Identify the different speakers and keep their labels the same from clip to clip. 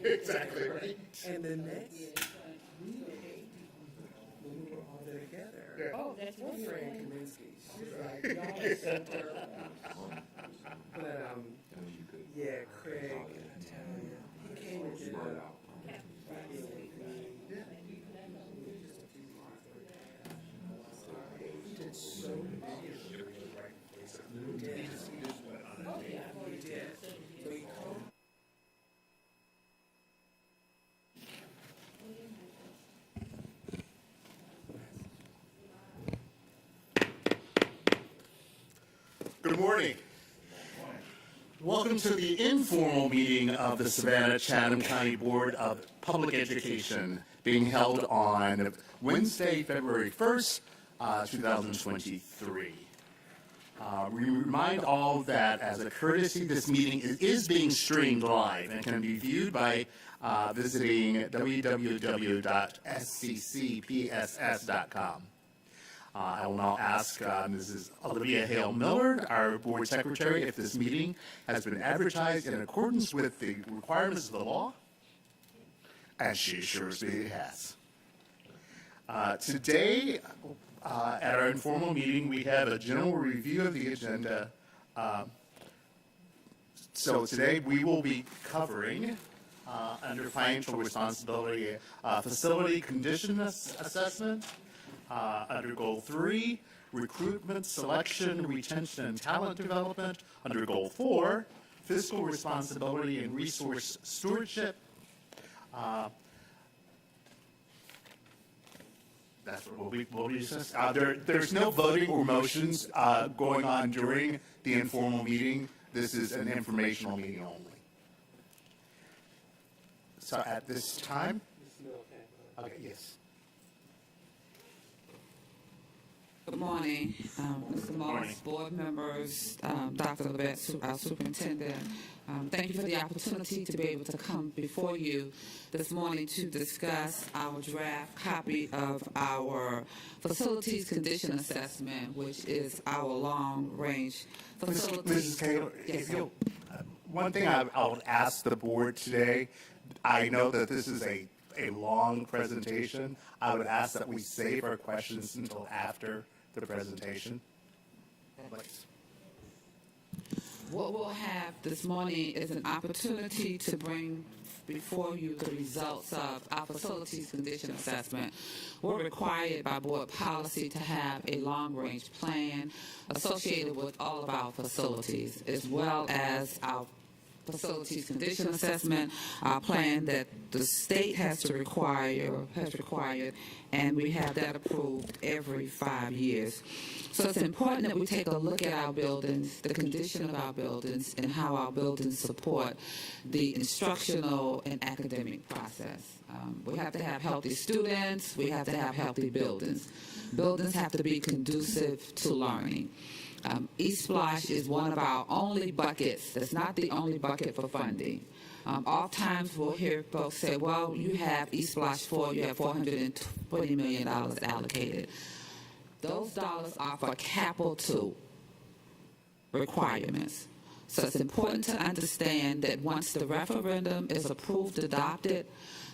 Speaker 1: Exactly right.
Speaker 2: And the next meeting, when we were all there together,
Speaker 3: Oh, that's
Speaker 2: my
Speaker 3: right.
Speaker 2: friend Kaminsky, she's like, y'all are so terrible. But, yeah, Craig, I tell you, he came and did a he did so many he did. He did. So he called.
Speaker 1: Good morning. Welcome to the informal meeting of the Savannah-Chatham County Board of Public Education, being held on Wednesday, February 1st, 2023. We remind all that, as a courtesy, this meeting is being streamed live and can be viewed by visiting www.sccpss.com. I will now ask Mrs. Olivia Hale-Miller, our board secretary, if this meeting has been advertised in accordance with the requirements of the law, and she assures me it has. Today, at our informal meeting, we have a general review of the agenda. So today we will be covering, under financial responsibility, facility condition assessment, under Goal 3, recruitment, selection, retention, and talent development. Under Goal 4, fiscal responsibility and resource stewardship. That's what we'll be discussing. There's no voting or motions going on during the informal meeting. This is an informational meeting only. So at this time, okay, yes.
Speaker 3: Good morning, Mr. Moss, board members, Dr. Levette, our superintendent. Thank you for the opportunity to be able to come before you this morning to discuss our draft copy of our facilities condition assessment, which is our long-range facilities.
Speaker 1: Mrs. Taylor,
Speaker 3: Yes,
Speaker 1: if one thing I would ask the board today, I know that this is a long presentation. I would ask that we save our questions until after the presentation. Please.
Speaker 3: What we'll have this morning is an opportunity to bring before you the results of our facilities condition assessment. We're required by board policy to have a long-range plan associated with all of our facilities, as well as our facilities condition assessment plan that the state has required, and we have that approved every 5 years. So it's important that we take a look at our buildings, the condition of our buildings, and how our buildings support the instructional and academic process. We have to have healthy students. We have to have healthy buildings. Buildings have to be conducive to learning. East Splash is one of our only buckets. That's not the only bucket for funding. Oftentimes we'll hear folks say, well, you have East Splash 4, you have $420 million allocated. Those dollars are for capital 2 requirements. So it's important to understand that once the referendum is approved, adopted,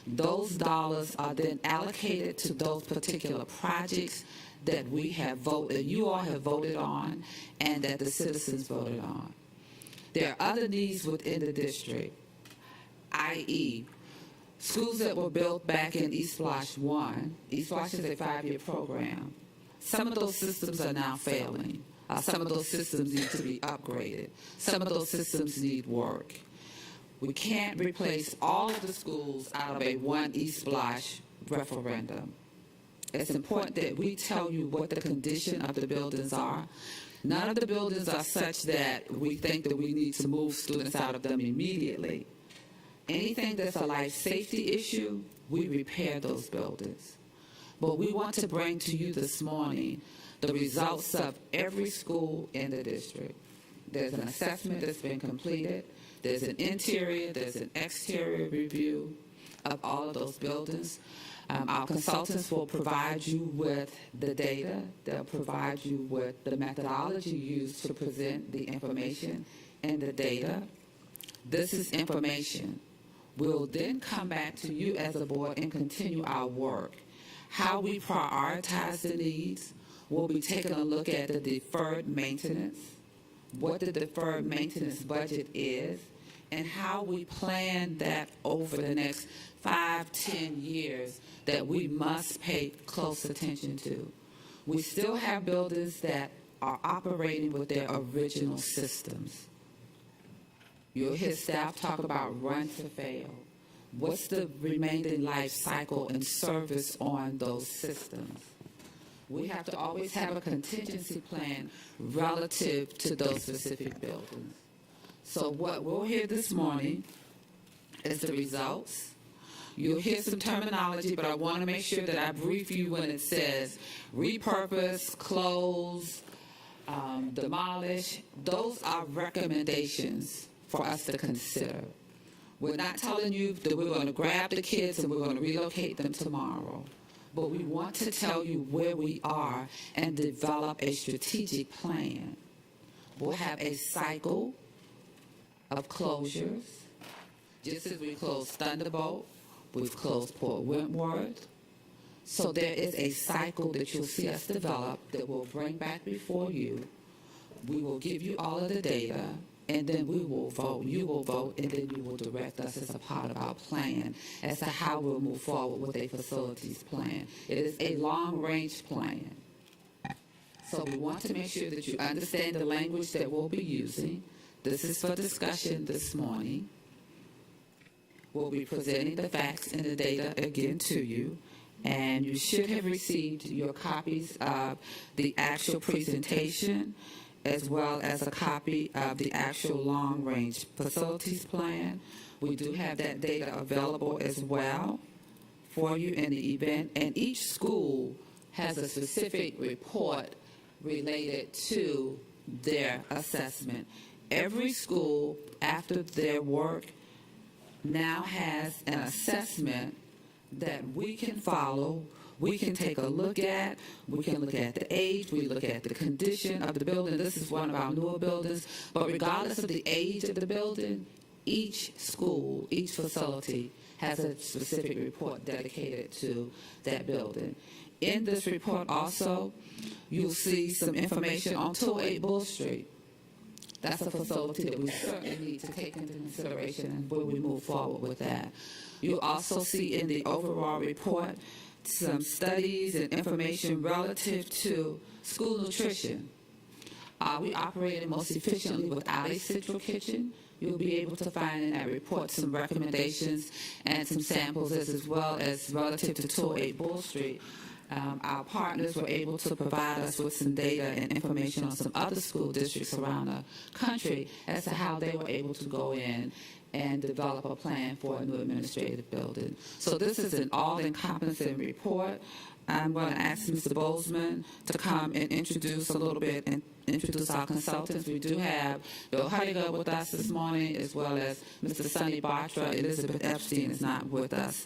Speaker 3: those dollars are then allocated to those particular projects that we have voted, you all have voted on, and that the citizens voted on. There are other needs within the district, i.e., schools that were built back in East Splash 1. East Splash is a 5-year program. Some of those systems are now failing. Some of those systems need to be upgraded. Some of those systems need work. We can't replace all of the schools out of a one East Splash referendum. It's important that we tell you what the condition of the buildings are. None of the buildings are such that we think that we need to move students out of them immediately. Anything that's a life safety issue, we repair those buildings. But we want to bring to you this morning the results of every school in the district. There's an assessment that's been completed. There's an interior, there's an exterior review of all of those buildings. Our consultants will provide you with the data. They'll provide you with the methodology used to present the information and the data. This is information. We'll then come back to you as a board and continue our work. How we prioritize the needs, we'll be taking a look at the deferred maintenance, what the deferred maintenance budget is, and how we plan that over the next 5-10 years that we must pay close attention to. We still have buildings that are operating with their original systems. You'll hear staff talk about run to fail. What's the remaining life cycle and service on those systems? We have to always have a contingency plan relative to those specific buildings. So what we'll hear this morning is the results. You'll hear some terminology, but I want to make sure that I brief you when it says repurpose, close, demolish. Those are recommendations for us to consider. We're not telling you that we're going to grab the kids and we're going to relocate them tomorrow. But we want to tell you where we are and develop a strategic plan. We'll have a cycle of closures. Just as we closed Thunderbolt, we've closed Port Wentworth. So there is a cycle that you'll see us develop that we'll bring back before you. We will give you all of the data, and then we will vote. You will vote, and then you will direct us as a part of our plan as to how we'll move forward with a facilities plan. It is a long-range plan. So we want to make sure that you understand the language that we'll be using. This is for discussion this morning. We'll be presenting the facts and the data again to you. And you should have received your copies of the actual presentation as well as a copy of the actual long-range facilities plan. We do have that data available as well for you in the event. And each school has a specific report related to their assessment. Every school, after their work, now has an assessment that we can follow, we can take a look at. We can look at the age, we look at the condition of the building. This is one of our newer buildings, but regardless of the age of the building, each school, each facility has a specific report dedicated to that building. In this report also, you'll see some information on 208 Bull Street. That's a facility that we certainly need to take into consideration when we move forward with that. You'll also see in the overall report some studies and information relative to school nutrition. We operate most efficiently without a central kitchen. You'll be able to find in that report some recommendations and some samples as well as relative to 208 Bull Street. Our partners were able to provide us with some data and information on some other school districts around the country as to how they were able to go in and develop a plan for a new administrative building. So this is an all-encompassing report. I'm going to ask Mr. Bozeman to come and introduce a little bit and introduce our consultants. We do have Bill Huddiger with us this morning, as well as Mr. Sonny Bartra. Elizabeth Epstein is not with us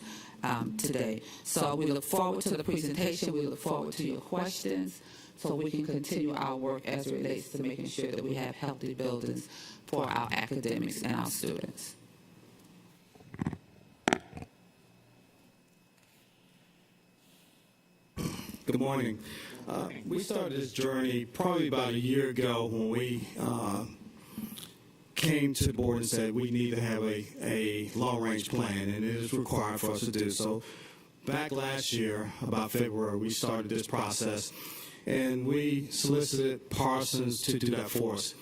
Speaker 3: today. So we look forward to the presentation. We look forward to your questions so we can continue our work as it relates to making sure that we have healthy buildings for our academics and our students.
Speaker 4: Good morning. We started this journey probably about a year ago when we came to the board and said we need to have a long-range plan, and it is required for us to do so. Back last year, about February, we started this process, and we solicited Parsons to do that for us.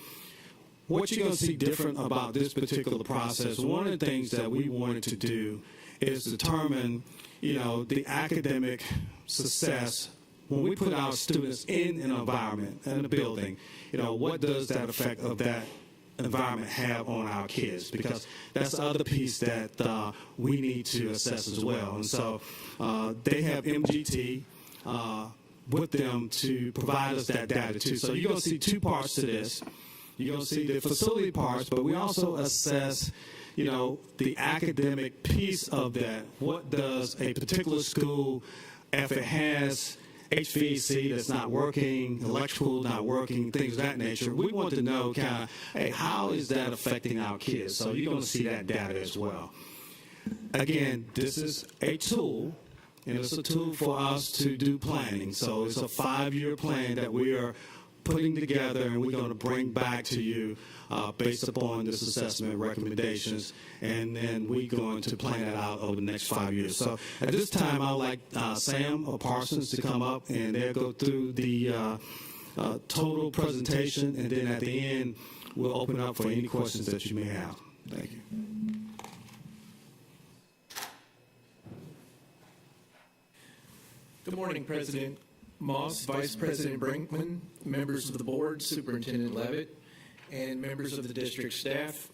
Speaker 4: What you're going to see different about this particular process, one of the things that we wanted to do is determine, the academic success when we put our students in an environment, in a building. What does that effect of that environment have on our kids? Because that's the other piece that we need to assess as well. And so they have MGT with them to provide us that data too. So you're going to see two parts to this. You're going to see the facility parts, but we also assess the academic piece of that. What does a particular school, if it has HVAC that's not working, electrical not working, things of that nature. We want to know kind of, hey, how is that affecting our kids? So you're going to see that data as well. Again, this is a tool, and it's a tool for us to do planning. So it's a 5-year plan that we are putting together, and we're going to bring back to you based upon this assessment recommendations, and then we're going to plan that out over the next 5 years. So at this time, I'd like Sam or Parsons to come up, and they'll go through the total presentation, and then at the end, we'll open up for any questions that you may have. Thank you.
Speaker 5: Good morning, President Moss, Vice President Brinkman, members of the board, Superintendent Levitt, and members of the district staff.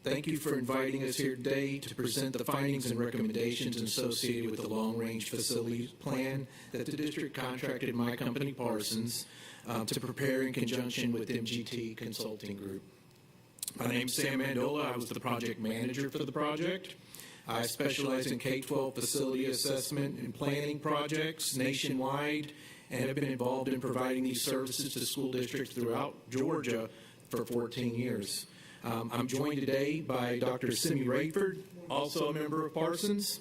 Speaker 5: Thank you for inviting us here today to present the findings and recommendations associated with the long-range facilities plan that the district contracted my company, Parsons, to prepare in conjunction with MGT Consulting Group. My name is Sam Mandola. I was the project manager for the project. I specialize in K-12 facility assessment and planning projects nationwide, and have been involved in providing these services to school districts throughout Georgia for 14 years. I'm joined today by Dr. Simi Rayford, also a member of Parsons.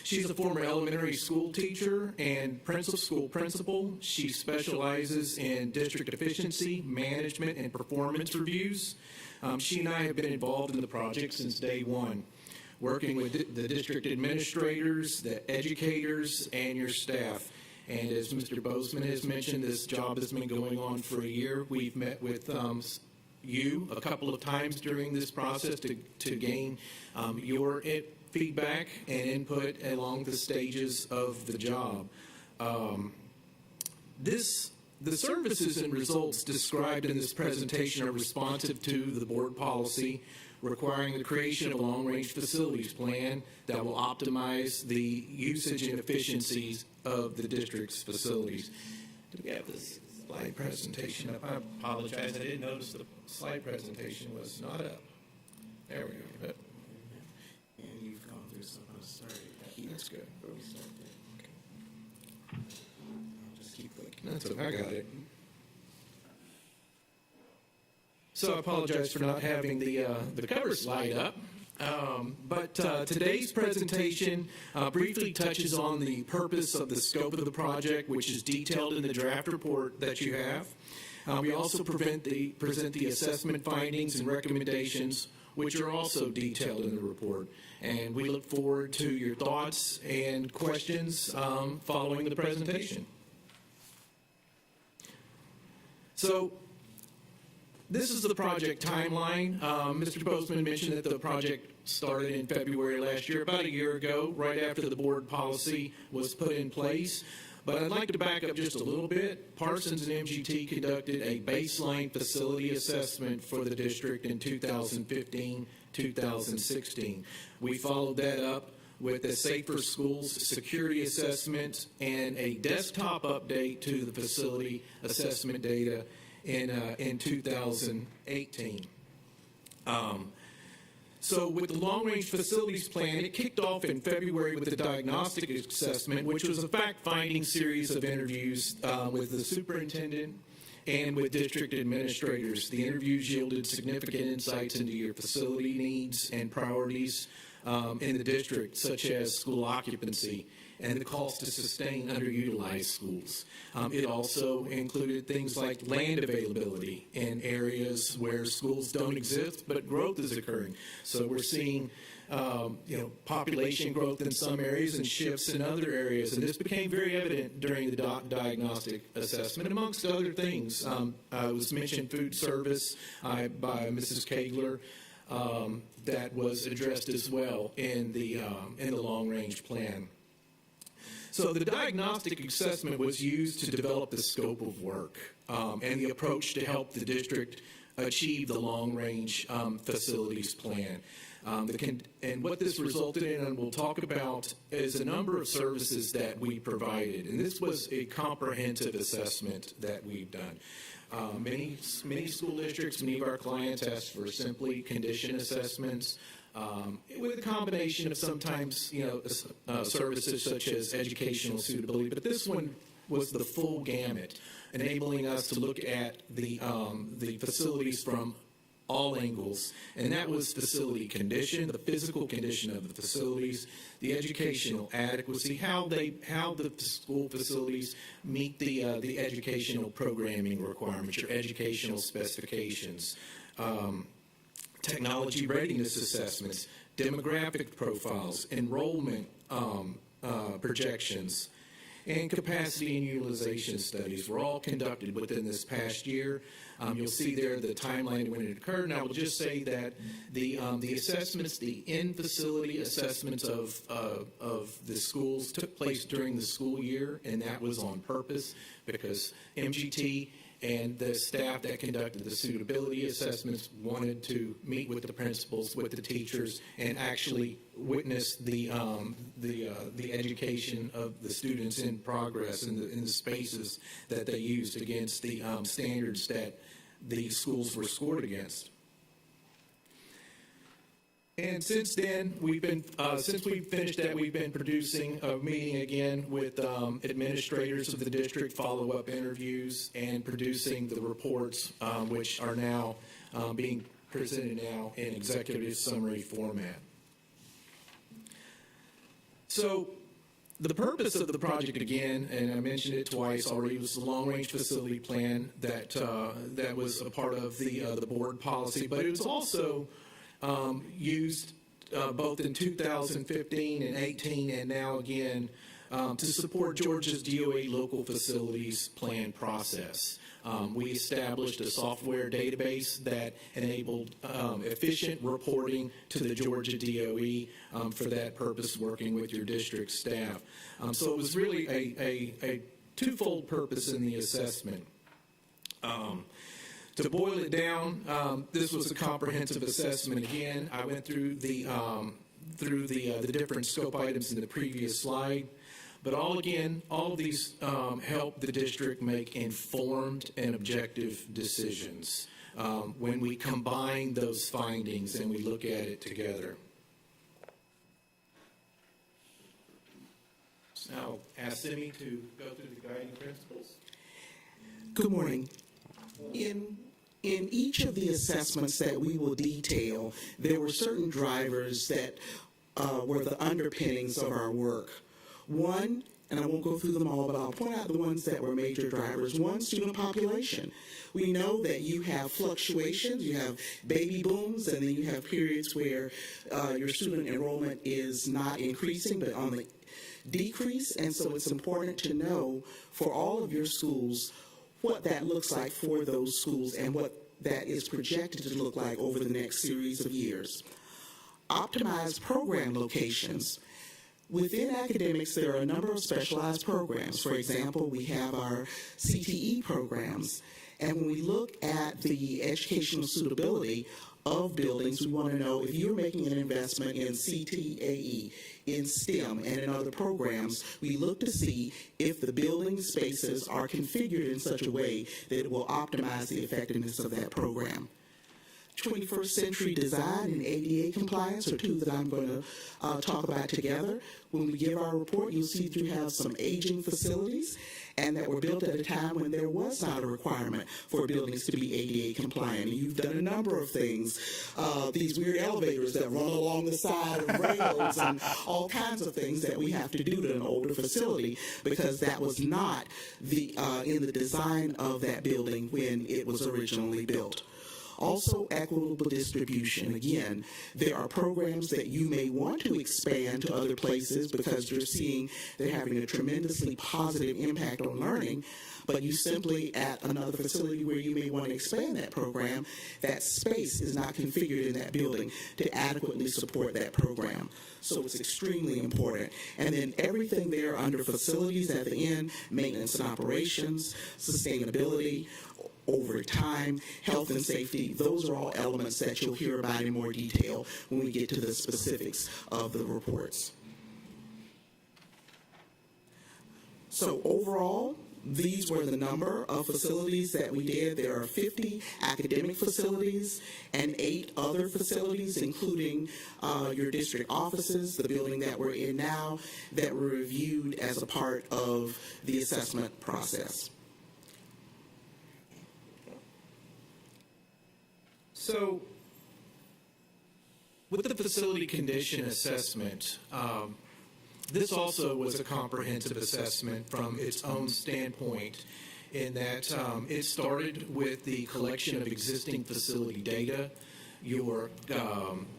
Speaker 5: She's a former elementary school teacher and school principal. She specializes in district efficiency, management, and performance reviews. She and I have been involved in the project since day one, working with the district administrators, the educators, and your staff. And as Mr. Bozeman has mentioned, this job has been going on for a year. We've met with you a couple of times during this process to gain your feedback and input along the stages of the job. The services and results described in this presentation are responsive to the board policy requiring the creation of a long-range facilities plan that will optimize the usage and efficiencies of the district's facilities. Do we have this slide presentation up? I apologize, I didn't notice the slide presentation was not up. There we go. But, and you've gone through some. Sorry, that's good. Where we start there? Okay. I'll just keep looking. That's okay. I got it. So I apologize for not having the cover slide up. But today's presentation briefly touches on the purpose of the scope of the project, which is detailed in the draft report that you have. We also present the assessment findings and recommendations, which are also detailed in the report. And we look forward to your thoughts and questions following the presentation. So, this is the project timeline. Mr. Bozeman mentioned that the project started in February last year, about a year ago, right after the board policy was put in place. But I'd like to back up just a little bit. Parsons and MGT conducted a baseline facility assessment for the district in 2015-2016. We followed that up with a Safer Schools security assessment and a desktop update to the facility assessment data in 2018. So with the long-range facilities plan, it kicked off in February with the diagnostic assessment, which was a fact-finding series of interviews with the superintendent and with district administrators. The interviews yielded significant insights into your facility needs and priorities in the district, such as school occupancy and the cost to sustain underutilized schools. It also included things like land availability in areas where schools don't exist, but growth is occurring. So we're seeing population growth in some areas and shifts in other areas. And this became very evident during the diagnostic assessment, amongst other things. Was mentioned food service by Mrs. Kegler. That was addressed as well in the long-range plan. So the diagnostic assessment was used to develop the scope of work and the approach to help the district achieve the long-range facilities plan. And what this resulted in, and we'll talk about, is a number of services that we provided. And this was a comprehensive assessment that we've done. Many school districts, many of our clients asked for simply condition assessments. with a combination of sometimes, services such as educational suitability, but this one was the full gamut, enabling us to look at the facilities from all angles, and that was facility condition, the physical condition of the facilities, the educational adequacy, how the school facilities meet the educational programming requirements, your educational specifications, technology readiness assessments, demographic profiles, enrollment projections, and capacity and utilization studies were all conducted within this past year. You'll see there the timeline when it occurred, and I will just say that the assessments, the in-facility assessments of the schools took place during the school year, and that was on purpose because MGT and the staff that conducted the suitability assessments wanted to meet with the principals, with the teachers, and actually witness the education of the students in progress in the spaces that they used against the standards that the schools were scored against. And since then, since we finished that, we've been producing a meeting again with administrators of the district, follow-up interviews, and producing the reports, which are now being presented now in executive summary format. So the purpose of the project, again, and I mentioned it twice already, was the long-range facility plan that was a part of the board policy, but it was also used both in 2015 and 18 and now again to support Georgia's DOE local facilities plan process. We established a software database that enabled efficient reporting to the Georgia DOE for that purpose, working with your district staff. So it was really a twofold purpose in the assessment. To boil it down, this was a comprehensive assessment. Again, I went through the different scope items in the previous slide, but all of these help the district make informed and objective decisions when we combine those findings and we look at it together. So now, ask Simi to go through the guiding principles.
Speaker 6: Good morning. In each of the assessments that we will detail, there were certain drivers that were the underpinnings of our work. One, and I won't go through them all, but I'll point out the ones that were major drivers. One, student population. We know that you have fluctuations, you have baby booms, and then you have periods where your student enrollment is not increasing, but on the decrease. And so it's important to know for all of your schools what that looks like for those schools and what that is projected to look like over the next series of years. Optimized program locations. Within academics, there are a number of specialized programs. For example, we have our CTE programs. And when we look at the educational suitability of buildings, we want to know if you're making an investment in CTAE, in STEM, and in other programs, we look to see if the building spaces are configured in such a way that it will optimize the effectiveness of that program. 21st century design and ADA compliance are two that I'm going to talk about together. When we give our report, you'll see that you have some aging facilities and that were built at a time when there was not a requirement for buildings to be ADA compliant. And you've done a number of things, these weird elevators that run along the side of rails and all kinds of things that we have to do to an older facility because that was not in the design of that building when it was originally built. Also, equitable distribution. Again, there are programs that you may want to expand to other places because you're seeing they're having a tremendously positive impact on learning, but you simply at another facility where you may want to expand that program, that space is not configured in that building to adequately support that program. So it's extremely important. And then everything there under facilities at the end, maintenance and operations, sustainability, over time, health and safety, those are all elements that you'll hear about in more detail when we get to the specifics of the reports. So overall, These were the number of facilities that we did. There are 50 academic facilities and 8 other facilities, including your district offices, the building that we're in now, that were reviewed as a part of the assessment process.
Speaker 5: So, with the facility condition assessment, this also was a comprehensive assessment from its own standpoint in that it started with the collection of existing facility data, your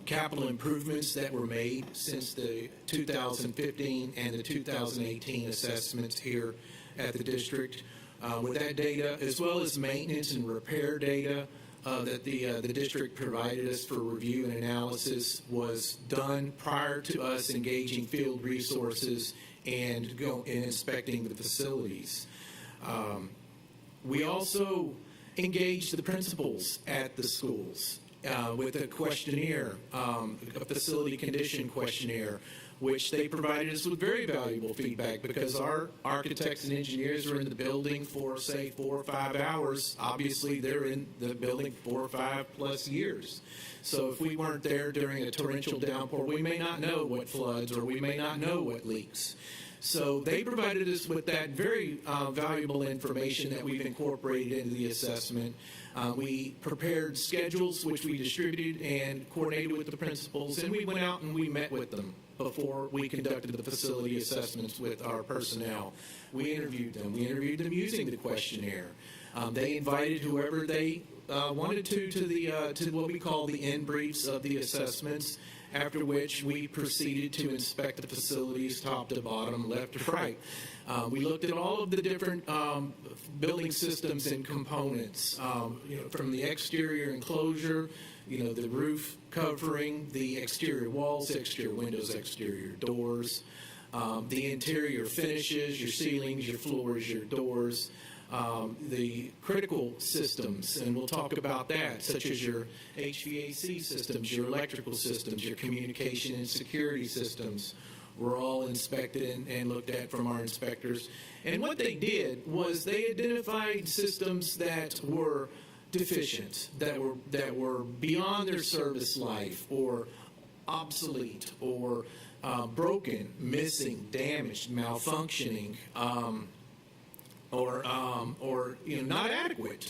Speaker 5: capital improvements that were made since the 2015 and the 2018 assessments here at the district. With that data, as well as maintenance and repair data, that the district provided us for review and analysis was done prior to us engaging field resources and inspecting the facilities. We also engaged the principals at the schools with a questionnaire, a facility condition questionnaire, which they provided us with very valuable feedback because our architects and engineers are in the building for, say, 4 or 5 hours. Obviously, they're in the building 4 or 5 plus years. So if we weren't there during a torrential downpour, we may not know what floods or we may not know what leaks. So they provided us with that very valuable information that we've incorporated into the assessment. We prepared schedules, which we distributed and coordinated with the principals, and we went out and we met with them before we conducted the facility assessments with our personnel. We interviewed them. We interviewed them using the questionnaire. They invited whoever they wanted to what we call the end briefs of the assessments, after which we proceeded to inspect the facilities top to bottom, left to right. We looked at all of the different building systems and components, from the exterior enclosure, the roof covering, the exterior walls, exterior windows, exterior doors, the interior finishes, your ceilings, your floors, your doors, the critical systems, and we'll talk about that, such as your HVAC systems, your electrical systems, your communication and security systems, were all inspected and looked at from our inspectors. And what they did was they identified systems that were deficient, that were beyond their service life, or obsolete, or broken, missing, damaged, malfunctioning, or not adequate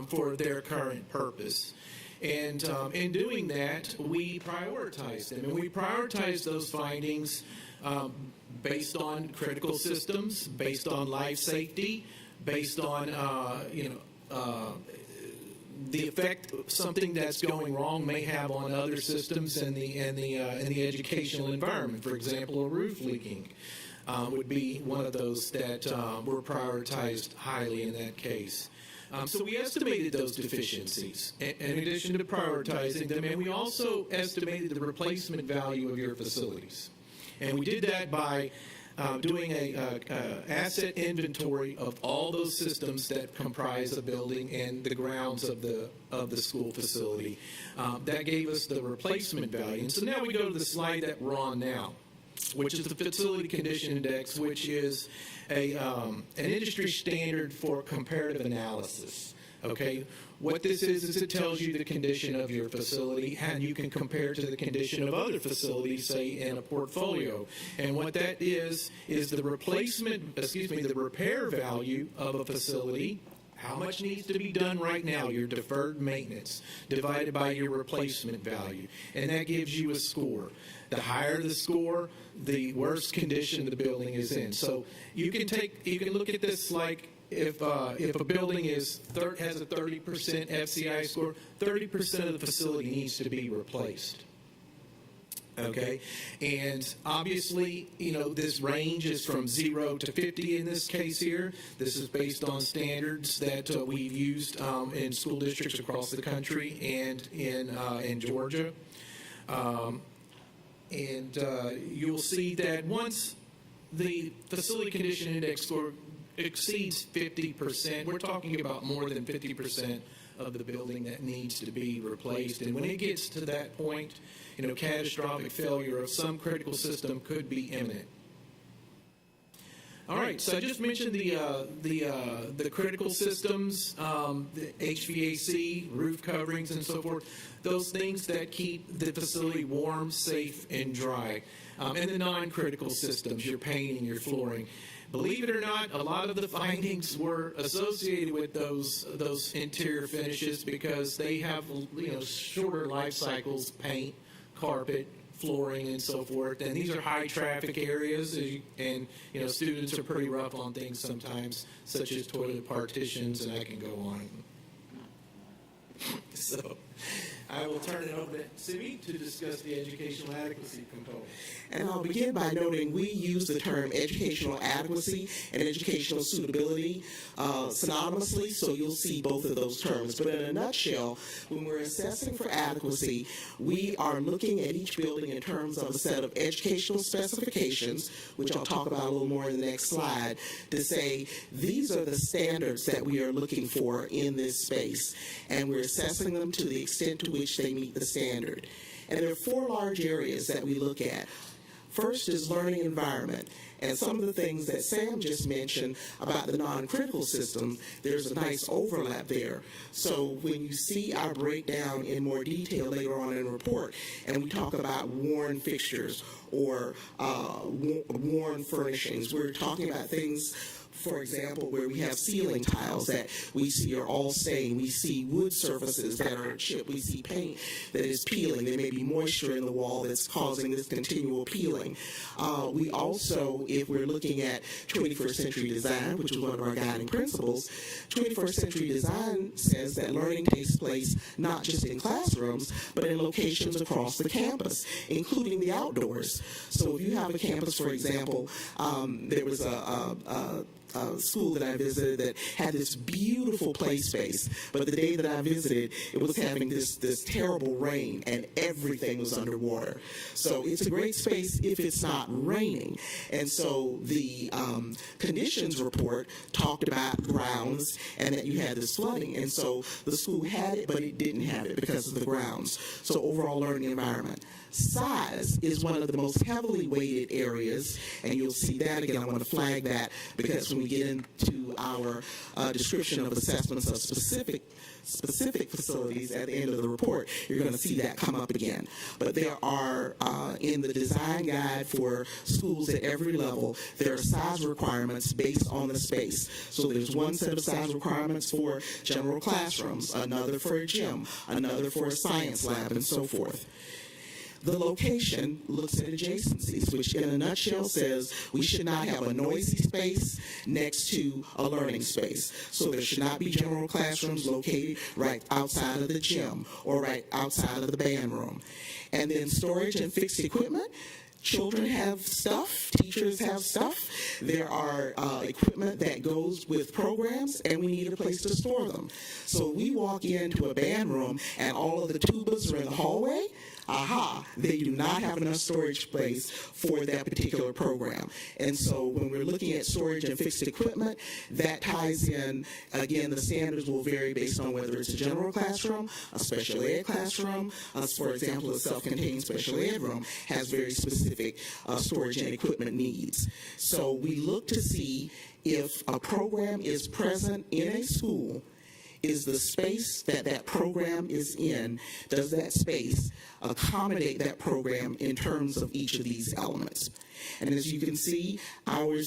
Speaker 5: for their current purpose. And in doing that, we prioritized them, and we prioritized those findings based on critical systems, based on life safety, based on the effect something that's going wrong may have on other systems in the educational environment. For example, a roof leaking would be one of those that were prioritized highly in that case. So we estimated those deficiencies in addition to prioritizing them, and we also estimated the replacement value of your facilities. And we did that by doing a asset inventory of all those systems that comprise the building and the grounds of the school facility. That gave us the replacement value. And so now we go to the slide that we're on now, which is the Facility Condition Index, which is an industry standard for comparative analysis. Okay, what this is it tells you the condition of your facility, and you can compare to the condition of other facilities, say in a portfolio. And what that is the the repair value of a facility. How much needs to be done right now, your deferred maintenance, divided by your replacement value. And that gives you a score. The higher the score, the worse condition the building is in. So you can look at this like if a building has a 30% FCI score, 30% of the facility needs to be replaced. Okay, and obviously, this range is from 0 to 50 in this case here. This is based on standards that we've used in school districts across the country and in Georgia. You'll see that once the Facility Condition Index score exceeds 50%, we're talking about more than 50% of the building that needs to be replaced. And when it gets to that point, catastrophic failure of some critical system could be imminent. All right, so I just mentioned the critical systems, the HVAC, roof coverings, and so forth. Those things that keep the facility warm, safe, and dry. And the non-critical systems, your painting, your flooring. Believe it or not, a lot of the findings were associated with those interior finishes because they have shorter life cycles, paint, carpet, flooring, and so forth. And these are high traffic areas, and students are pretty rough on things sometimes, such as toilet partitions, and I can go on. So I will turn it over to Simi to discuss the educational adequacy component.
Speaker 6: And I'll begin by noting we use the term educational adequacy and educational suitability synonymously, so you'll see both of those terms. But in a nutshell, when we're assessing for adequacy, we are looking at each building in terms of a set of educational specifications, which I'll talk about a little more in the next slide, to say these are the standards that we are looking for in this space, and we're assessing them to the extent to which they meet the standard. And there are four large areas that we look at. First is learning environment. And some of the things that Sam just mentioned about the non-critical system, there's a nice overlap there. So when you see our breakdown in more detail later on in the report, and we talk about worn fixtures or worn furnishings, we're talking about things, for example, where we have ceiling tiles that we see are all stained. We see wood surfaces that are chipped. We see paint that is peeling. There may be moisture in the wall that's causing this continual peeling. We also, if we're looking at 21st century design, which is one of our guiding principles, 21st century design says that learning takes place not just in classrooms, but in locations across the campus, including the outdoors. So if you have a campus, for example, there was a school that I visited that had this beautiful play space, but the day that I visited, it was having this terrible rain and everything was underwater. So it's a great space if it's not raining. And so the conditions report talked about grounds and that you had this flooding. And so the school had it, but it didn't have it because of the grounds. So overall learning environment. Size is one of the most heavily weighted areas, and you'll see that again. I want to flag that because when we get into our description of assessments of specific facilities at the end of the report, you're going to see that come up again. But there are, in the design guide for schools at every level, there are size requirements based on the space. So there's one set of size requirements for general classrooms, another for a gym, another for a science lab, and so forth. The location looks at adjacencies, which in a nutshell says we should not have a noisy space next to a learning space. So there should not be general classrooms located right outside of the gym or right outside of the band room. And then storage and fixed equipment. Children have stuff, teachers have stuff. There are equipment that goes with programs, and we need a place to store them. So we walk into a band room, and all of the tubas are in the hallway. They do not have enough storage space for that particular program. And so when we're looking at storage and fixed equipment, that ties in, again, the standards will vary based on whether it's a general classroom, a special ed classroom. For example, a self-contained special ed room has very specific storage and equipment needs. So we look to see if a program is present in a school. Is the space that that program is in, does that space accommodate that program in terms of each of these elements? And as you can see, our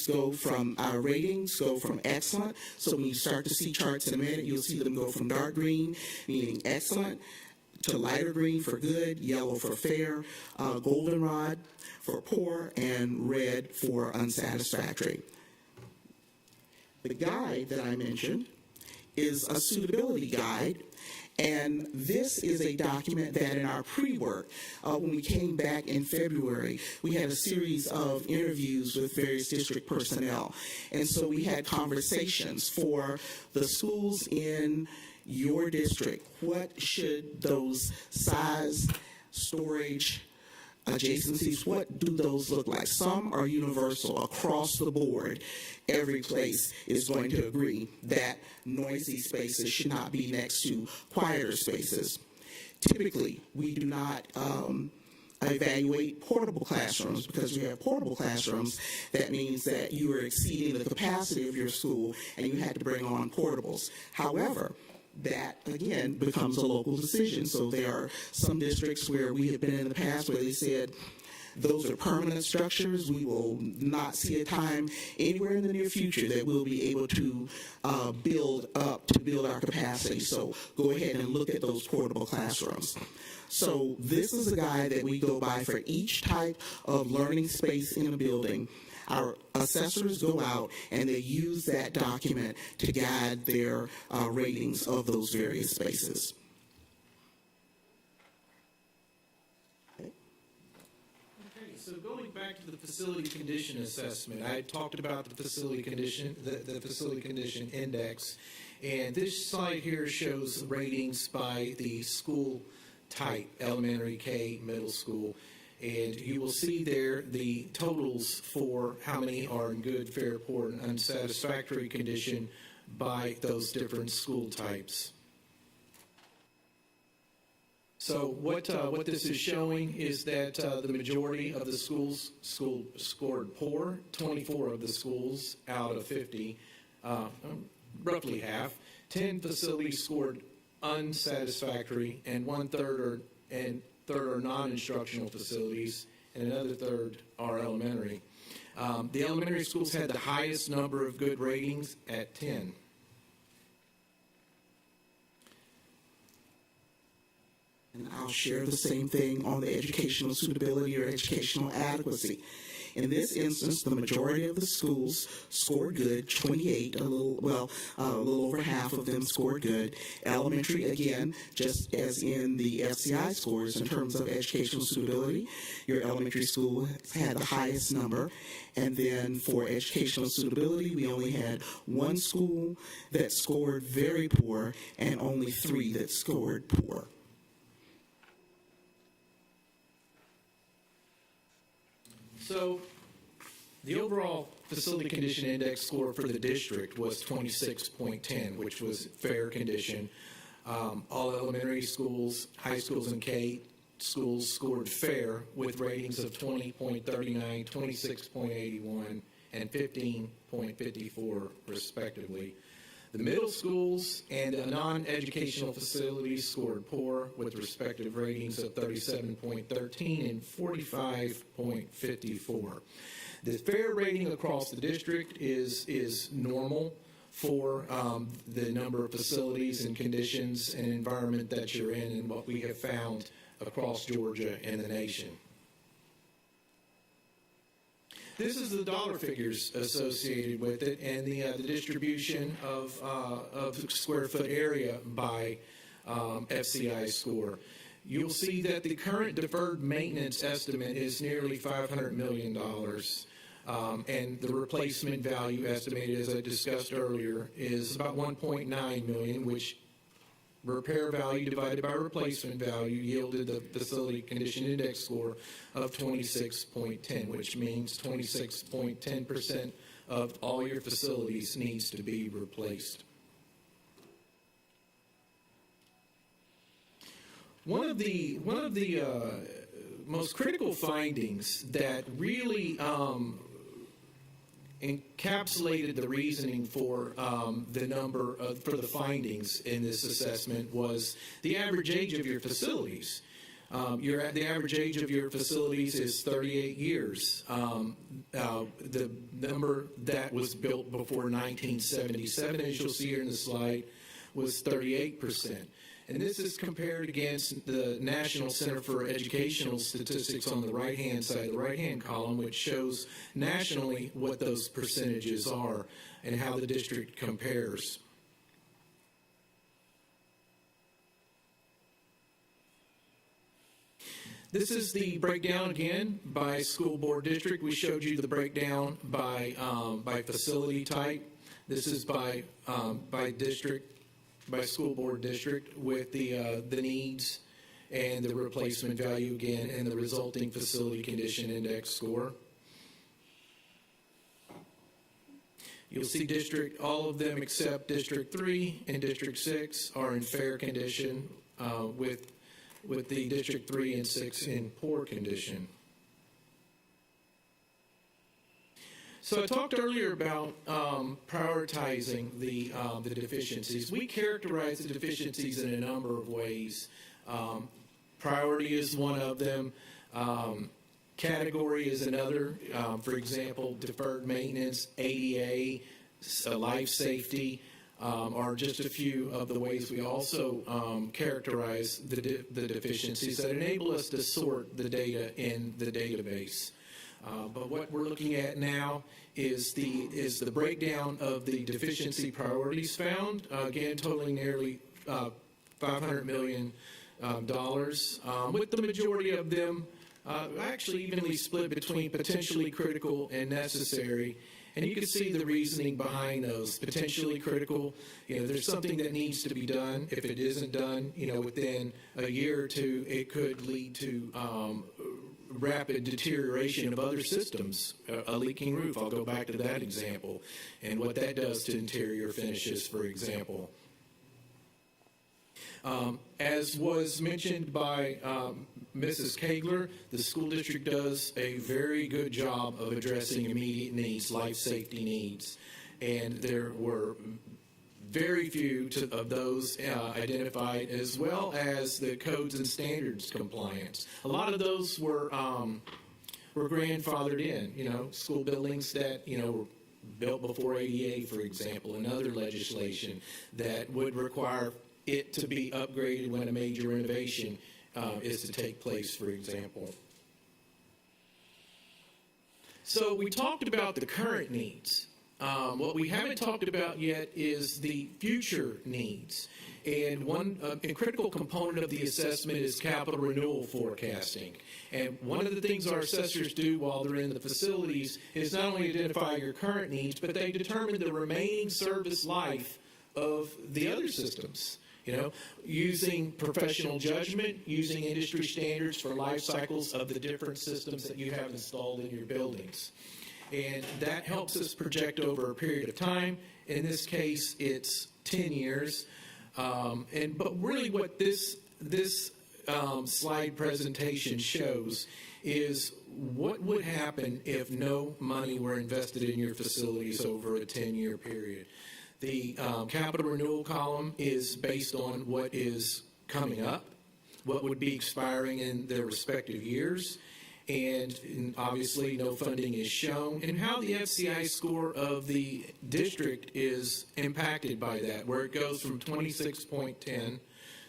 Speaker 6: ratings go from excellent. So when you start to see charts in a minute, you'll see them go from dark green, meaning excellent, to lighter green for good, yellow for fair, goldenrod for poor, and red for unsatisfactory. The guide that I mentioned is a suitability guide, and this is a document that in our pre-work, when we came back in February, we had a series of interviews with various district personnel, and so we had conversations for the schools in your district. What should those size, storage, adjacencies, what do those look like? Some are universal across the board. Every place is going to agree that noisy spaces should not be next to quieter spaces. Typically, we do not evaluate portable classrooms, because we have portable classrooms. That means that you are exceeding the capacity of your school and you had to bring on portables. However, that again becomes a local decision. So there are some districts where we have been in the past where they said, those are permanent structures. We will not see a time anywhere in the near future that we'll be able to build our capacity. So go ahead and look at those portable classrooms. So this is a guide that we go by for each type of learning space in a building. Our assessors go out and they use that document to guide their ratings of those various spaces.
Speaker 5: So going back to the facility condition assessment, I talked about the facility condition, the facility condition index, and this slide here shows ratings by the school type, elementary, K, middle school, and you will see there the totals for how many are in good, fair, poor, and unsatisfactory condition by those different school types. So what this is showing is that the majority of the schools scored poor, 24 of the schools out of 50, roughly half. 10 facilities scored unsatisfactory, and third are non-instructional facilities, and another third are elementary. The elementary schools had the highest number of good ratings at 10.
Speaker 6: And I'll share the same thing on the educational suitability or educational adequacy. In this instance, the majority of the schools scored good, 28, a little over half of them scored good. Elementary, again, just as in the FCI scores in terms of educational suitability, your elementary school had the highest number. And then for educational suitability, we only had one school that scored very poor and only 3 that scored poor.
Speaker 5: So the overall facility condition index score for the district was 26.10, which was fair condition. All elementary schools, high schools, and K schools scored fair with ratings of 20.39, 26.81, and 15.54, respectively. The middle schools and the non-educational facilities scored poor with respective ratings of 37.13 and 45.54. The fair rating across the district is normal for the number of facilities and conditions and environment that you're in and what we have found across Georgia and the nation. This is the dollar figures associated with it and the distribution of square foot area by FCI score. You'll see that the current deferred maintenance estimate is nearly $500 million. And the replacement value estimated, as I discussed earlier, is about $1.9 million, which repair value divided by replacement value yielded the facility condition index score of 26.10, which means 26.10% of all your facilities needs to be replaced. One of the most critical findings that really encapsulated the reasoning for for the findings in this assessment was the average age of your facilities. The average age of your facilities is 38 years. The number that was built before 1977, as you'll see here in the slide, was 38%. And this is compared against the National Center for Educational Statistics on the right-hand side, the right-hand column, which shows nationally what those percentages are and how the district compares. This is the breakdown again by school board district. We showed you the breakdown by facility type. This is by district, by school board district, with the needs and the replacement value again and the resulting facility condition index score. You'll see all of them except District 3 and District 6 are in fair condition with with the District 3 and 6 in poor condition. So I talked earlier about prioritizing the deficiencies. We characterize the deficiencies in a number of ways. Priority is one of them. Category is another. For example, deferred maintenance, ADA, life safety are just a few of the ways we also characterize the deficiencies that enable us to sort the data in the database. But what we're looking at now is the breakdown of the deficiency priorities found, again totaling nearly $500 million, with the majority of them actually evenly split between potentially critical and necessary. And you can see the reasoning behind those. Potentially critical, there's something that needs to be done. If it isn't done, within a year or two, it could lead to rapid deterioration of other systems. A leaking roof, I'll go back to that example, and what that does to interior finishes, for example. As was mentioned by Mrs. Kagler, the school district does a very good job of addressing immediate needs, life safety needs, and there were very few of those identified, as well as the codes and standards compliance. A lot of those were grandfathered in, school buildings that, were built before ADA, for example, and other legislation that would require it to be upgraded when a major renovation is to take place, for example. So we talked about the current needs. What we haven't talked about yet is the future needs. And one critical component of the assessment is capital renewal forecasting. And one of the things our assessors do while they're in the facilities is not only identify your current needs, but they determine the remaining service life of the other systems. Using professional judgment, using industry standards for life cycles of the different systems that you have installed in your buildings. And that helps us project over a period of time. In this case, it's 10 years. But really what this slide presentation shows is what would happen if no money were invested in your facilities over a 10-year period. The capital renewal column is based on what is coming up, what would be expiring in their respective years, and obviously no funding is shown, and how the FCI score of the district is impacted by that, where it goes from 26.10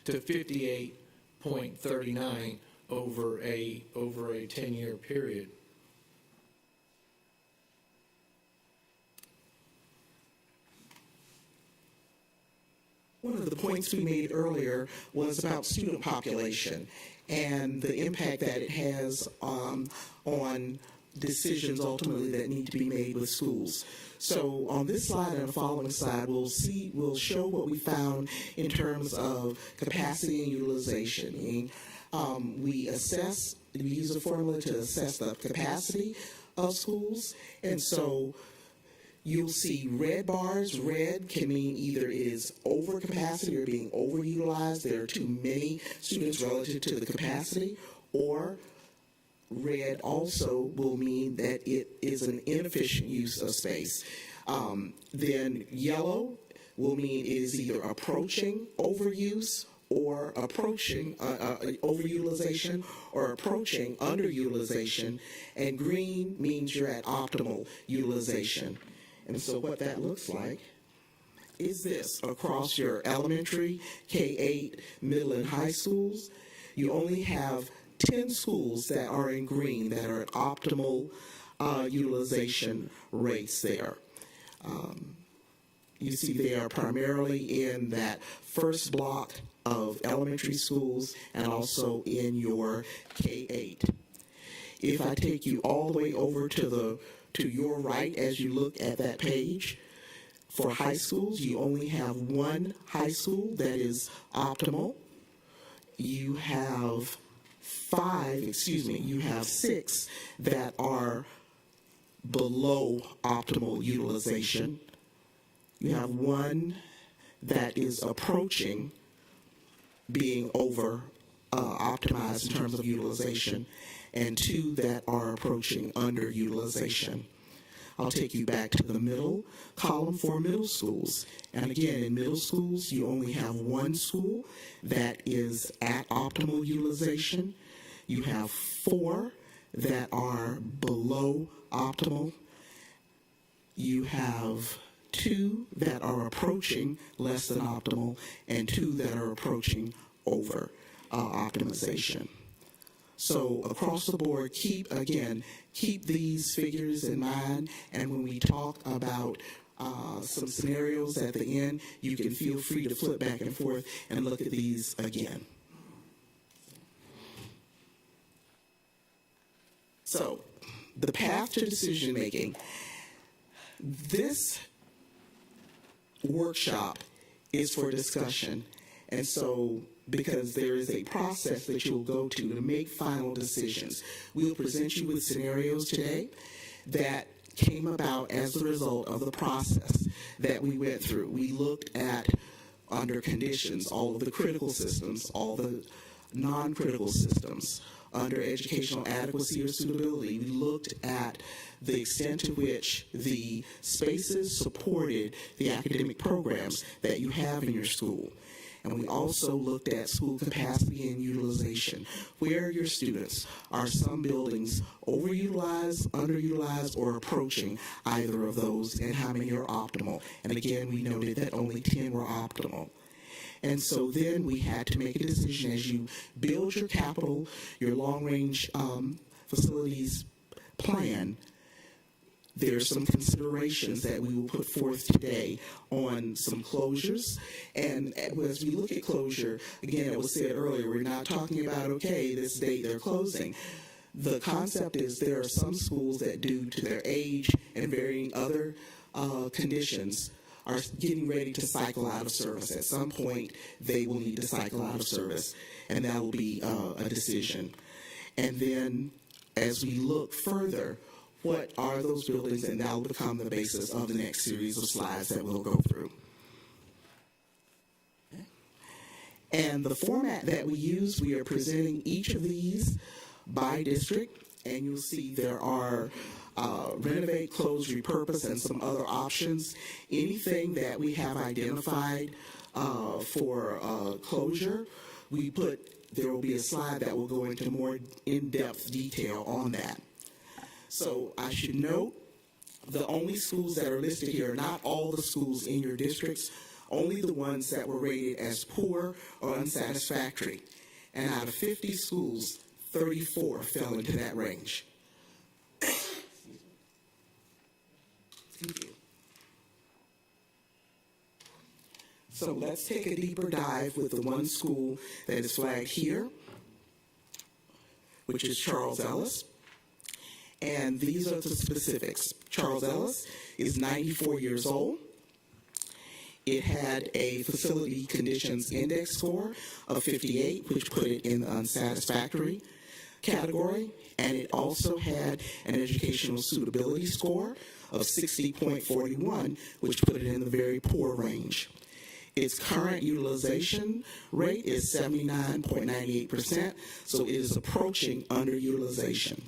Speaker 5: to 58.39 over a 10-year period.
Speaker 6: One of the points we made earlier was about student population and the impact that it has on decisions ultimately that need to be made with schools. So on this slide and the following slide, we'll show what we found in terms of capacity and utilization. We use a formula to assess the capacity of schools, and so you'll see red bars. Red can mean either it is over capacity or being overutilized. There are too many students relative to the capacity. Or red also will mean that it is an inefficient use of space. Then yellow will mean it is either approaching overuse or approaching overutilization or approaching underutilization. And green means you're at optimal utilization. And so what that looks like is this. Across your elementary, K-8, middle, and high schools, you only have 10 schools that are in green that are at optimal utilization rates there. You see they are primarily in that first block of elementary schools and also in your K-8. If I take you all the way over to your right as you look at that page, for high schools, you only have one high school that is optimal. You have you have 6 that are below optimal utilization. You have 1 that is approaching being over optimized in terms of utilization, and 2 that are approaching underutilization. I'll take you back to the middle column for middle schools. And again, in middle schools, you only have 1 school that is at optimal utilization. You have 4 that are below optimal. You have 2 that are approaching less than optimal, and 2 that are approaching over optimization. So across the board, keep these figures in mind, and when we talk about some scenarios at the end, you can feel free to flip back and forth and look at these again. So the path to decision making. This workshop is for discussion, and so because there is a process that you'll go to make final decisions. We'll present you with scenarios today that came about as a result of the process that we went through. We looked at, under conditions, all of the critical systems, all the non-critical systems. Under educational adequacy or suitability, we looked at the extent to which the spaces supported the academic programs that you have in your school. And we also looked at school capacity and utilization. Where are your students? Are some buildings overutilized, underutilized, or approaching either of those, and how many are optimal? And again, we noted that only 10 were optimal. And so then we had to make a decision as you build your capital, your long-range facilities plan. There's some considerations that we will put forth today on some closures. And as we look at closure, again, it was said earlier, we're not talking about, okay, this date they're closing. The concept is there are some schools that, due to their age and varying other conditions, are getting ready to cycle out of service. At some point, they will need to cycle out of service, and that will be a decision. And then as we look further, what are those buildings, and that will become the basis of the next series of slides that we'll go through. And the format that we use, we are presenting each of these by district, and you'll see there are renovate, close, repurpose, and some other options. Anything that we have identified for closure, there will be a slide that will go into more in-depth detail on that. So I should note, the only schools that are listed here are not all the schools in your districts, only the ones that were rated as poor or unsatisfactory. And out of 50 schools, 34 fell into that range. So let's take a deeper dive with the one school that is flagged here, which is Charles Ellis. And these are the specifics. Charles Ellis is 94 years old. It had a facility conditions index score of 58, which put it in the unsatisfactory category. And it also had an educational suitability score of 60.41, which put it in the very poor range. Its current utilization rate is 79.98%, so it is approaching underutilization.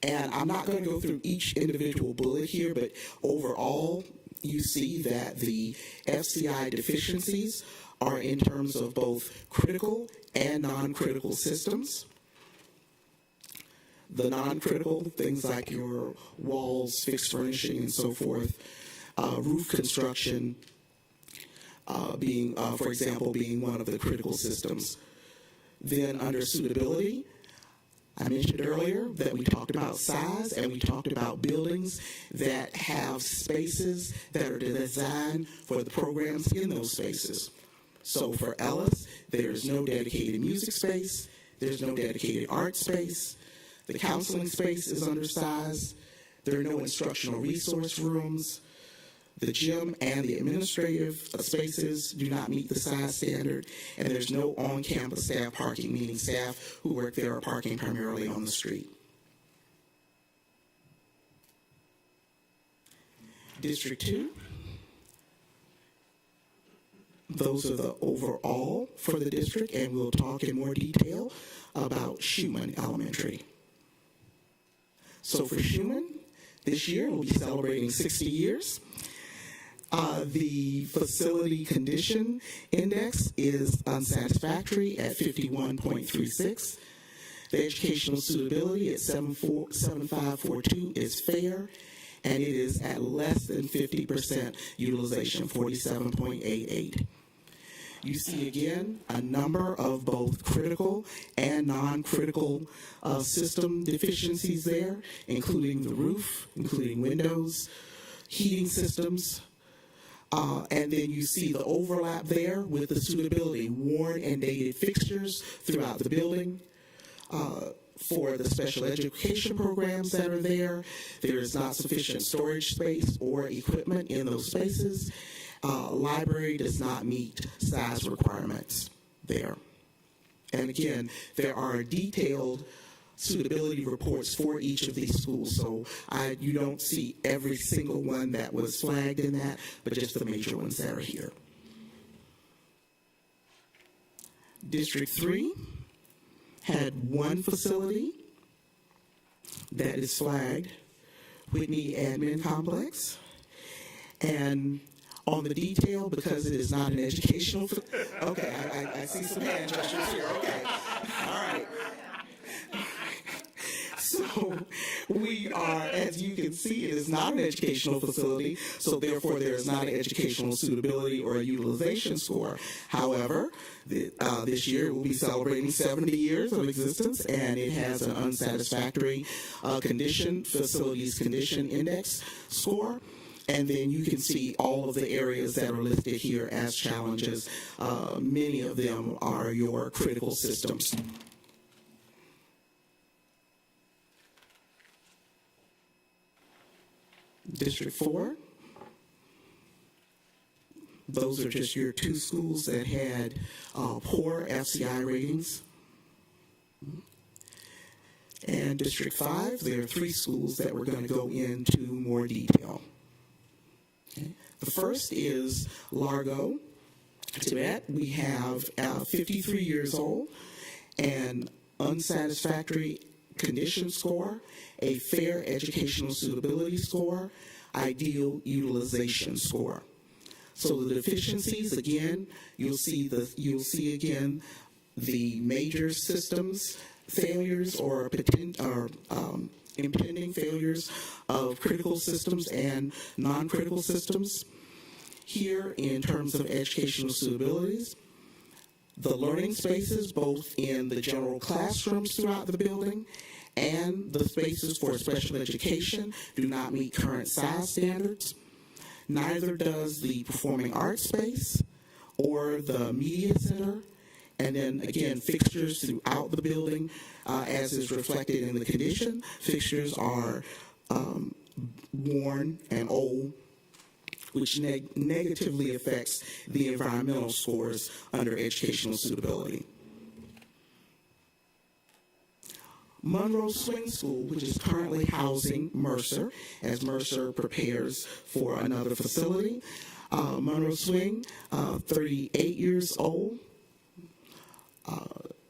Speaker 6: And I'm not going to go through each individual bullet here, but overall, you see that the FCI deficiencies are in terms of both critical and non-critical systems. The non-critical, things like your walls, fixed furnishing, and so forth, roof construction being, for example, being one of the critical systems. Then under suitability, I mentioned earlier that we talked about size, and we talked about buildings that have spaces that are designed for the programs in those spaces. So for Ellis, there's no dedicated music space, there's no dedicated art space, the counseling space is undersized, there are no instructional resource rooms, the gym and the administrative spaces do not meet the size standard, and there's no on-campus staff parking, meaning staff who work there are parking primarily on the street. District 2. Those are the overall for the district, and we'll talk in more detail about Schumann Elementary. So for Schumann, this year we'll be celebrating 60 years. The facility condition index is unsatisfactory at 51.36. The educational suitability at 7542 is fair, and it is at less than 50% utilization, 47.88. You see again a number of both critical and non-critical system deficiencies there, including the roof, including windows, heating systems, and then you see the overlap there with the suitability, worn and dated fixtures throughout the building. For the special education programs that are there, there is not sufficient storage space or equipment in those spaces. Library does not meet size requirements there. And again, there are detailed suitability reports for each of these schools, so you don't see every single one that was flagged in that, but just the major ones that are here. District 3 had one facility that is flagged, Whitney Admin Complex, and on the detail, because it is not an educational, okay, I see some hand gestures here, okay, all right. So we are, as you can see, it is not an educational facility, so therefore there is not an educational suitability or a utilization score. However, this year we'll be celebrating 70 years of existence, and it has an unsatisfactory facilities condition index score. And then you can see all of the areas that are listed here as challenges. Many of them are your critical systems. District 4, those are just your two schools that had poor FCI ratings. And District 5, there are 3 schools that we're going to go into more detail. Okay. The first is Largo, Tibet. We have 53 years old and unsatisfactory condition score, a fair educational suitability score, ideal utilization score. So the deficiencies, again, you'll see again the major systems failures or impending failures of critical systems and non-critical systems. Here, in terms of educational suitabilities, the learning spaces, both in the general classrooms throughout the building and the spaces for special education, do not meet current size standards. Neither does the performing arts space or the media center. And then again, fixtures throughout the building, as is reflected in the condition, fixtures are worn and old, which negatively affects the environmental scores under educational suitability. Monroe Swing School, which is currently housing Mercer, as Mercer prepares for another facility. Monroe Swing, 38 years old.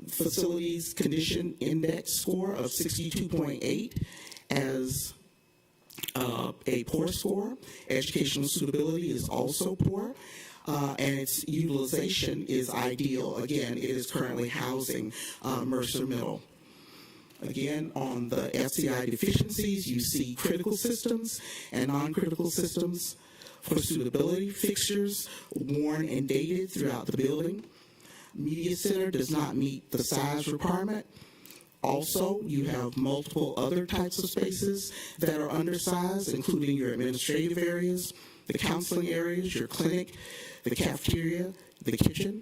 Speaker 6: Facilities condition index score of 62.8 as a poor score. Educational suitability is also poor, and its utilization is ideal. Again, it is currently housing Mercer Middle. Again, on the FCI deficiencies, you see critical systems and non-critical systems for suitability. Fixtures worn and dated throughout the building. Media center does not meet the size requirement. Also, you have multiple other types of spaces that are undersized, including your administrative areas, the counseling areas, your clinic, the cafeteria, the kitchen.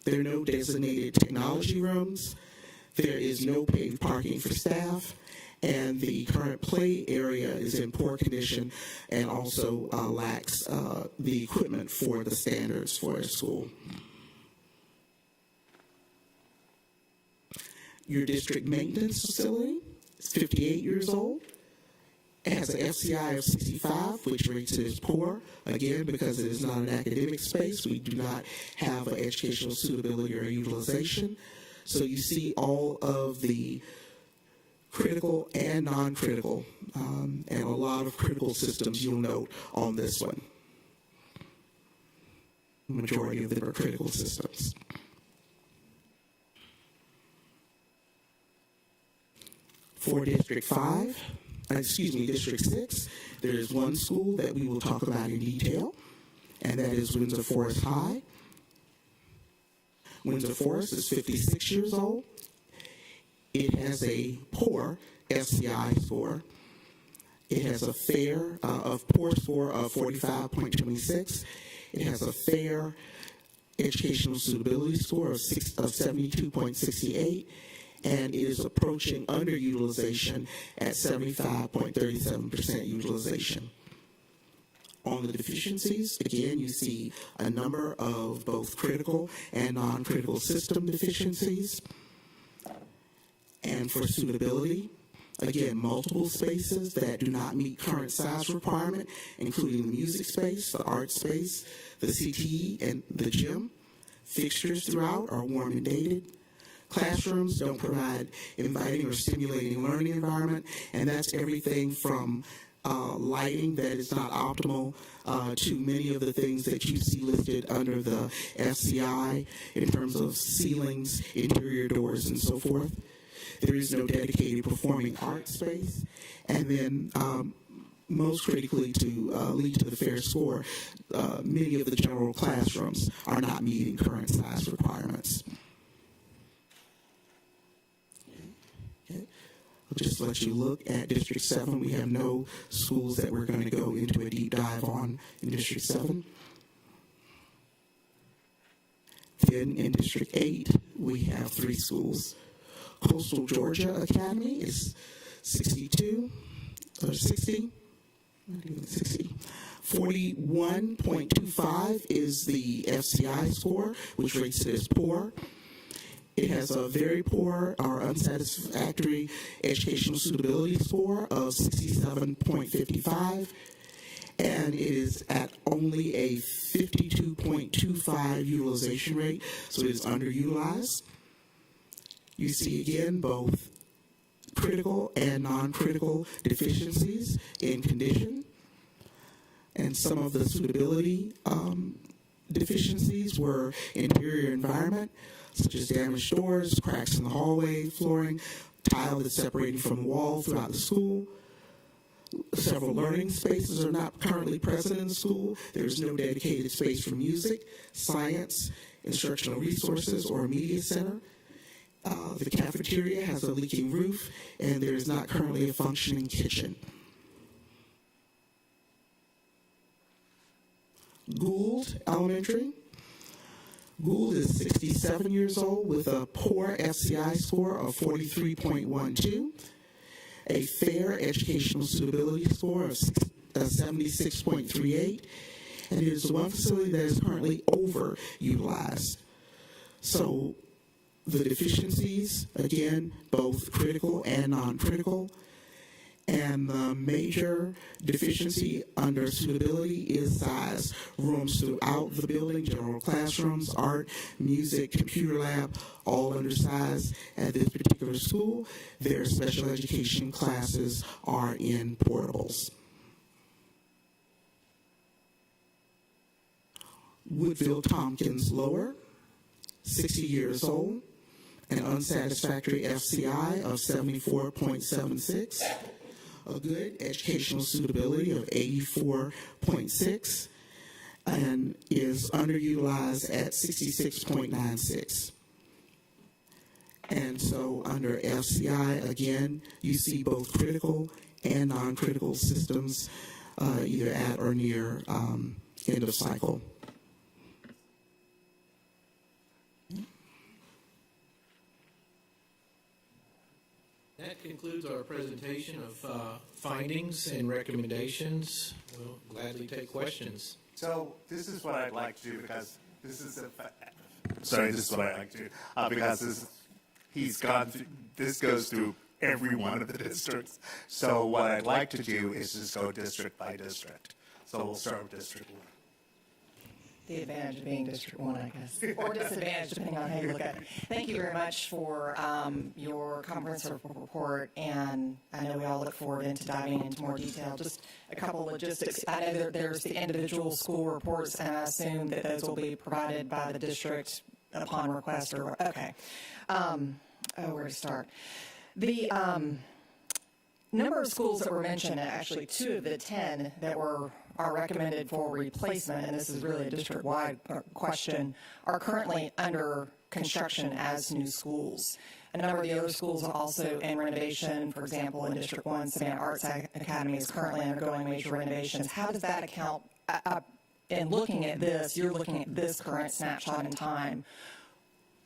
Speaker 6: There are no designated technology rooms. There is no paved parking for staff, and the current play area is in poor condition and also lacks the equipment for the standards for a school. Your district maintenance facility is 58 years old It has an FCI of 65, which rates it as poor. Again, because it is not an academic space, we do not have an educational suitability or utilization. So you see all of the critical and non-critical, and a lot of critical systems you'll note on this one. Majority of them are critical systems. For District 6, there is one school that we will talk about in detail, and that is Windsor Forest High. Windsor Forest is 56 years old. It has a poor FCI score. It has a poor score of 45.26. It has a fair educational suitability score of 72.68, and it is approaching underutilization at 75.37% utilization. On the deficiencies, again, you see a number of both critical and non-critical system deficiencies. And for suitability, again, multiple spaces that do not meet current size requirement, including the music space, the art space, the CTE, and the gym. Fixtures throughout are warm and dated. Classrooms don't provide inviting or stimulating learning environment, and that's everything from lighting that is not optimal to many of the things that you see listed under the FCI in terms of ceilings, interior doors, and so forth. There is no dedicated performing arts space. And then most critically, to lead to the fair score, many of the general classrooms are not meeting current size requirements. Okay. I'll just let you look at District 7. We have no schools that we're going to go into a deep dive on in District 7. Then in District 8, we have 3 schools. Coastal Georgia Academy is 60. 41.25 is the FCI score, which rates it as poor. It has a very poor or unsatisfactory educational suitability score of 67.55, and it is at only a 52.25 utilization rate, so it is underutilized. You see again both critical and non-critical deficiencies in condition, and some of the suitability deficiencies were interior environment, such as damaged doors, cracks in the hallway flooring, tile that's separating from the wall throughout the school. Several learning spaces are not currently present in the school. There's no dedicated space for music, science, instructional resources, or a media center. The cafeteria has a leaking roof, and there is not currently a functioning kitchen. Gould Elementary. Gould is 67 years old with a poor FCI score of 43.12, a fair educational suitability score of 76.38, and it is the one facility that is currently overutilized. So the deficiencies, again, both critical and non-critical, and the major deficiency under suitability is size. Rooms throughout the building, general classrooms, art, music, computer lab, all undersized at this particular school. Their special education classes are in portables. Woodville Tompkins Lower, 60 years old, an unsatisfactory FCI of 74.76, a good educational suitability of 84.6, and is underutilized at 66.96. And so under FCI, again, you see both critical and non-critical systems either at or near end of cycle.
Speaker 5: That concludes our presentation of findings and recommendations. We'll gladly take questions.
Speaker 1: So this is what I'd like to do, because this is this is what I like to do, because this goes through every one of the districts. So what I'd like to do is just go district by district. So we'll start with District 1.
Speaker 7: The advantage of being District 1, I guess, or disadvantage, depending on how you look at it. Thank you very much for your comprehensive report, and I know we all look forward into diving into more detail. Just a couple logistics. I know that there's the individual school reports, and I assume that those will be provided by the district upon request, or, okay. Where to start? The number of schools that were mentioned, actually 2 of the 10 that are recommended for replacement, and this is really a district-wide question, are currently under construction as new schools. A number of the other schools are also in renovation. For example, in District 1, Savannah Academy is currently undergoing major renovations. How does that account, in looking at this, you're looking at this current snapshot in time,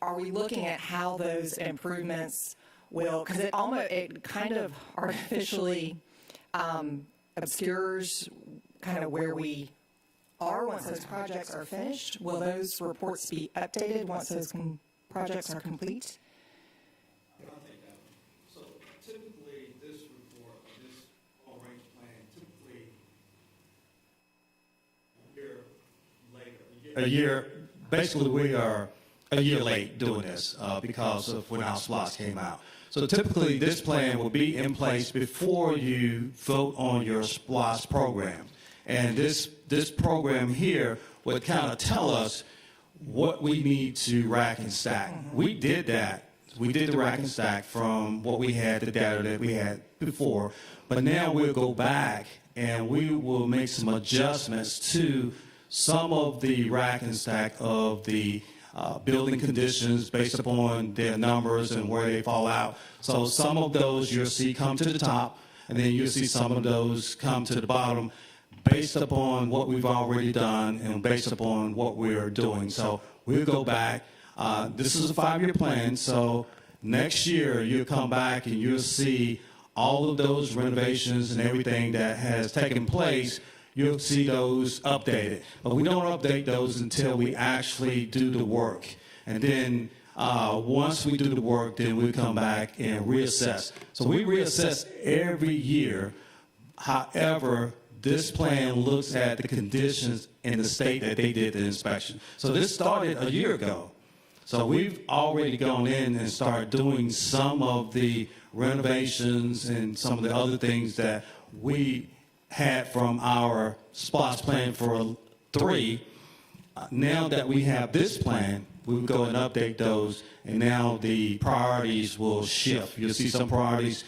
Speaker 7: are we looking at how those improvements will, because it kind of artificially obscures kind of where we are once those projects are finished? Will those reports be updated once those projects are complete?
Speaker 4: I'll take that one. So typically, this report, or this long-range plan, typically a year, basically we are a year late doing this because of when our slots came out. So typically, this plan will be in place before you vote on your SPLOST program. And this program here would kind of tell us what we need to rack and stack. We did that. We did the rack and stack from what we had, the data that we had before. But now we'll go back and we will make some adjustments to some of the rack and stack of the building conditions based upon their numbers and where they fall out. So some of those you'll see come to the top, and then you'll see some of those come to the bottom based upon what we've already done and based upon what we're doing. So we'll go back. This is a 5-year plan, so next year you'll come back and you'll see all of those renovations and everything that has taken place. You'll see those updated. But we don't update those until we actually do the work. And then once we do the work, then we come back and reassess. So we reassess every year. However, this plan looks at the conditions in the state that they did the inspection. So this started a year ago. So we've already gone in and started doing some of the renovations and some of the other things that we had from our SPLOST plan for 3. Now that we have this plan, we will go and update those, and now the priorities will shift. You'll see some priorities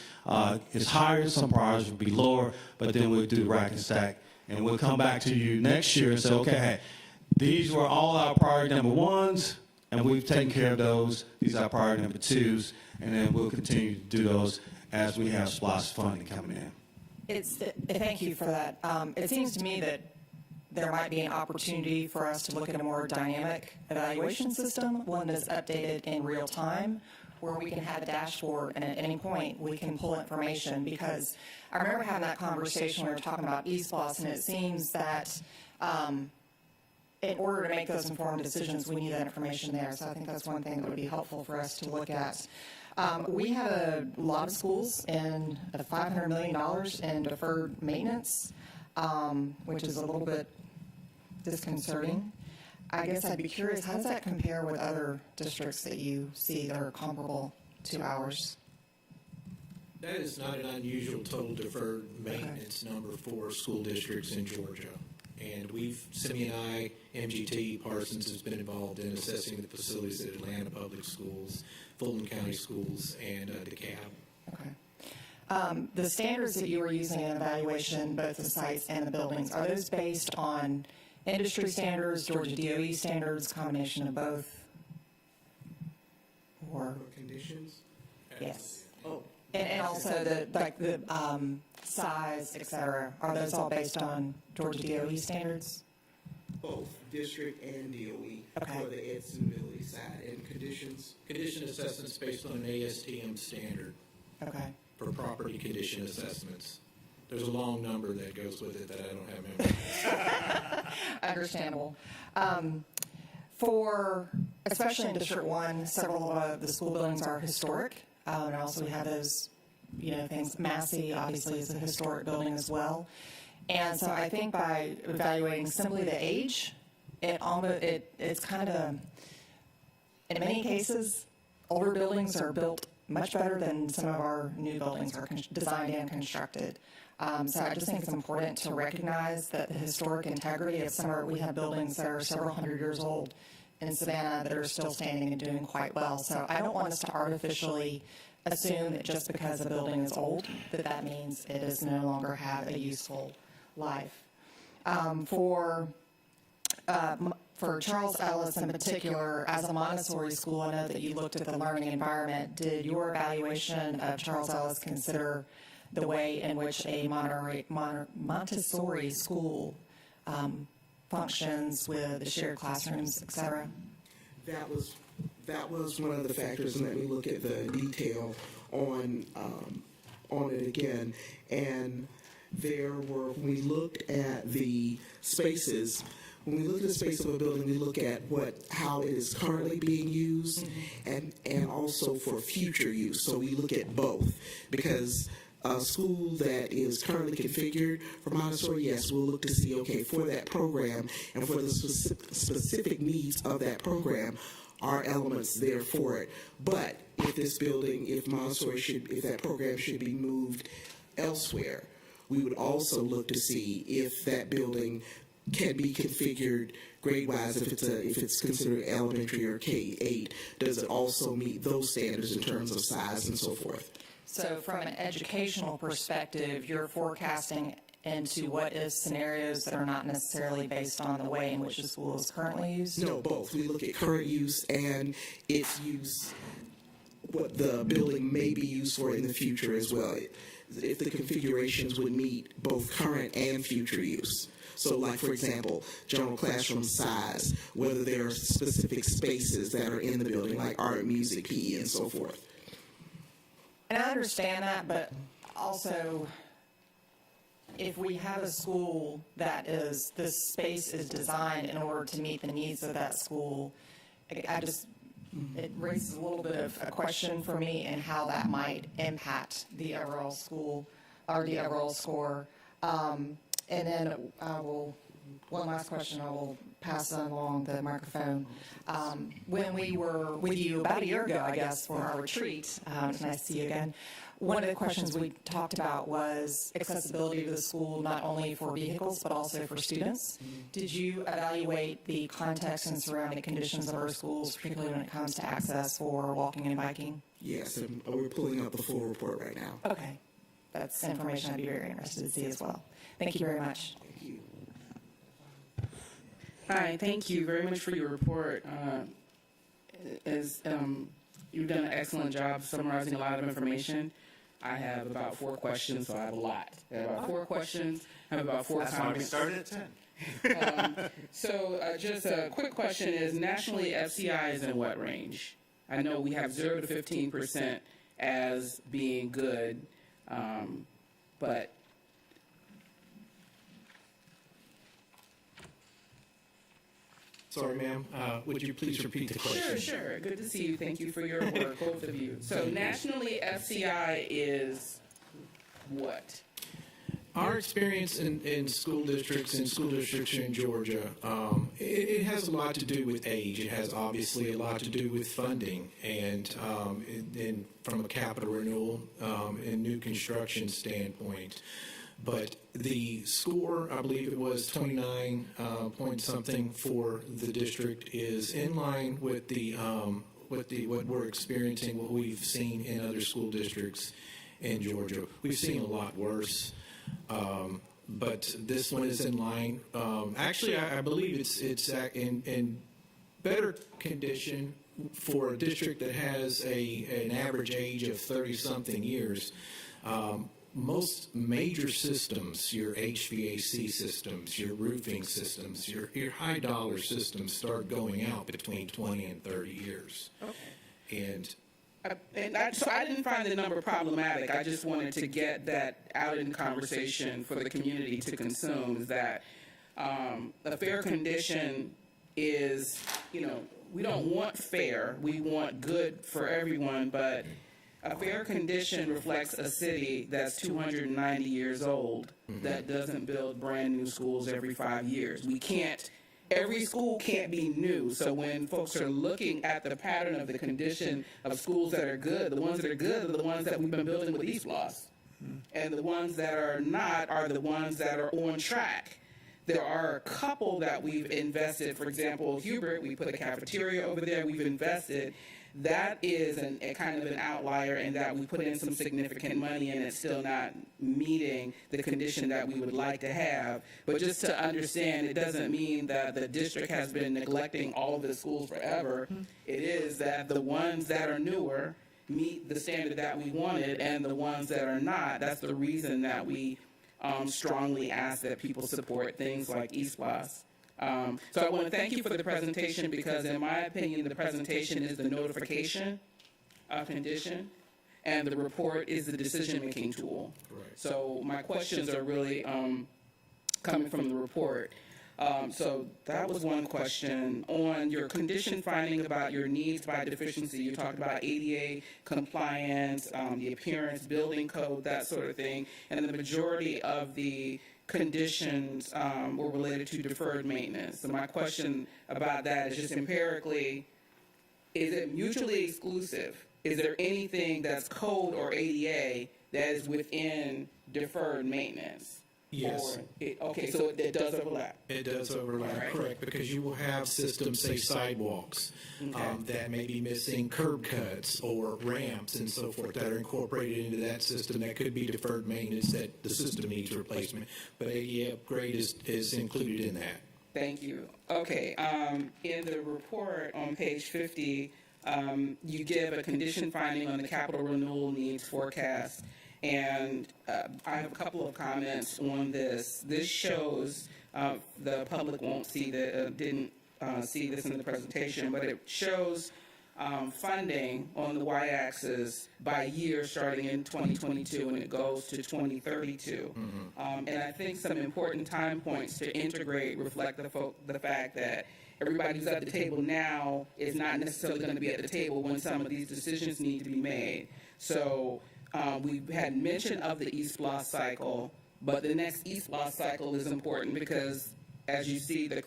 Speaker 4: is higher, some priorities will be lower, but then we'll do rack and stack. And we'll come back to you next year and say, okay, hey, these were all our priority number 1s, and we've taken care of those. These are our priority number 2s, and then we'll continue to do those as we have SPLOST funding coming in.
Speaker 7: Thank you for that. It seems to me that there might be an opportunity for us to look at a more dynamic evaluation system, one that's updated in real time, where we can have a dashboard and at any point we can pull information. Because I remember having that conversation, we were talking about eSPLOST, and it seems that in order to make those informed decisions, we need that information there. So I think that's one thing that would be helpful for us to look at. We have a lot of schools in $500 million in deferred maintenance, which is a little bit disconcerting. I guess I'd be curious, how does that compare with other districts that you see that are comparable to ours?
Speaker 5: That is not an unusual total deferred maintenance number for school districts in Georgia. And Simi and I, MGT, Parsons has been involved in assessing the facilities at Atlanta Public Schools, Fulton County Schools, and DeKalb.
Speaker 7: Okay. The standards that you were using in evaluation, both the sites and the buildings, are those based on industry standards, Georgia DOE standards, combination of both? Or
Speaker 6: Conditions?
Speaker 7: yes. Oh. And also the size, et cetera, are those all based on Georgia DOE standards?
Speaker 6: Both district and DOE
Speaker 7: Okay.
Speaker 6: for the ed suitability side and conditions.
Speaker 5: Condition assessments based on an ASTM standard
Speaker 7: Okay.
Speaker 5: for property condition assessments. There's a long number that goes with it that I don't have memorized.
Speaker 7: Understandable. Especially in District 1, several of the school buildings are historic, and also we have those things. Massey obviously is a historic building as well. And so I think by evaluating simply the age, it's kind of, in many cases, older buildings are built much better than some of our new buildings are designed and constructed. So I just think it's important to recognize that the historic integrity of we have buildings that are several hundred years old in Savannah that are still standing and doing quite well. So I don't want us to artificially assume that just because a building is old, that means it does no longer have a useful life. For Charles Ellis in particular, as a Montessori school, I know that you looked at the learning environment. Did your evaluation of Charles Ellis consider the way in which a Montessori school functions with the shared classrooms, et cetera?
Speaker 6: That was one of the factors, and let me look at the detail on it again. And when we looked at the spaces. When we look at the space of a building, we look at how it is currently being used, and also for future use. So we look at both, because a school that is currently configured for Montessori, yes, we'll look to see, okay, for that program and for the specific needs of that program, are elements there for it. But if if that program should be moved elsewhere, we would also look to see if that building can be configured grade-wise. If it's considered elementary or K-8, does it also meet those standards in terms of size and so forth?
Speaker 7: So from an educational perspective, you're forecasting into what is scenarios that are not necessarily based on the way in which the school is currently used?
Speaker 6: No, both. We look at current use and its use, what the building may be used for in the future as well, if the configurations would meet both current and future use. So, like, for example, general classroom size, whether there are specific spaces that are in the building, like art, music, PE, and so forth.
Speaker 7: And I understand that, but also, if we have a school this space is designed in order to meet the needs of that school, it raises a little bit of a question for me in how that might impact the overall school or the overall score. And then one last question, I will pass along the microphone. When we were with you about a year ago, I guess, for our retreat, it's nice to see you again, one of the questions we talked about was accessibility to the school, not only for vehicles, but also for students. Did you evaluate the context and surrounding conditions of our schools, particularly when it comes to access for walking and biking?
Speaker 6: Yes, and we're pulling up the full report right now.
Speaker 7: Okay. That's information I'd be very interested to see as well. Thank you very much.
Speaker 6: Thank you.
Speaker 8: Hi, thank you very much for your report. You've done an excellent job summarizing a lot of information. I have about 4 questions, so I have a lot. I have about 4 questions. I have about 4
Speaker 1: That's
Speaker 8: comments.
Speaker 1: why we started at 10.
Speaker 8: So just a quick question is, nationally, FCI is in what range? I know we have 0 to 15% as being good, but
Speaker 5: Sorry, ma'am. Would you please repeat the question?
Speaker 8: Sure. Good to see you. Thank you for your work, both of you. So nationally, FCI is what?
Speaker 5: Our experience in school districts in Georgia, it has a lot to do with age. It has obviously a lot to do with funding and from a capital renewal and new construction standpoint. But the score, I believe it was 29 point something for the district, is in line with what we're experiencing, what we've seen in other school districts in Georgia. We've seen a lot worse. But this one is in line. Actually, I believe it's in better condition for a district that has an average age of 30-something years. Most major systems, your HVAC systems, your roofing systems, your high-dollar systems start going out between 20 and 30 years.
Speaker 8: Okay. So I didn't find the number problematic. I just wanted to get that out in conversation for the community to consume, is that a fair condition is, we don't want fair. We want good for everyone, but A fair condition reflects a city that's 290 years old that doesn't build brand new schools every 5 years. Every school can't be new. So when folks are looking at the pattern of the condition of schools that are good, the ones that are good are the ones that we've been building with East Floss. And the ones that are not are the ones that are on track. There are a couple that we've invested. For example, Hubert, we put a cafeteria over there. We've invested. That is a kind of an outlier in that we put in some significant money and it's still not meeting the condition that we would like to have. But just to understand, it doesn't mean that the district has been neglecting all of the schools forever. It is that the ones that are newer meet the standard that we wanted, and the ones that are not, that's the reason that we strongly ask that people support things like East Floss. So I want to thank you for the presentation because, in my opinion, the presentation is the notification of condition, and the report is the decision-making tool.
Speaker 5: Right.
Speaker 8: So my questions are really coming from the report. So that was one question. On your condition finding about your needs by deficiency, you talked about ADA compliance, the appearance, building code, that sort of thing, and the majority of the conditions were related to deferred maintenance. So my question about that is just empirically, is it mutually exclusive? Is there anything that's code or ADA that is within deferred maintenance?
Speaker 5: Yes.
Speaker 8: Okay, so it does overlap.
Speaker 5: It does overlap,
Speaker 8: Right.
Speaker 5: correct, because you will have systems, say sidewalks, that may be missing curb cuts or ramps and so forth that are incorporated into that system. That could be deferred maintenance that the system needs replacement, but ADA upgrade is included in that.
Speaker 8: Thank you. Okay, in the report on page 50, you give a condition finding on the capital renewal needs forecast. And I have a couple of comments on this. This shows, the public won't see didn't see this in the presentation, but it shows funding on the y-axis by year starting in 2022, and it goes to 2032. And I think some important time points to integrate reflect the fact that everybody who's at the table now is not necessarily going to be at the table when some of these decisions need to be made. So we had mention of the East Floss cycle, but the next East Floss cycle is important because, as you see, the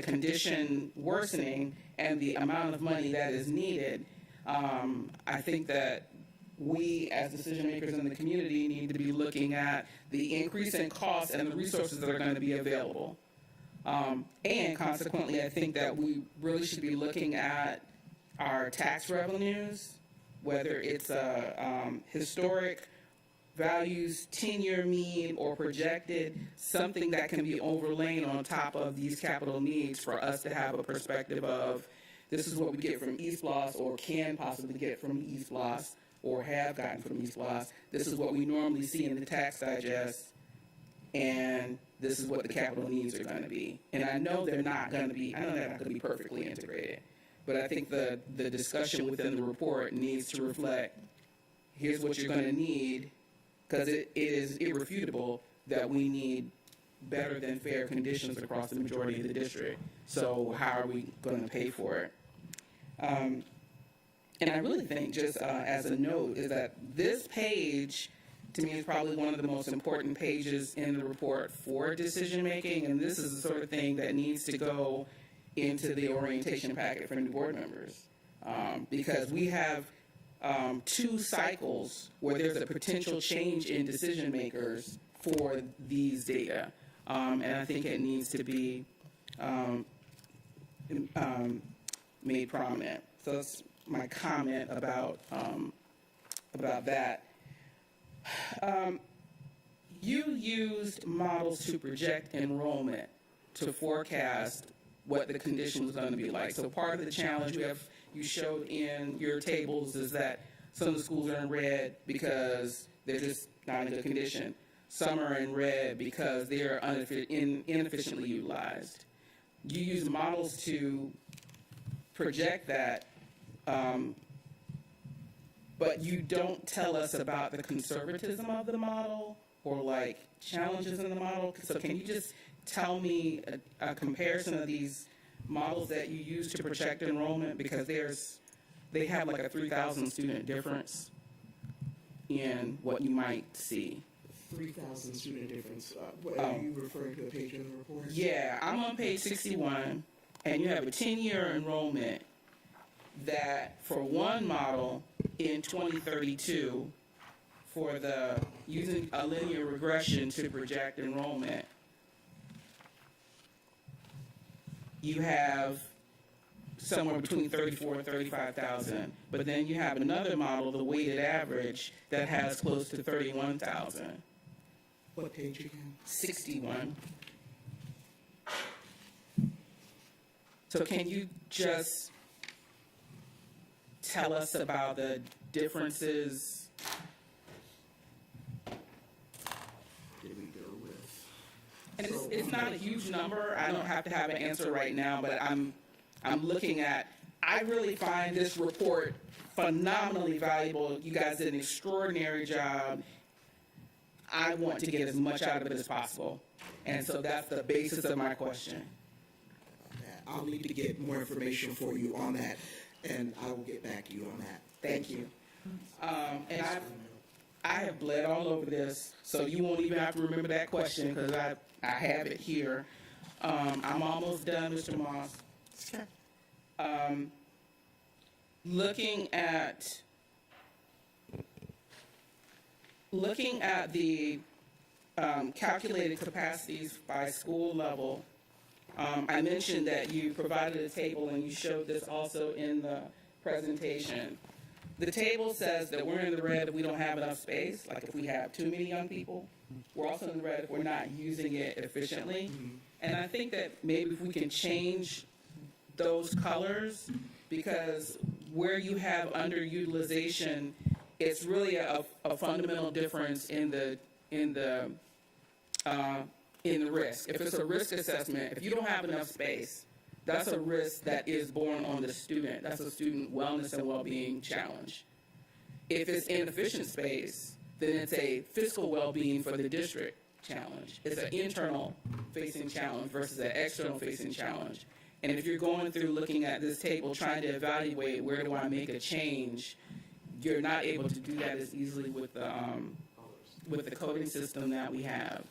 Speaker 8: condition worsening and the amount of money that is needed, I think that we, as decision makers in the community, need to be looking at the increase in costs and the resources that are going to be available. And consequently, I think that we really should be looking at our tax revenues, whether it's historic values, 10-year mean, or projected, something that can be overlain on top of these capital needs for us to have a perspective of this is what we get from East Floss or can possibly get from East Floss or have gotten from East Floss. This is what we normally see in the tax digest, and this is what the capital needs are going to be. And I know they're not going to be perfectly integrated. But I think the discussion within the report needs to reflect, here's what you're going to need, because it is irrefutable that we need better than fair conditions across the majority of the district. So how are we going to pay for it? And I really think, just as a note, is that this page, to me, is probably one of the most important pages in the report for decision making, and this is the sort of thing that needs to go into the orientation packet for new board members, because we have 2 cycles where there's a potential change in decision makers for these data, and I think it needs to be made prominent. So that's my comment about that. You used models to project enrollment to forecast what the condition was going to be like. So part of the challenge you showed in your tables is that some of the schools are in red because they're just not in good condition. Some are in red because they're inefficiently utilized. You use models to project that, but you don't tell us about the conservatism of the model or like challenges in the model. So can you just tell me a comparison of these models that you use to project enrollment, because there's they have like a 3,000 student difference in what you might see.
Speaker 6: 3,000 student difference. Are you referring to a page in the report?
Speaker 8: Yeah, I'm on page 61, and you have a 10-year enrollment that for one model in 2032, for the using a linear regression to project enrollment, you have somewhere between 34 and 35,000. But then you have another model, the weighted average, that has close to 31,000.
Speaker 6: What page again?
Speaker 8: 61. So can you just tell us about the differences? And it's not a huge number. I don't have to have an answer right now, but I'm looking at, I really find this report phenomenally valuable. You guys did an extraordinary job. I want to get as much out of it as possible. And so that's the basis of my question.
Speaker 6: I'll need to get more information for you on that, and I will get back to you on that.
Speaker 8: Thank you. And I have bled all over this, so you won't even have to remember that question because I have it here. I'm almost done, Mr. Moss.
Speaker 1: Okay.
Speaker 8: Looking at the calculated capacities by school level, I mentioned that you provided a table and you showed this also in the presentation. The table says that we're in the red if we don't have enough space, like if we have too many young people. We're also in the red if we're not using it efficiently. And I think that maybe if we can change those colors, because where you have underutilization, it's really a fundamental difference in the risk. If it's a risk assessment, if you don't have enough space, that's a risk that is borne on the student. That's a student wellness and well-being challenge. If it's inefficient space, then it's a fiscal well-being for the district challenge. It's an internal facing challenge versus an external facing challenge. And if you're going through looking at this table trying to evaluate where do I make a change, you're not able to do that as easily with the coding system that we have.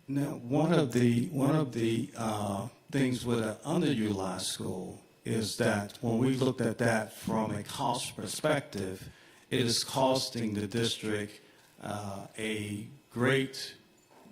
Speaker 4: Now, one of the things with an underutilized school is that when we looked at that from a cost perspective, it is costing the district a great,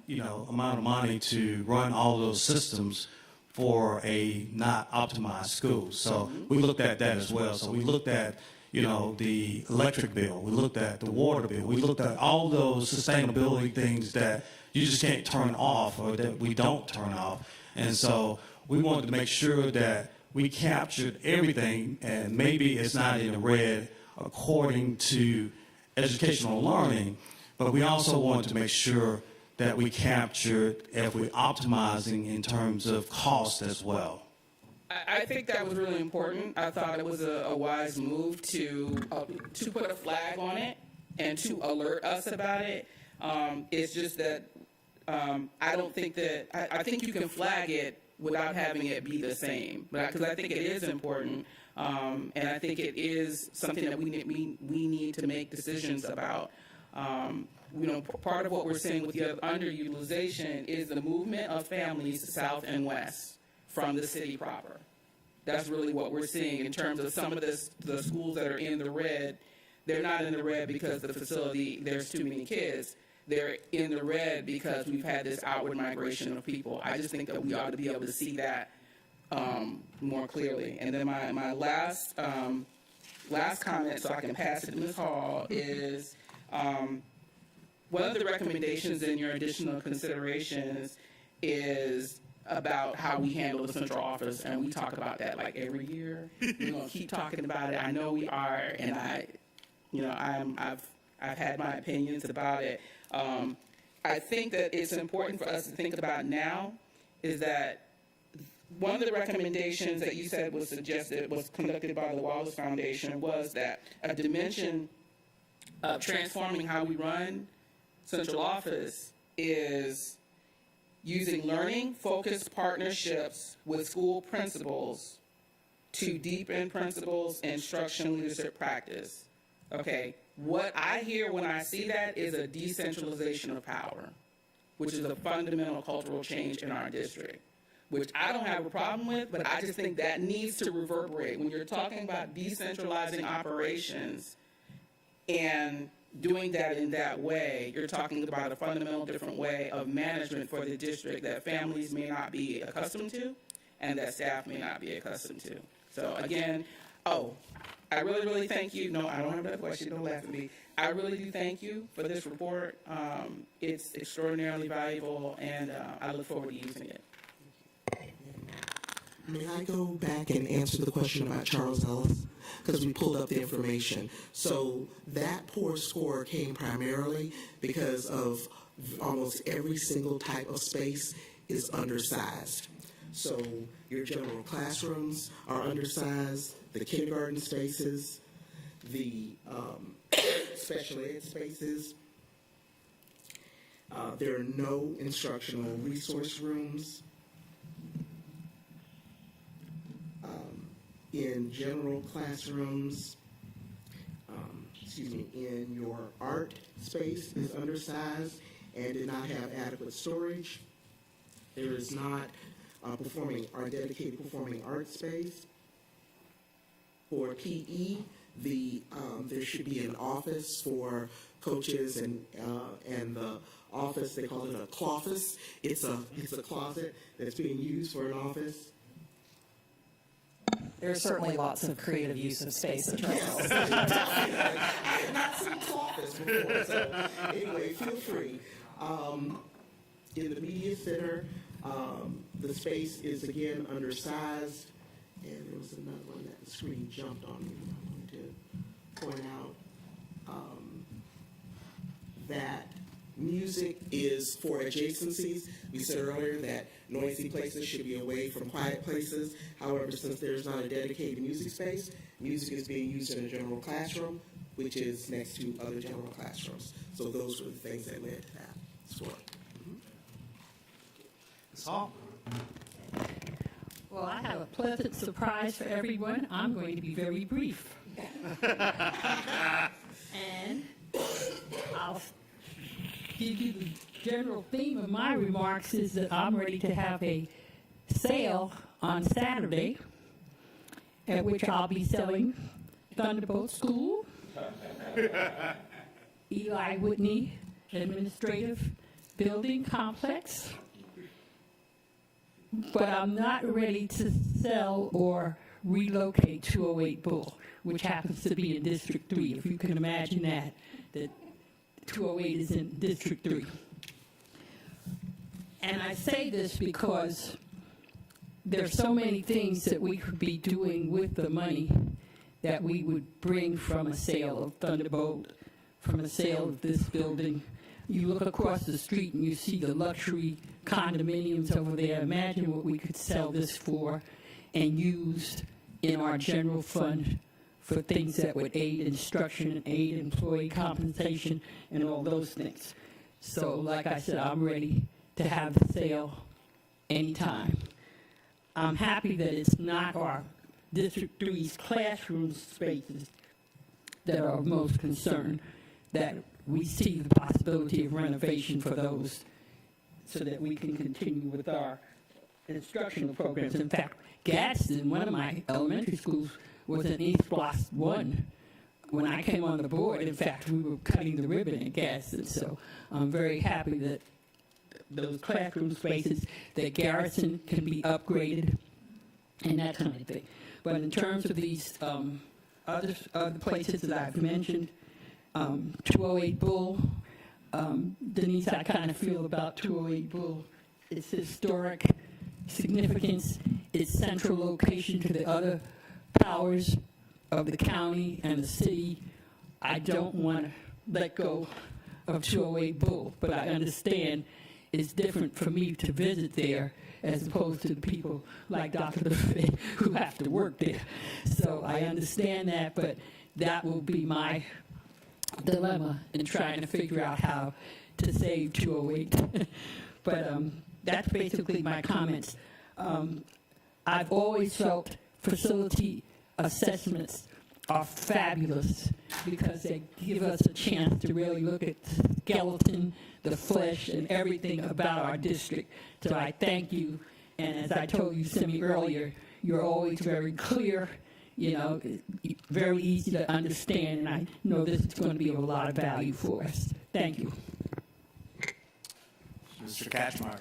Speaker 4: amount of money to run all those systems for a not optimized school. So we looked at that as well. So we looked at, the electric bill. We looked at the water bill. We looked at all those sustainability things that you just can't turn off or that we don't turn off. And so we wanted to make sure that we captured everything, and maybe it's not in the red according to educational learning, but we also wanted to make sure that we captured if we're optimizing in terms of cost as well.
Speaker 8: I think that was really important. I thought it was a wise move to put a flag on it and to alert us about it. It's just that I don't think that I think you can flag it without having it be the same, because I think it is important, and I think it is something that we need to make decisions about. Part of what we're seeing with the underutilization is the movement of families south and west from the city proper. That's really what we're seeing in terms of some of the schools that are in the red. They're not in the red because the facility, there's too many kids. They're in the red because we've had this outward migration of people. I just think that we ought to be able to see that more clearly. And then my last comment, so I can pass it to Ms. Hall, is one of the recommendations in your additional considerations is about how we handle the central office, and we talk about that like every year. We're going to keep talking about it. I know we are, and I've had my opinions about it. I think that it's important for us to think about now is that one of the recommendations that you said was suggested, was conducted by the Wallace Foundation, was that a dimension of transforming how we run central office is using learning-focused partnerships with school principals to deepen principles, instruction, leadership practice. Okay, what I hear when I see that is a decentralization of power, which is a fundamental cultural change in our district, which I don't have a problem with, but I just think that needs to reverberate. When you're talking about decentralizing operations and doing that in that way, you're talking about a fundamental different way of management for the district that families may not be accustomed to and that staff may not be accustomed to. So again, I really, really thank you. No, I don't have that question. Don't laugh at me. I really do thank you for this report. It's extraordinarily valuable, and I look forward to using it.
Speaker 6: May I go back and answer the question about Charles Ellis? Because we pulled up the information. So that poor score came primarily because of almost every single type of space is undersized. So your general classrooms are undersized, the kindergarten spaces, the special ed spaces. There are no instructional resource rooms. In general classrooms, in your art space is undersized and did not have adequate storage. There is not dedicated performing arts space. For PE, there should be an office for coaches and the office, they call it a cloffice. It's a closet that's being used for an office.
Speaker 7: There's certainly lots of creative use of space at Charles.
Speaker 6: I have not seen cloffice before, so anyway, feel free. In the media center, the space is again undersized, and there was another one that the screen jumped on me. I wanted to point out that music is for adjacencies. We said earlier that noisy places should be away from quiet places. However, since there's not a dedicated music space, music is being used in a general classroom, which is next to other general classrooms. So those were the things that led to that score.
Speaker 1: Ms. Hall?
Speaker 9: Well, I have a pleasant surprise for everyone. I'm going to be very brief. And I'll give you the general theme of my remarks is that I'm ready to have a sale on Saturday at which I'll be selling Thunderbolt School, Eli Whitney Administrative Building Complex, but I'm not ready to sell or relocate 208 Bull, which happens to be in District 3, if you can imagine that 208 is in District 3. And I say this because there's so many things that we could be doing with the money that we would bring from a sale of Thunderbolt, from a sale of this building. You look across the street and you see the luxury condominiums over there. Imagine what we could sell this for and use in our general fund for things that would aid instruction, aid employee compensation, and all those things. So, like I said, I'm ready to have the sale anytime. I'm happy that it's not our District 3's classroom spaces that are of most concern, that we see the possibility of renovation for those so that we can continue with our instructional programs. In fact, Gadsden, one of my elementary schools, was in East Block 1 when I came on the board. In fact, we were cutting the ribbon at Gadsden, so I'm very happy that those classroom spaces, that Garrison can be upgraded and that kind of thing. But in terms of these other places that I've mentioned, 208 Bull, Denise, I kind of feel about 208 Bull. Its historic significance, its central location to the other powers of the county and the city. I don't want to let go of 208 Bull, but I understand it's different for me to visit there as opposed to the people like Dr. Lefebvre who have to work there. So I understand that, but that will be my dilemma in trying to figure out how to save 208. But that's basically my comments. I've always felt facility assessments are fabulous because they give us a chance to really look at the skeleton, the flesh, and everything about our district. So I thank you. And as I told you, Simi, earlier, you're always very clear, you know, very easy to understand, and I know this is going to be of a lot of value for us. Thank you.
Speaker 1: Mr. Katchmeyer.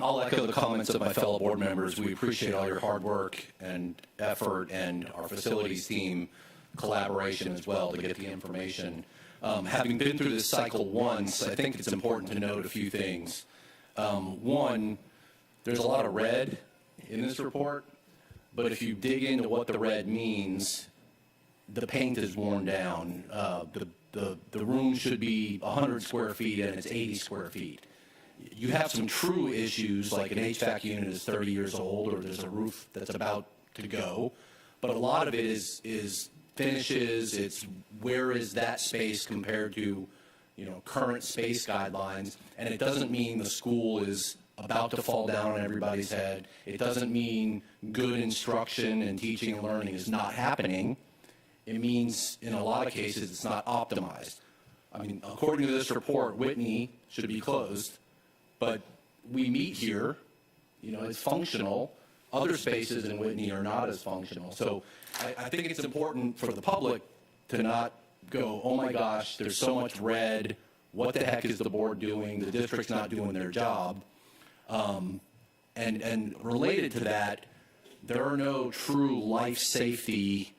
Speaker 10: I'll echo the comments of my fellow board members. We appreciate all your hard work and effort and our facilities team collaboration as well to get the information. Having been through this cycle once, I think it's important to note a few things. One, there's a lot of red in this report, but if you dig into what the red means, the paint is worn down. The room should be 100 square feet and it's 80 square feet. You have some true issues, like an HVAC unit is 30 years old, or there's a roof that's about to go. But a lot of it is finishes. It's where is that space compared to, you know, current space guidelines. And it doesn't mean the school is about to fall down on everybody's head. It doesn't mean good instruction and teaching and learning is not happening. It means in a lot of cases it's not optimized. I mean, according to this report, Whitney should be closed. But we meet here, you know, it's functional. Other spaces in Whitney are not as functional. So I think it's important for the public to not go, oh my gosh, there's so much red. What the heck is the board doing? The district's not doing their job. And related to that, there are no true life safety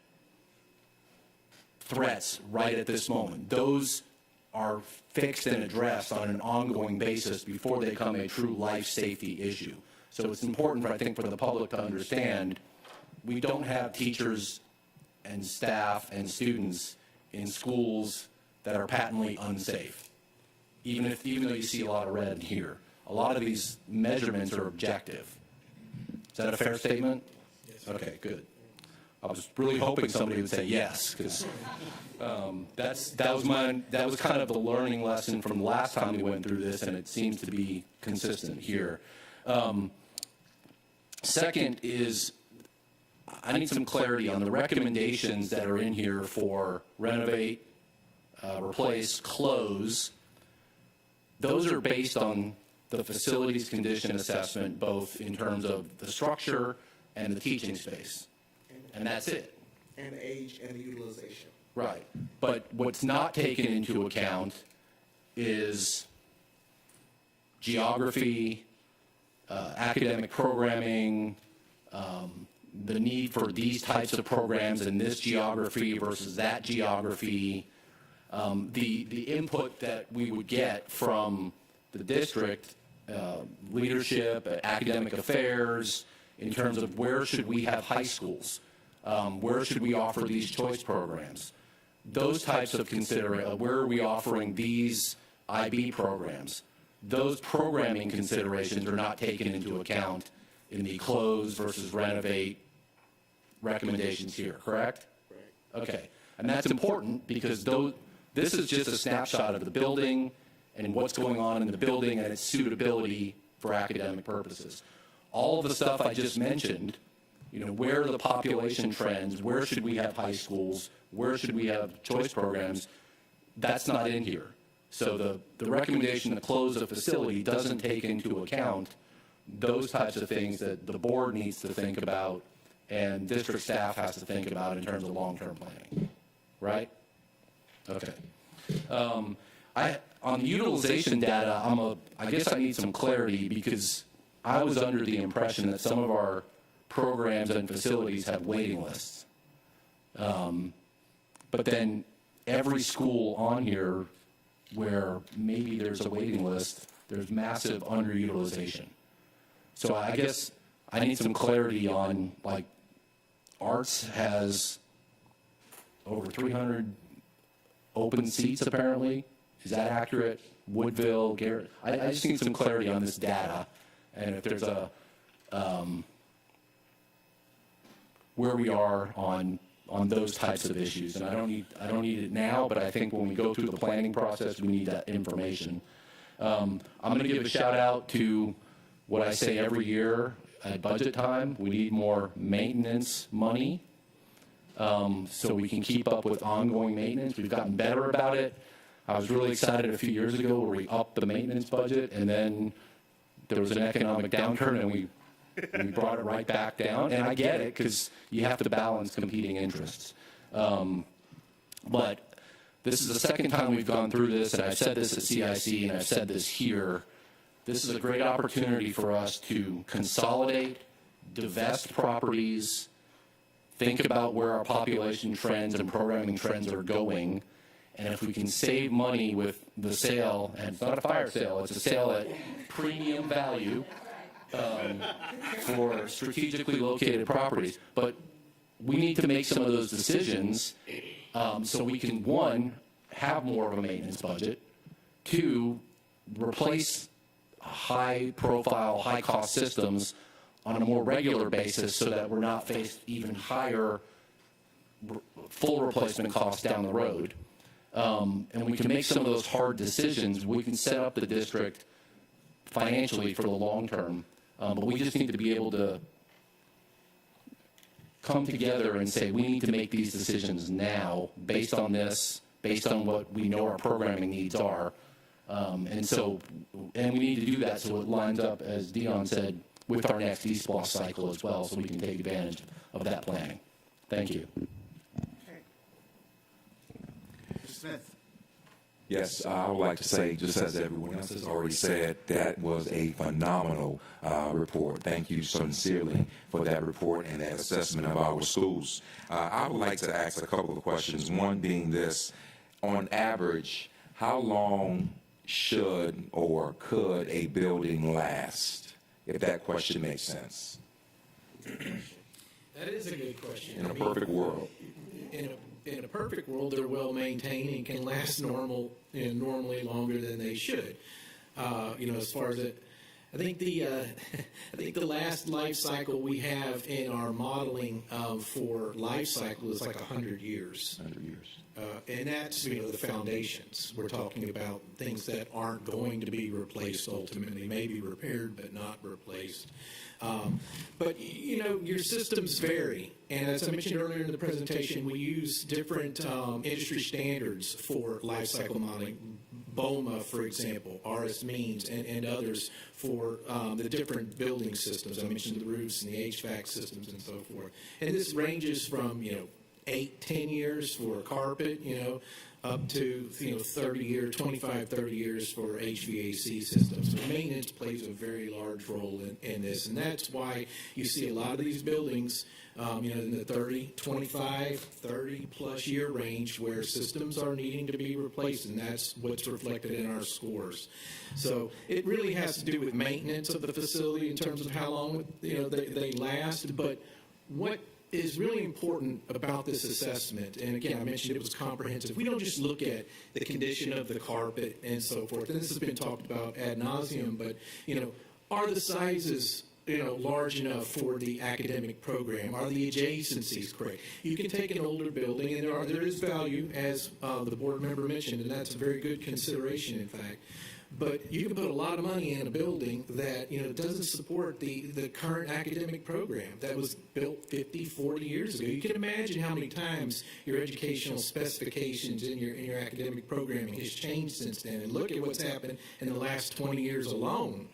Speaker 10: threats right at this moment. Those are fixed and addressed on an ongoing basis before they become a true life safety issue. So it's important, I think, for the public to understand we don't have teachers and staff and students in schools that are patently unsafe, even though you see a lot of red here. A lot of these measurements are objective. Is that a fair statement? Yes. Okay, good. I was really hoping somebody would say yes, because that was kind of the learning lesson from the last time we went through this, and it seems to be consistent here. Second is, I need some clarity on the recommendations that are in here for renovate, replace, close. Those are based on the facilities condition assessment, both in terms of the structure and the teaching space. And that's it.
Speaker 6: And age and utilization.
Speaker 10: Right. But what's not taken into account is geography, academic programming, the need for these types of programs in this geography versus that geography, the input that we would get from the district, leadership, academic affairs, in terms of where should we have high schools, where should we offer these choice programs, those types of where are we offering these IB programs. Those programming considerations are not taken into account in the close versus renovate recommendations here, correct? Right. Okay, and that's important because this is just a snapshot of the building and what's going on in the building and its suitability for academic purposes. All of the stuff I just mentioned, you know, where are the population trends, where should we have high schools, where should we have choice programs, that's not in here. So the recommendation to close a facility doesn't take into account those types of things that the board needs to think about and district staff has to think about in terms of long-term planning, right? Okay. On the utilization data, I guess I need some clarity because I was under the impression that some of our programs and facilities have waiting lists. But then every school on here where maybe there's a waiting list, there's massive underutilization. So I guess I need some clarity on, like, arts has over 300 open seats apparently. Is that accurate? Woodville, Garrett? I just need some clarity on this data. And if there's where we are on those types of issues. And I don't need it now, but I think when we go through the planning process, we need that information. I'm going to give a shout out to what I say every year. at budget time. We need more maintenance money so we can keep up with ongoing maintenance. We've gotten better about it. I was really excited a few years ago where we upped the maintenance budget, and then there was an economic downturn, and we brought it right back down. And I get it, because you have to balance competing interests. But this is the second time we've gone through this, and I've said this at CIC, and I've said this here. This is a great opportunity for us to consolidate, divest properties, think about where our population trends and programming trends are going. And if we can save money with the sale, and it's not a fire sale, it's a sale at premium value for strategically located properties. But we need to make some of those decisions so we can, one, have more of a maintenance budget, two, replace high-profile, high-cost systems on a more regular basis so that we're not faced even higher full replacement costs down the road. And we can make some of those hard decisions. We can set up the district financially for the long term, but we just need to be able to come together and say we need to make these decisions now based on this, based on what we know our programming needs are. And we need to do that so it lines up, as Dion said, with our next eSPLOST cycle as well, so we can take advantage of that planning. Thank you.
Speaker 1: Mr. Smith.
Speaker 11: Yes, I would like to say, just as everyone else has already said, that was a phenomenal report. Thank you sincerely for that report and that assessment of our schools. I would like to ask a couple of questions, one being this: on average, how long should or could a building last, if that question makes sense?
Speaker 5: That is a good question.
Speaker 11: In a perfect world.
Speaker 5: In a perfect world, they're well maintained and can last normally longer than they should. As far as it, I think the last life cycle we have in our modeling for life cycle is like 100 years. 100 years. And that's, the foundations. We're talking about things that aren't going to be replaced ultimately, maybe repaired but not replaced. But your systems vary. And as I mentioned earlier in the presentation, we use different industry standards for life cycle modeling. BOMA, for example, RS means, and others for the different building systems. I mentioned the roofs and the HVAC systems and so forth. And this ranges from, 8-10 years for carpet, up to 30 years, 25, 30 years for HVAC systems. So maintenance plays a very large role in this, and that's why you see a lot of these buildings, in the 30, 25, 30 plus year range where systems are needing to be replaced, and that's what's reflected in our scores. So it really has to do with maintenance of the facility in terms of how long they last, but what is really important about this assessment, and again, I mentioned it was comprehensive. We don't just look at the condition of the carpet and so forth, and this has been talked about ad nauseum, but, are the sizes, large enough for the academic program? Are the adjacencies correct? You can take an older building, and there is value, as the board member mentioned, and that's a very good consideration, in fact. But you can put a lot of money in a building that, doesn't support the current academic program that was built 50, 40 years ago. You can imagine how many times your educational specifications in your academic programming has changed since then. And look at what's happened in the last 20 years alone.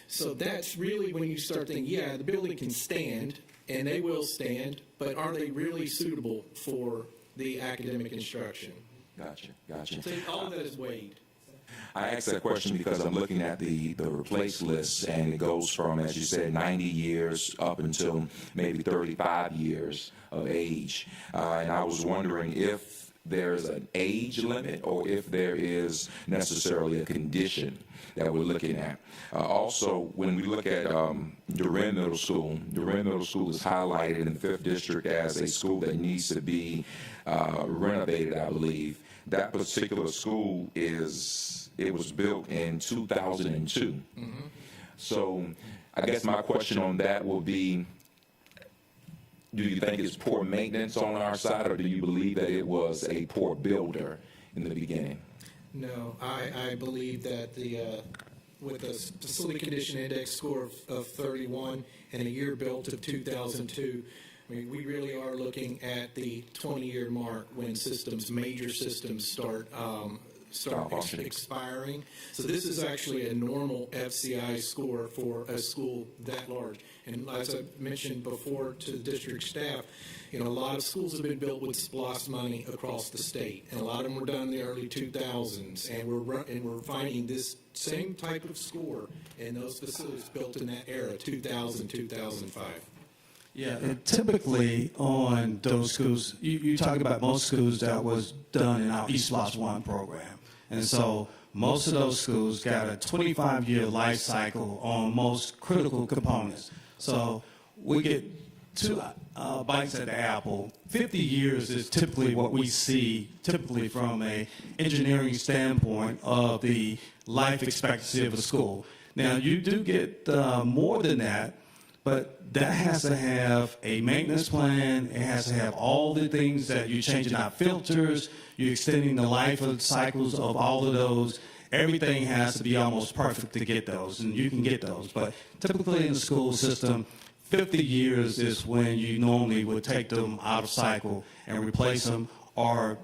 Speaker 5: So that's really when you start thinking, yeah, the building can stand, and they will stand, but are they really suitable for the academic instruction?
Speaker 11: Gotcha.
Speaker 5: So all of that is weighed.
Speaker 11: I asked that question because I'm looking at the replace list, and it goes from, as you said, 90 years up until maybe 35 years of age. And I was wondering if there's an age limit or if there is necessarily a condition that we're looking at. Also, when we look at Duran Middle School is highlighted in the 5th District as a school that needs to be renovated, I believe. That particular school it was built in 2002. Mm-hmm. So I guess my question on that will be, do you think it's poor maintenance on our side, or do you believe that it was a poor builder in the beginning?
Speaker 5: No, I believe that with a facility condition index score of 31 and a year built of 2002. I mean, we really are looking at the 20-year mark when major systems start expiring. So this is actually a normal FCI score for a school that large. And as I mentioned before to the district staff, a lot of schools have been built with SPLOST money across the state, and a lot of them were done in the early 2000s. And we're finding this same type of score in those facilities built in that era, 2000, 2005.
Speaker 4: Yeah, and typically on those schools, you talk about most schools that was done in our East Loss 1 program. And so most of those schools got a 25-year life cycle on most critical components. So we get 2 bites at the apple. 50 years is typically what we see, typically from an engineering standpoint of the life expectancy of a school. Now, you do get more than that, but that has to have a maintenance plan. It has to have all the things that you're changing out filters, you're extending the life of cycles of all of those. Everything has to be almost perfect to get those, and you can get those. But typically in the school system, 50 years is when you normally would take them out of cycle and replace them or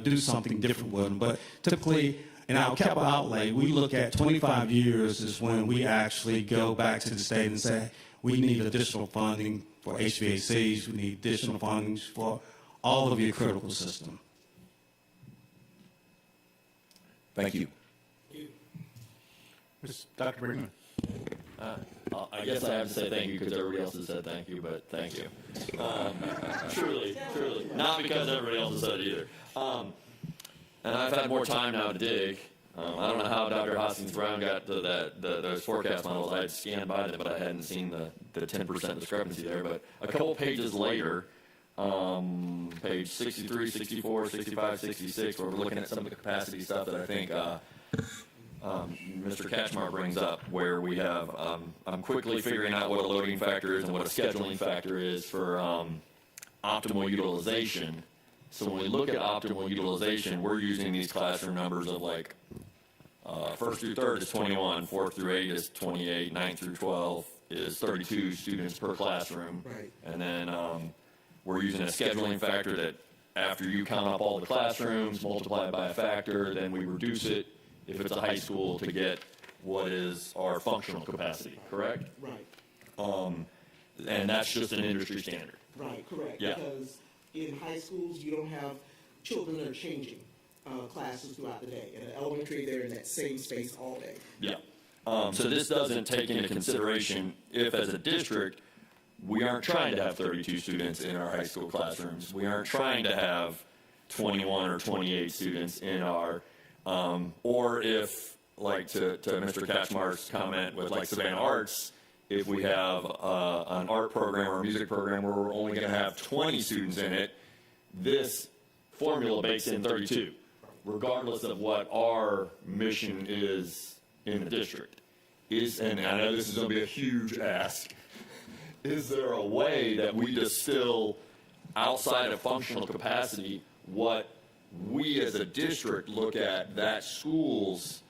Speaker 4: do something different with them. But typically, in our capital outlay, we look at 25 years is when we actually go back to the state and say, we need additional funding for HVACs, we need additional funding for all of your critical system.
Speaker 11: Thank you.
Speaker 1: Dr. Brinkman.
Speaker 12: I guess I have to say thank you because everybody else has said thank you, but thank you. Truly. Not because everybody else has said it either. And I've had more time now to dig. I don't know how Dr. Hoskins-Brown got to those forecast models. I had scanned by them, but I hadn't seen the 10% discrepancy there. But a couple pages later, page 63, 64, 65, 66, where we're looking at some of the capacity stuff that I think Mr. Kachmar brings up, where we have, I'm quickly figuring out what a loading factor is and what a scheduling factor is for optimal utilization. So when we look at optimal utilization, we're using these classroom numbers of like first through third is 21, fourth through 8 is 28, 9 through 12 is 32 students per classroom.
Speaker 6: Right.
Speaker 12: And then we're using a scheduling factor that after you count up all the classrooms, multiply it by a factor, then we reduce it if it's a high school to get what is our functional capacity, correct?
Speaker 6: Right.
Speaker 12: And that's just an industry standard.
Speaker 6: Right, correct.
Speaker 12: Yeah.
Speaker 6: Because in high schools, you don't have children that are changing classes throughout the day. In elementary, they're in that same space all day.
Speaker 12: Yeah. So this doesn't take into consideration if, as a district, we aren't trying to have 32 students in our high school classrooms. We aren't trying to have 21 or 28 students in our, or if, like to Mr. Kachmar's comment with like Savannah Arts, if we have an art program or a music program where we're only going to have 20 students in it, this formula bakes in 32, regardless of what our mission is in the district. And I know this is going to be a huge ask, is there a way that we distill outside of functional capacity what we as a district look at that school's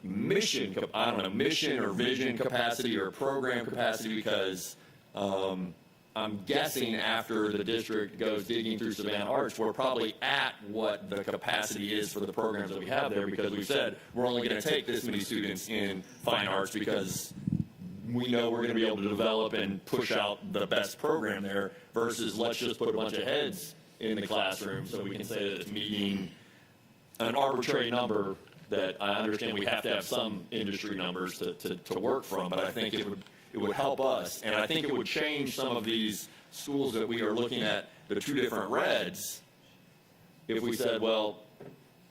Speaker 12: mission, I don't know, mission or vision capacity or program capacity, because I'm guessing after the district goes digging through Savannah Arts, we're probably at what the capacity is for the programs that we have there, because we've said we're only going to take this many students in fine arts because we know we're going to be able to develop and push out the best program there, versus let's just put a bunch of heads in the classroom so we can say that it's meeting an arbitrary number that I understand we have to have some industry numbers to work from, but I think it would help us, and I think it would change some of these schools that we are looking at, the two different reds, if we said, well,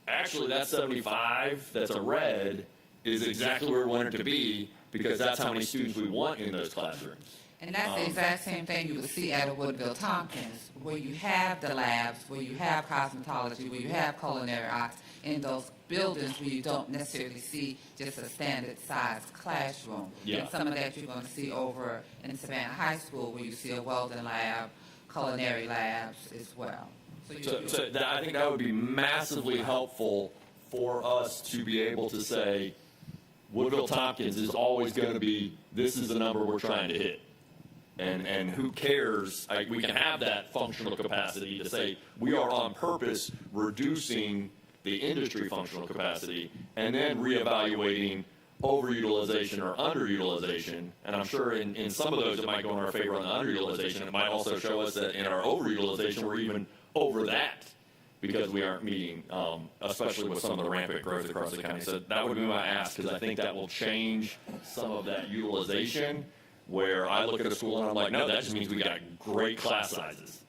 Speaker 12: actually that 75 that's a red is exactly where we want it to be, because that's how many students we want in those classrooms.
Speaker 3: And that's the exact same thing you would see at a Woodville Tompkins, where you have the labs, where you have cosmetology, where you have culinary arts in those buildings where you don't necessarily see just a standard sized classroom.
Speaker 12: Yeah.
Speaker 3: And some of that you're going to see over in Savannah High School, where you see a welding lab, culinary labs as well.
Speaker 12: So I think that would be massively helpful for us to be able to say, Woodville-Tompkins is always going to be, this is the number we're trying to hit. And who cares? We can have that functional capacity to say we are on purpose reducing the industry functional capacity and then reevaluating overutilization or underutilization. And I'm sure in some of those it might go in our favor on the underutilization. It might also show us that in our overutilization we're even over that because we aren't meeting, especially with some of the rampant growth across the county. So that would be my ask, because I think that will change some of that utilization, where I look at a school and I'm like, no, that just means we got great class sizes,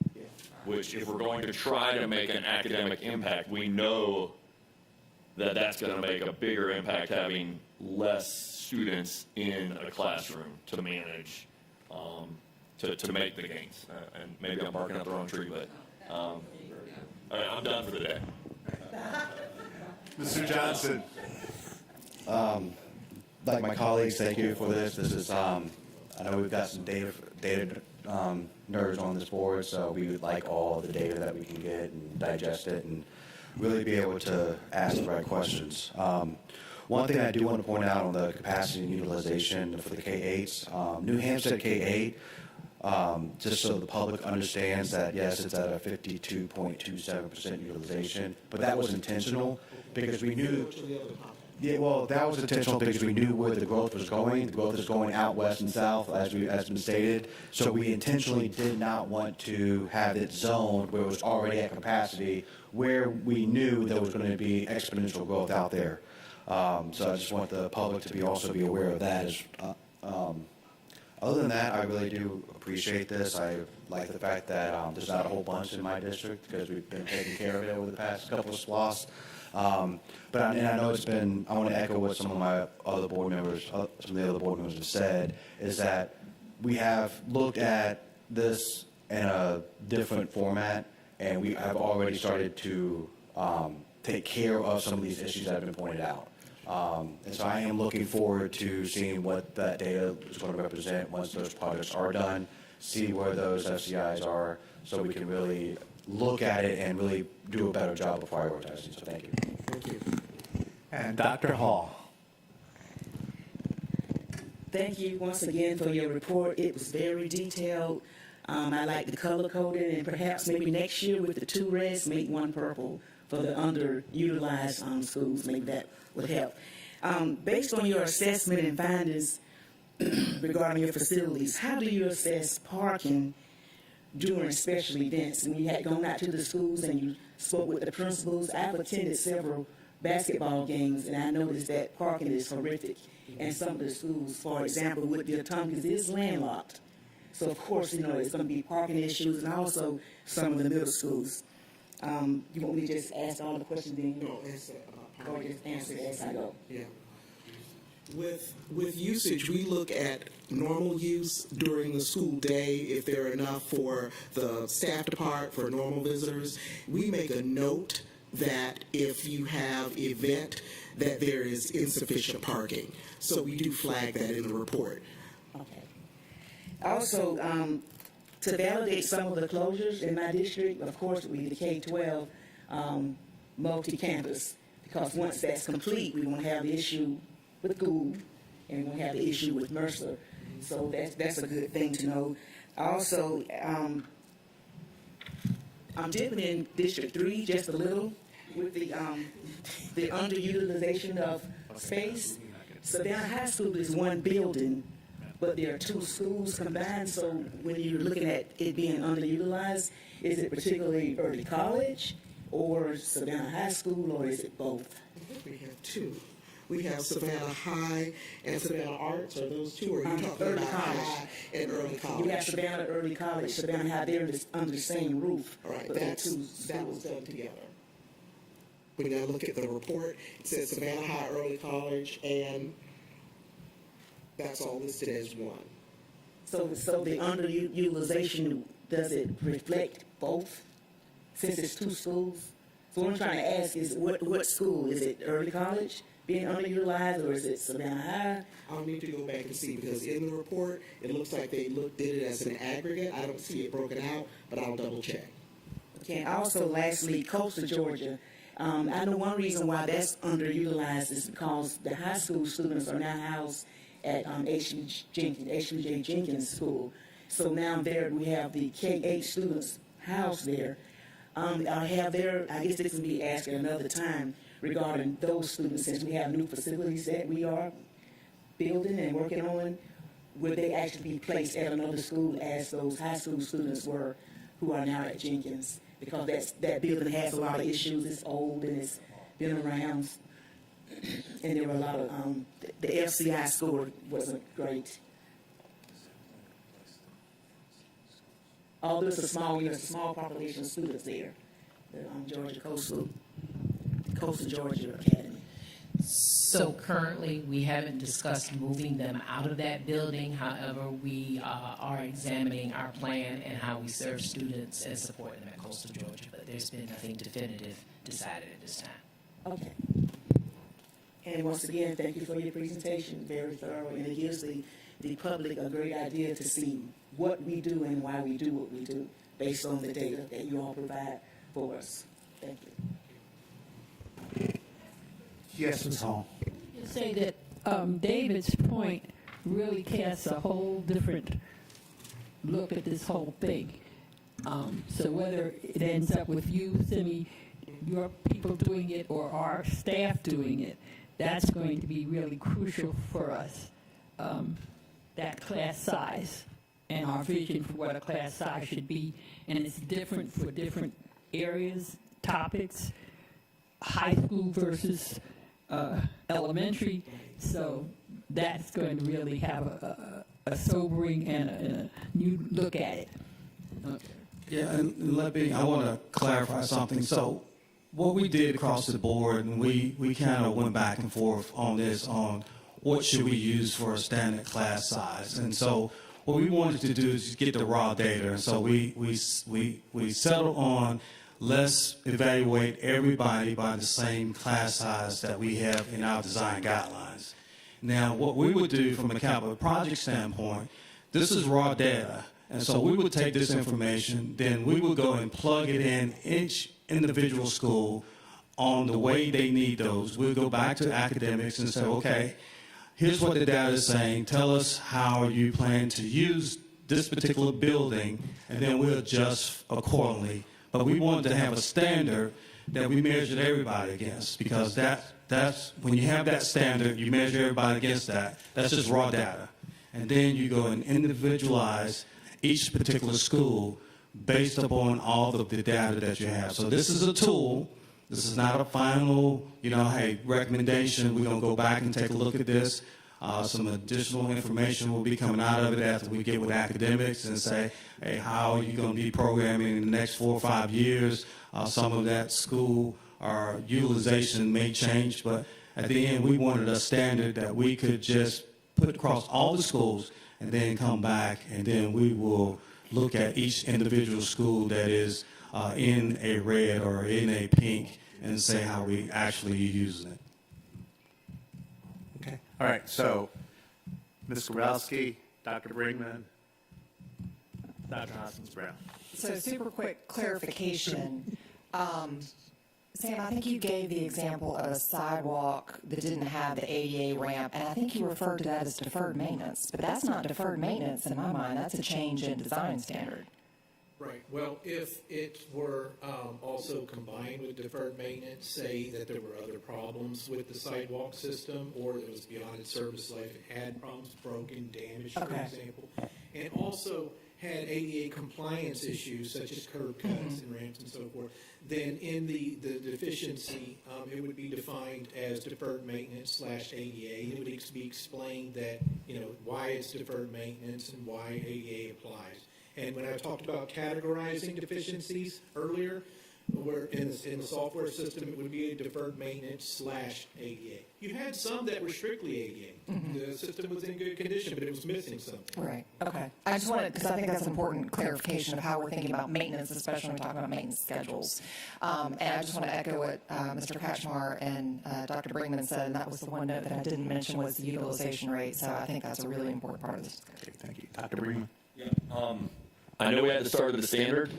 Speaker 12: which if we're going to try to make an academic impact, we know that that's going to make a bigger impact having less students in a classroom to manage, to make the gains. And maybe I'm barking up the wrong tree, but I'm done for the day.
Speaker 1: Mr. Johnson.
Speaker 13: Like my colleagues, thank you for this. This is, I know we've got some data nerds on this board, so we would like all the data that we can get and digest it and really be able to ask the right questions. One thing I do want to point out on the capacity and utilization for the K-8s, New Hampshire K-8, just so the public understands that, yes, it's at a 52.27% utilization, but that was intentional because we knew, yeah, well, that was intentional because we knew where the growth was going. The growth is going out west and south, as been stated. So we intentionally did not want to have it zoned where it was already at capacity, where we knew there was going to be exponential growth out there. So I just want the public to also be aware of that. Other than that, I really do appreciate this. I like the fact that there's not a whole bunch in my district because we've been taking care of it over the past couple of SWAS. But I know it's been, I want to echo what some of my other board members, some of the other board members have said, is that we have looked at this in a different format, and we have already started to take care of some of these issues that have been pointed out. And so I am looking forward to seeing what that data is going to represent once those projects are done, see where those FCIs are, so we can really look at it and really do a better job of prioritizing. So thank you.
Speaker 6: Thank you.
Speaker 1: And Dr. Hall.
Speaker 14: Thank you once again for your report. It was very detailed. I like the color coding, and perhaps maybe next year with the 2 reds, make 1 purple for the underutilized schools. Maybe that would help. Based on your assessment and findings regarding your facilities, how do you assess parking during special events? And you had gone out to the schools and you spoke with the principals. I've attended several basketball games, and I noticed that parking is horrific in some of the schools. For example, Woodville-Tompkins is landlocked. So, of course, there's going to be parking issues, and also some of the middle schools. You want me to just ask all the questions then?
Speaker 6: No,
Speaker 14: Or just answer as I go?
Speaker 6: yeah. With usage, we look at normal use during the school day, if there are enough for the staff to park for normal visitors. We make a note that if you have event, that there is insufficient parking. So we do flag that in the report.
Speaker 14: Okay. Also, to validate some of the closures in my district, of course, it would be the K-12 multi-campus, because once that's complete, we won't have the issue with Gould, and we won't have the issue with Mercer. So that's a good thing to know. Also, I'm dipping in District 3 just a little with the underutilization of space. Savannah High School is 1 building, but there are 2 schools combined. So when you're looking at it being underutilized, is it particularly early college or Savannah High School, or is it both?
Speaker 6: I think we have 2. We have Savannah High and Savannah Arts. Are those 2? Or are you talking
Speaker 14: Early
Speaker 6: about
Speaker 14: college.
Speaker 6: High and early college?
Speaker 14: You have Savannah Early College, Savannah High, they're under the same roof.
Speaker 6: All right,
Speaker 14: but they're
Speaker 6: that
Speaker 14: 2
Speaker 6: was
Speaker 14: schools.
Speaker 6: done together. When I look at the report, it says Savannah High Early College, and that's all listed as 1.
Speaker 14: So the underutilization, does it reflect both, since it's 2 schools? So what I'm trying to ask is, what school? Is it early college being underutilized, or is it Savannah High?
Speaker 6: I'll need to go back and see, because in the report, it looks like they did it as an aggregate. I don't see it broken out, but I'll double check.
Speaker 14: Okay, and also lastly, coastal Georgia. I know one reason why that's underutilized is because the high school students are now housed at H.B.J. Jenkins School. So now there we have the K-8 students housed there. I guess this can be asked at another time regarding those students, since we have new facilities that we are building and working on. Would they actually be placed at another school as those high school students were who are now at Jenkins? Because that building has a lot of issues. It's old and it's been around. And there were a lot of, the FCI score wasn't great. Although it's a small population of students there, the Coastal Georgia Academy.
Speaker 15: So currently, we haven't discussed moving them out of that building. However, we are examining our plan and how we serve students and support them at Coastal Georgia. But there's been nothing definitive decided at this time.
Speaker 14: Okay. And once again, thank you for your presentation, very thorough, and it gives the public a great idea to see what we do and why we do what we do based on the data that you all provide for us. Thank you.
Speaker 1: Yes, Ms. Hall.
Speaker 9: You say that David's point really casts a whole different look at this whole thing. So whether it ends up with you, Simi, your people doing it, or our staff doing it, that's going to be really crucial for us, that class size and our vision for what a class size should be. And it's different for different areas, topics, high school versus elementary. So that's going to really have a sobering and a new look at it.
Speaker 4: Yeah, and I want to clarify something. So what we did across the board, and we kind of went back and forth on this, on what should we use for a standard class size. And so what we wanted to do is get the raw data. And so we settled on, let's evaluate everybody by the same class size that we have in our design guidelines. Now, what we would do from a capital project standpoint, this is raw data. And so we would take this information, then we would go and plug it in each individual school on the way they need those. We'll go back to academics and say, okay, here's what the data is saying. Tell us how you plan to use this particular building, and then we'll adjust accordingly. But we wanted to have a standard that we measured everybody against, because that's when you have that standard, you measure everybody against that. That's just raw data. And then you go and individualize each particular school based upon all of the data that you have. So this is a tool. This is not a final, hey, recommendation. We're going to go back and take a look at this. Some additional information will be coming out of it after we get with academics and say, hey, how are you going to be programming in the next 4 or 5 years? Some of that school or utilization may change, but at the end, we wanted a standard that we could just put across all the schools and then come back, and then we will look at each individual school that is in a red or in a pink and say how we actually using it.
Speaker 1: Okay. All right. So, Ms. Kowalski, Dr. Brinkman, Dr. Hoskins-Brown.
Speaker 7: So super quick clarification. Sam, I think you gave the example of a sidewalk that didn't have the ADA ramp, and I think you referred to that as deferred maintenance. But that's not deferred maintenance in my mind. That's a change in design standard.
Speaker 5: Right. Well, if it were also combined with deferred maintenance, say that there were other problems with the sidewalk system, or it was beyond its service life, it had problems, broken, damaged, for example, and also had ADA compliance issues such as curb cuts and ramps and so forth, then in the deficiency, it would be defined as deferred maintenance / ADA. It would be explained that, why it's deferred maintenance and why ADA applies. And when I talked about categorizing deficiencies earlier, where in the software system, it would be a deferred maintenance / ADA. You had some that were strictly ADA. The system was in good condition, but it was missing something.
Speaker 7: Right. Okay. I just wanted, because I think that's an important clarification of how we're thinking about maintenance, especially when we talk about maintenance schedules. And I just want to echo what Mr. Kachmar and Dr. Brinkman said, and that was the one note that I didn't mention was the utilization rate. So I think that's a really important part of this.
Speaker 1: Okay, thank you. Dr. Brinkman.
Speaker 12: Yeah. I know we had to start with the standard,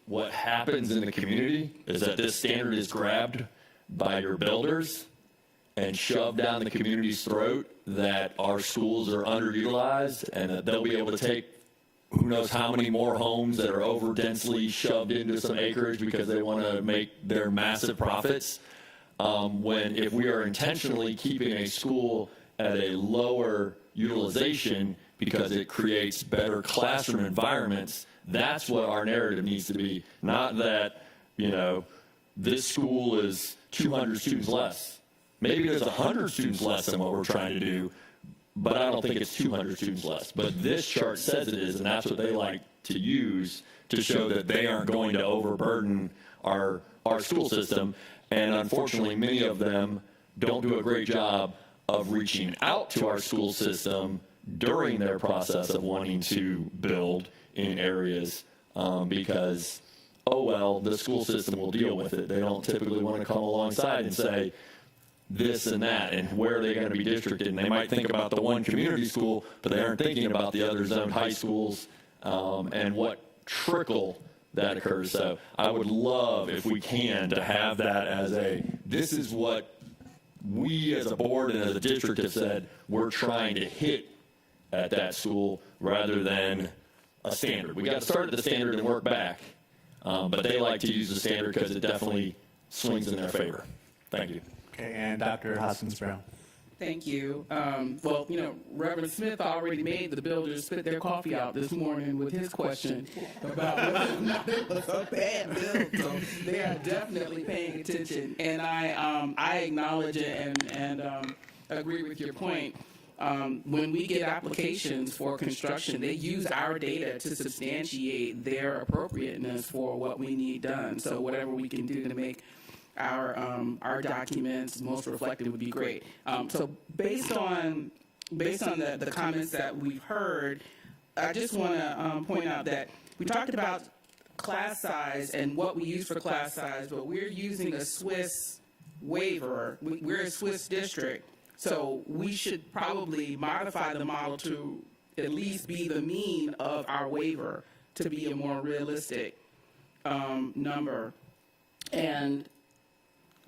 Speaker 12: what happens in the community is that this standard is grabbed by your builders and shoved down the community's throat that our schools are underutilized and that they'll be able to take who knows how many more homes that are over densely shoved into some acreage because they want to make their massive profits. When if we are intentionally keeping a school at a lower utilization because it creates better classroom environments, that's what our narrative needs to be. Not that, you know, this school is 200 students less. Maybe there's 100 students less than what we're trying to do, but I don't think it's 200 students less. But this chart says it is, and that's what they like to use to show that they aren't going to overburden our school system. And unfortunately, many of them don't do a great job of reaching out to our school system during their process of wanting to build in areas because, oh, well, the school system will deal with it. They don't typically want to come alongside and say this and that and where are they going to be districted. And they might think about the one community school, but they aren't thinking about the other zoned high schools and what trickle that occurs. So I would love, if we can, to have that as this is what we as a board and as a district have said we're trying to hit at that school rather than a standard. We got to start at the standard and work back. But they like to use the standard because it definitely swings in their favor. Thank you.
Speaker 1: Okay, and Dr. Hoskins-Brown.
Speaker 8: Thank you. Well, you know, Reverend Smith already made the builders spit their coffee out this morning with his question about whether or not it was a bad bill. So they are definitely paying attention. And I acknowledge it and agree with your point. When we get applications for construction, they use our data to substantiate their appropriateness for what we need done. So whatever we can do to make our documents most reflective would be great. So based on the comments that we've heard, I just want to point out that we talked about class size and what we use for class size, but we're using a Swiss waiver. We're a Swiss district, so we should probably modify the model to at least be the mean of our waiver to be a more realistic number. And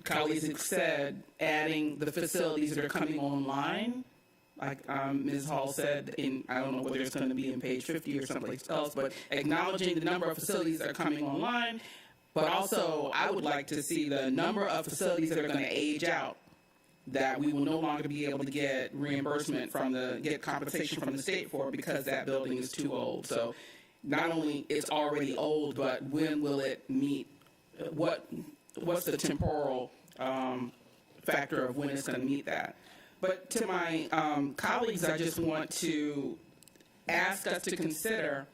Speaker 8: colleagues have said, adding the facilities that are coming online, like Ms. Hall said, I don't know whether it's going to be in page 50 or someplace else, but acknowledging the number of facilities that are coming online, but also I would like to see the number of facilities that are going to age out, that we will no longer be able to get reimbursement get compensation from the state for because that building is too old. So not only it's already old, but when will it meet, what's the temporal factor of when it's going to meet that? But to my colleagues, I just want to ask us to consider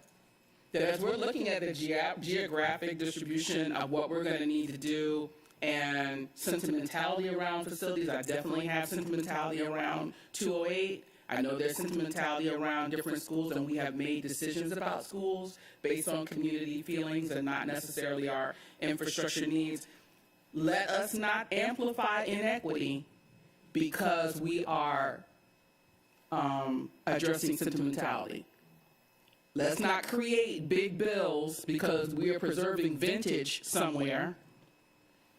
Speaker 8: that as we're looking at the geographic distribution of what we're going to need to do and sentimentality around facilities, I definitely have sentimentality around 208. I know there's sentimentality around different schools, and we have made decisions about schools based on community feelings and not necessarily our infrastructure needs. Let us not amplify inequity because we are addressing sentimentality. Let's not create big bills because we are preserving vintage somewhere,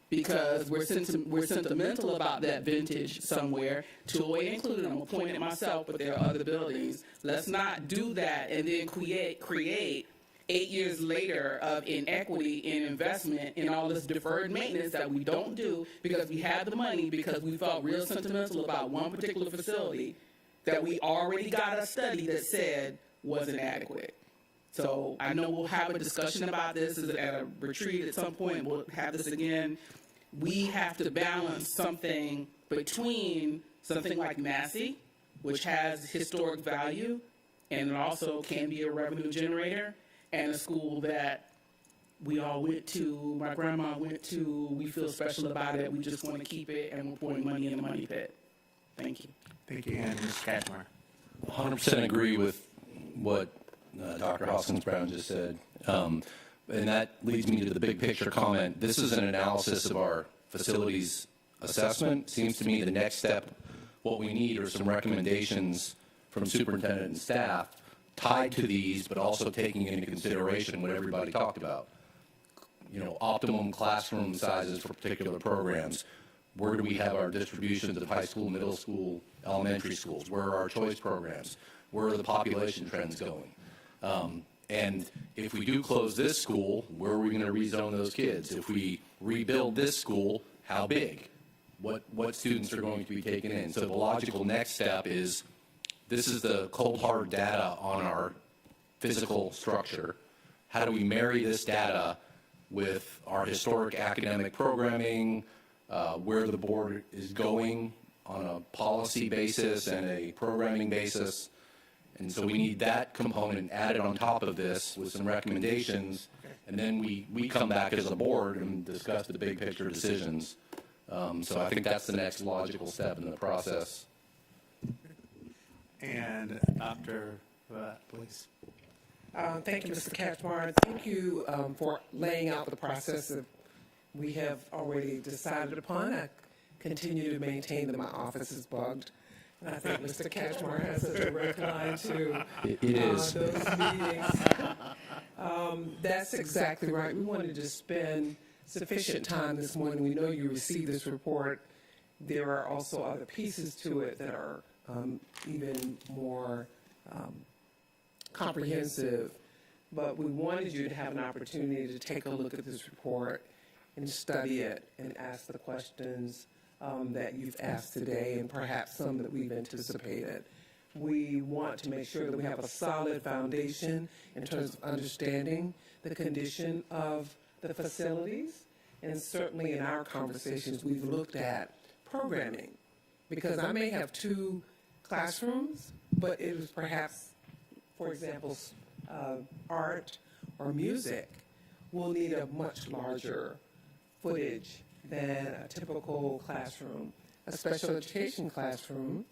Speaker 8: because we're sentimental about that vintage somewhere, 208 included. I'm going to point at myself, but there are other buildings. Let's not do that and then create 8 years later of inequity in investment in all this deferred maintenance that we don't do because we had the money, because we felt real sentimental about one particular facility that we already got a study that said wasn't adequate. So I know we'll have a discussion about this at a retreat at some point. We'll have this again. We have to balance something between something like Massey, which has historic value and it also can be a revenue generator, and a school that we all went to, my grandma went to, we feel special about it, we just want to keep it, and we're pouring money in the money pit. Thank you.
Speaker 1: Thank you, and Ms. Cashmore.
Speaker 10: 100% agree with what Dr. Hoskins-Brown just said. And that leads me to the big picture comment. This is an analysis of our facilities assessment. Seems to me the next step, what we need are some recommendations from superintendent and staff tied to these, but also taking into consideration what everybody talked about. optimum classroom sizes for particular programs. Where do we have our distributions of high school, middle school, elementary schools? Where are our choice programs? Where are the population trends going? And if we do close this school, where are we going to rezone those kids? If we rebuild this school, how big? What students are going to be taken in? So the logical next step is, this is the cold hard data on our physical structure. How do we marry this data with our historic academic programming, where the board is going on a policy basis and a programming basis? And so we need that component added on top of this with some recommendations, and then we come back as a board and discuss the big picture decisions. So I think that's the next logical step in the process.
Speaker 1: And Dr. please.
Speaker 2: Thank you, Mr. Catchmark. Thank you for laying out the process that we have already decided upon. I continue to maintain that my office is bugged. And I think Mr. Catchmark has a direct line to those meetings. That's exactly right. We wanted to spend sufficient time this morning. We know you received this report. There are also other pieces to it that are even more comprehensive. But we wanted you to have an opportunity to take a look at this report and study it and ask the questions that you've asked today, and perhaps some that we've anticipated. We want to make sure that we have a solid foundation in terms of understanding the condition of the facilities. And certainly in our conversations, we've looked at programming, because I may have 2 classrooms, but it is perhaps, for example, art or music will need a much larger footage than a typical classroom. A special education classroom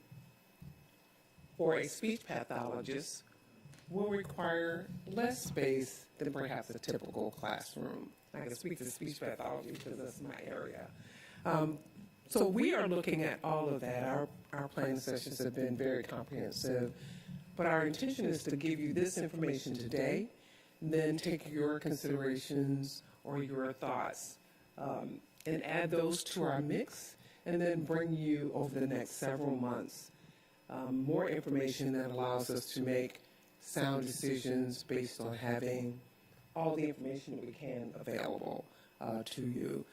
Speaker 2: for a speech pathologist will require less space than perhaps a typical classroom. I can speak to speech pathology because that's my area. So we are looking at all of that. Our planning sessions have been very comprehensive, but our intention is to give you this information today, and then take your considerations or your thoughts and add those to our mix, and then bring you over the next several months more information that allows us to make sound decisions based on having all the information that we can available to you.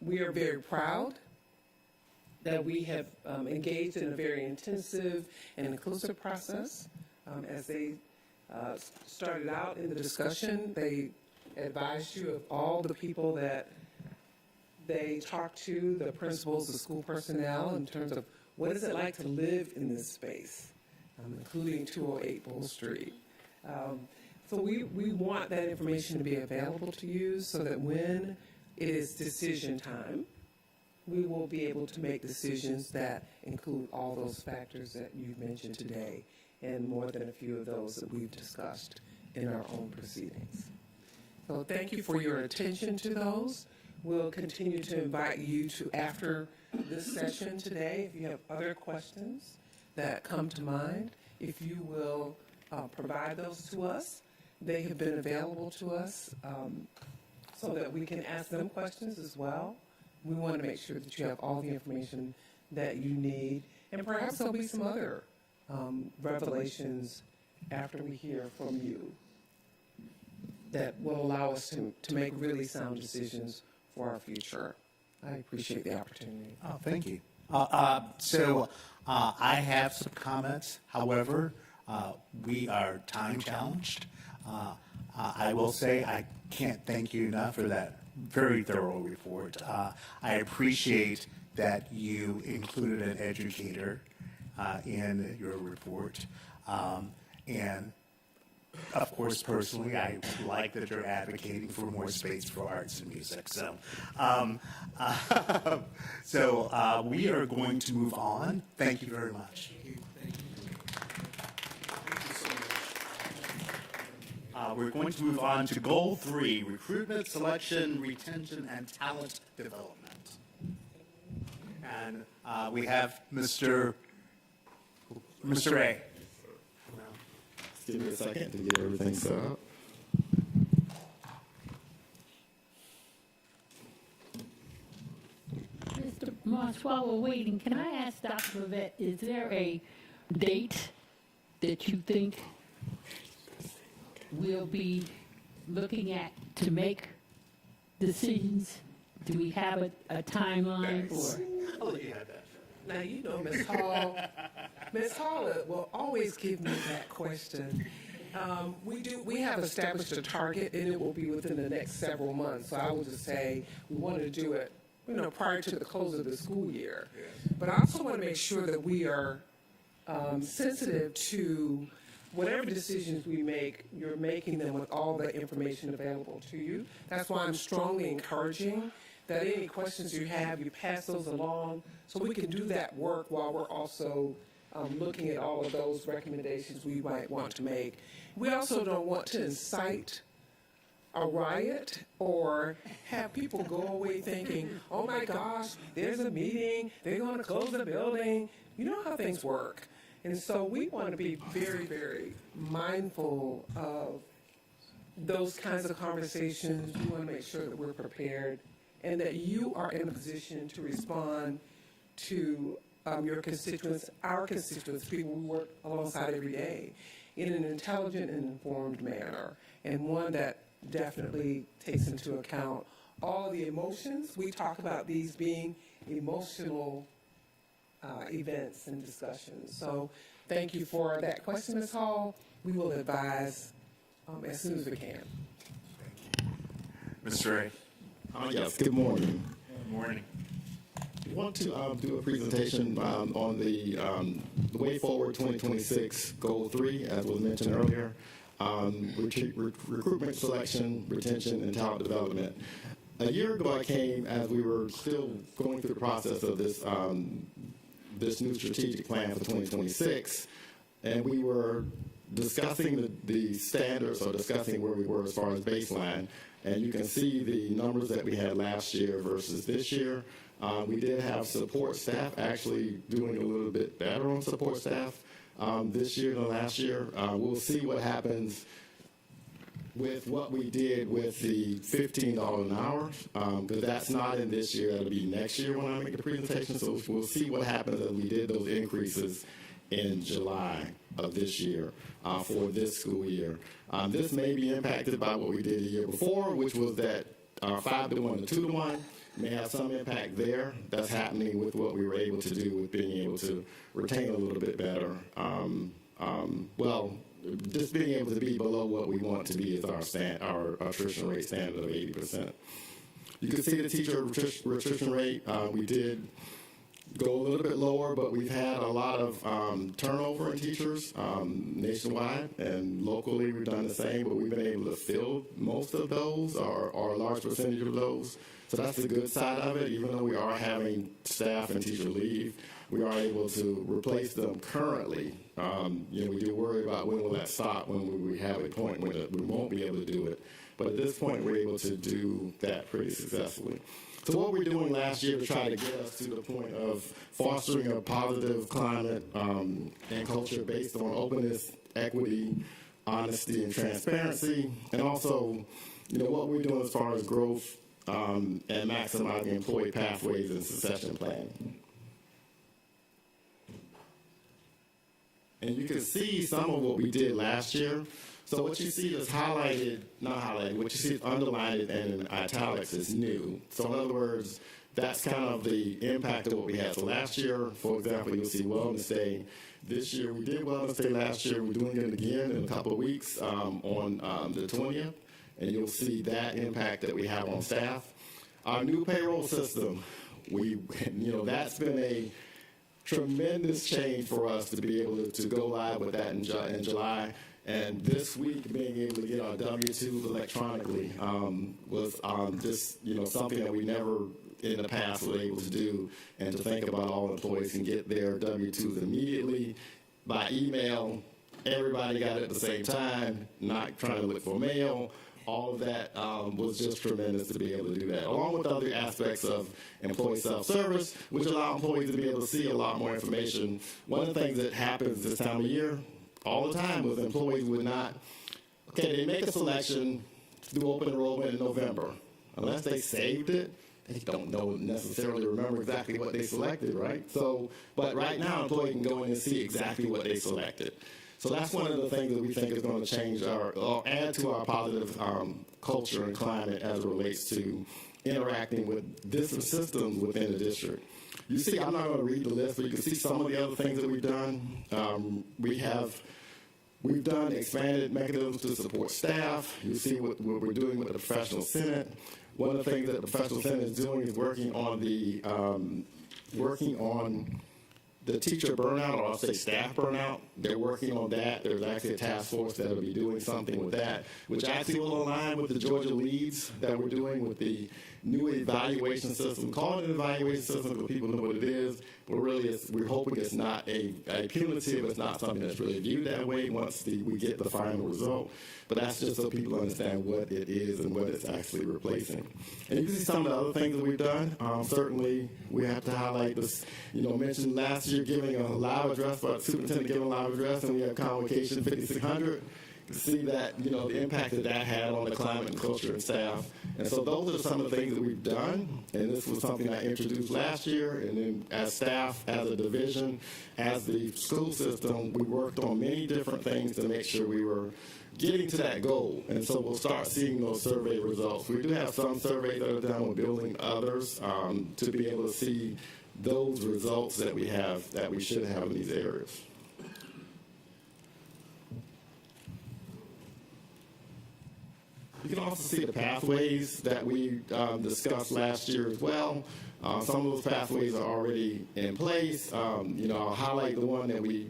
Speaker 2: We are very proud that we have engaged in a very intensive and inclusive process. As they started out in the discussion, they advised you of all the people that they talked to, the principals, the school personnel, in terms of what is it like to live in this space, including 208 Bull Street. So we want that information to be available to you so that when it is decision time, we will be able to make decisions that include all those factors that you've mentioned today, and more than a few of those that we've discussed in our own proceedings. So thank you for your attention to those. We'll continue to invite you to, after this session today, if you have other questions that come to mind, if you will provide those to us. They have been available to us so that we can ask them questions as well. We want to make sure that you have all the information that you need, and perhaps there'll be some other revelations after we hear from you that will allow us to make really sound decisions for our future. I appreciate the opportunity.
Speaker 1: Oh, thank you. I have some comments. However, we are time challenged. I will say I can't thank you enough for that very thorough report. I appreciate that you included an educator in your report. And of course, personally, I like that you're advocating for more space for arts and music. So, we are going to move on. Thank you very much. We're going to move on to Goal 3, Recruitment, Selection, Retention, and Talent Development. And we have Mr. A.
Speaker 16: Give me a second to get everything set up.
Speaker 9: Moss, while we're waiting, can I ask Dr. Bavette, is there a date that you think we'll be looking at to make decisions? Do we have a timeline or?
Speaker 1: I'll let you have that.
Speaker 2: Now, you know, Ms. Hall will always give me that question. We have established a target, and it will be within the next several months. So I would just say we want to do it, prior to the close of the school year. But I also want to make sure that we are sensitive to whatever decisions we make, you're making them with all the information available to you. That's why I'm strongly encouraging that any questions you have, you pass those along so we can do that work while we're also looking at all of those recommendations we might want to make. We also don't want to incite a riot or have people go away thinking, oh my gosh, there's a meeting, they're going to close the building. You know how things work. And so we want to be very, very mindful of those kinds of conversations. We want to make sure that we're prepared and that you are in a position to respond to your constituents, our constituents, people we work alongside every day, in an intelligent and informed manner, and one that definitely takes into account all the emotions. We talk about these being emotional events and discussions. So thank you for that question, Ms. Hall. We will advise as soon as we can.
Speaker 1: Mr. Ray.
Speaker 16: Yes, good morning.
Speaker 1: Good morning.
Speaker 16: I want to do a presentation on the Way Forward 2026 Goal 3, as was mentioned earlier, recruitment, selection, retention, and talent development. A year ago, I came as we were still going through the process of this this new strategic plan for 2026, and we were discussing the standards or discussing where we were as far as baseline. And you can see the numbers that we had last year versus this year. We did have support staff actually doing a little bit better on support staff this year than last year. We'll see what happens with what we did with the $15 an hour, because that's not in this year. That'll be next year when I make the presentation. So we'll see what happens as we did those increases in July of this year for this school year. This may be impacted by what we did the year before, which was that 5-to-1 to 2-to-1 may have some impact there. That's happening with what we were able to do with being able to retain a little bit better. Just being able to be below what we want to be is our attrition rate standard of 80%. You can see the teacher attrition rate. We did go a little bit lower, but we've had a lot of turnover in teachers nationwide, and locally we've done the same, but we've been able to fill most of those or a large percentage of those. So that's the good side of it. Even though we are having staff and teacher leave, we are able to replace them currently. We do worry about when will that stop, when we have a point when we won't be able to do it. But at this point, we're able to do that pretty successfully. So what we're doing last year to try to get us to the point of fostering a positive climate and culture based on openness, equity, honesty, and transparency, and also, what we're doing as far as growth and maximizing employee pathways and succession planning. And you can see some of what we did last year. So what you see is highlighted, not highlighted, what you see is underlined and in italics is new. So in other words, that's kind of the impact of what we had. So last year, for example, you'll see Wellness Day. This year, we did Wellness Day last year. We're doing it again in a couple of weeks on the 20th. And you'll see that impact that we have on staff. Our new payroll system, that's been a tremendous change for us to be able to go live with that in July. And this week, being able to get our W-2s electronically was just something that we never in the past were able to do. And to think about all employees can get their W-2s immediately by email. Everybody got it at the same time, not trying to look for mail. All of that was just tremendous to be able to do that, along with other aspects of employee self-service, which allow employees to be able to see a lot more information. One of the things that happens this time of year all the time was employees would not, they make a selection to do open enrollment in November. Unless they saved it, don't know necessarily remember exactly what they selected, right? So, but right now, an employee can go in and see exactly what they selected. So that's one of the things that we think is going to change or add to our positive culture and climate as it relates to interacting with different systems within the district. You see, I'm not going to read the list, but you can see some of the other things that we've done. We've done expanded mechanisms to support staff. You see what we're doing with the Professional Senate. One of the things that the Professional Senate is doing is working on the teacher burnout, or I'll say staff burnout. They're working on that. There's actually a task force that will be doing something with that, which actually will align with the Georgia Leads that we're doing with the new evaluation system. Call it an evaluation system because people know what it is, but really we're hoping it's not a punitive, it's not something that's really viewed that way once we get the final result. But that's just so people understand what it is and what it's actually replacing. And you can see some of the other things that we've done. Certainly, we have to highlight this, mentioned last year giving a live address, for superintendent giving a live address, and we have Convocation 5600. To see that, the impact that had on the climate and culture and staff. And so those are some of the things that we've done. And this was something I introduced last year. And then as staff, as a division, as the school system, we worked on many different things to make sure we were getting to that goal. And so we'll start seeing those survey results. We do have some surveys that are done with building others to be able to see those results that we have, that we should have in these areas. You can also see the pathways that we discussed last year as well. Some of those pathways are already in place. I'll highlight the one that we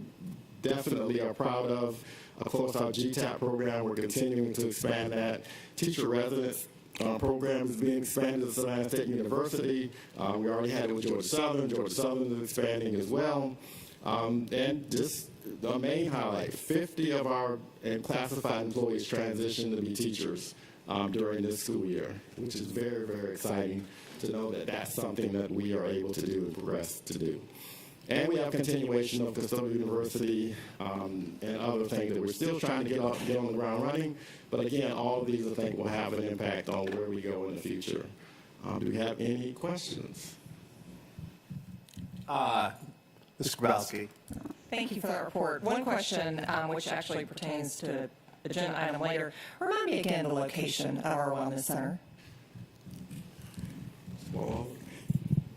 Speaker 16: definitely are proud of. Of course, our GTAP program, we're continuing to expand that. Teacher residence program is being expanded at Savannah State University. We already had it with Georgia Southern. Georgia Southern is expanding as well. And just the main highlight, 50 of our classified employees transitioned to be teachers during this school year, which is very, very exciting to know that that's something that we are able to do and progress to do. And we have continuation of Custodial University and other things that we're still trying to get on the ground running. But again, all of these, I think, will have an impact on where we go in the future. Do we have any questions?
Speaker 1: Mr. Grabowski.
Speaker 7: Thank you for that report. One question, which actually pertains to agenda item later. Remind me again the location of our wellness center.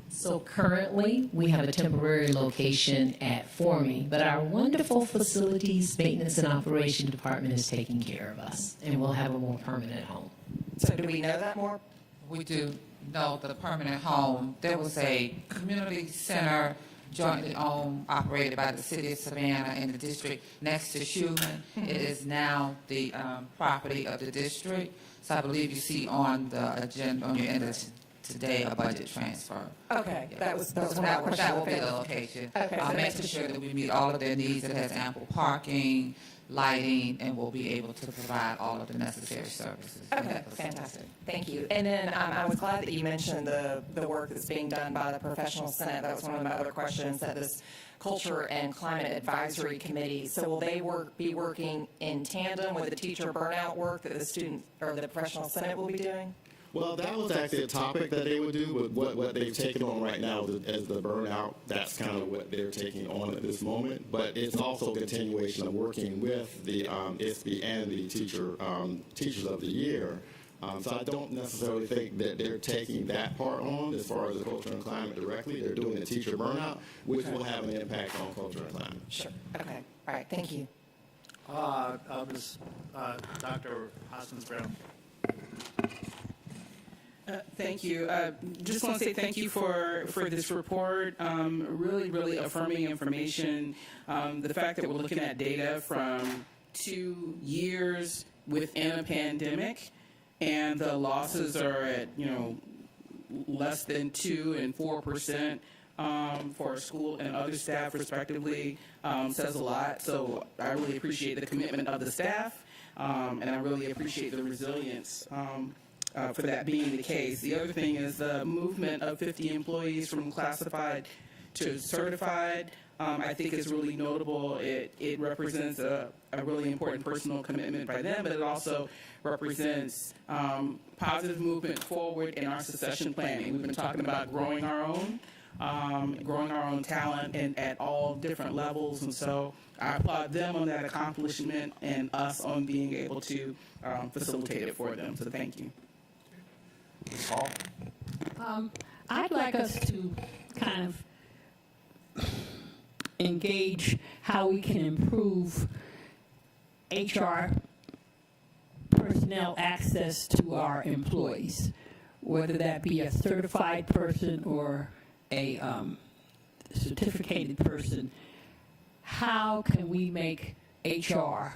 Speaker 15: So currently, we have a temporary location at Forming, but our wonderful facilities maintenance and operation department is taking care of us, and we'll have a more permanent home.
Speaker 7: So do we know that more?
Speaker 3: We do know the permanent home. There was a community center jointly owned, operated by the city of Savannah and the district next to Schumann. It is now the property of the district. So I believe you see on the agenda, on your agenda today, a budget transfer.
Speaker 7: Okay,
Speaker 3: Yeah.
Speaker 7: that was one of the
Speaker 3: That will be the location.
Speaker 7: Okay, so
Speaker 3: Making sure that we meet all of their needs. It has ample parking, lighting, and we'll be able to provide all of the necessary services.
Speaker 7: Okay, fantastic. Thank you. And then I was glad that you mentioned the work that's being done by the Professional Senate. That was one of my other questions, that this Culture and Climate Advisory Committee. So will they be working in tandem with the teacher burnout work that the student or the Professional Senate will be doing?
Speaker 16: Well, that was actually a topic that they would do, but what they've taken on right now as the burnout, that's kind of what they're taking on at this moment. But it's also a continuation of working with the ISB and the Teachers of the Year. So I don't necessarily think that they're taking that part on as far as the culture and climate directly. They're doing the teacher burnout, which will have an impact on culture and climate.
Speaker 7: Sure. Okay. All right. Thank you.
Speaker 1: Dr. Hoskins-Brown.
Speaker 8: Thank you. Just want to say thank you for this report. Really, really affirming information. The fact that we're looking at data from 2 years within a pandemic, and the losses are at less than 2% and 4% for school and other staff respectively, says a lot. So I really appreciate the commitment of the staff, and I really appreciate the resilience. For that being the case. The other thing is the movement of 50 employees from classified to certified. I think is really notable. It represents a really important personal commitment by them, but it also represents positive movement forward in our succession planning. We've been talking about growing our own talent and at all different levels, and so I applaud them on that accomplishment and us on being able to facilitate it for them. So thank you.
Speaker 1: Ms. Hall?
Speaker 9: I'd like us to kind of engage how we can improve HR personnel access to our employees, whether that be a certified person or a certificated person. How can we make HR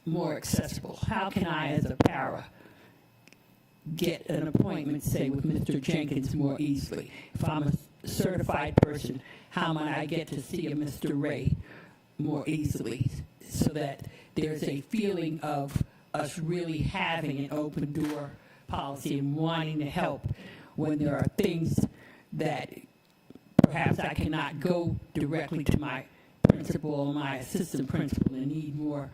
Speaker 9: more accessible? How can I, as a para, get an appointment, say, with Mr. Jenkins more easily? If I'm a certified person, how might I get to see a Mr. Ray more easily, so that there's a feeling of us really having an open door policy and wanting to help when there are things that perhaps I cannot go directly to my principal or my assistant principal and need more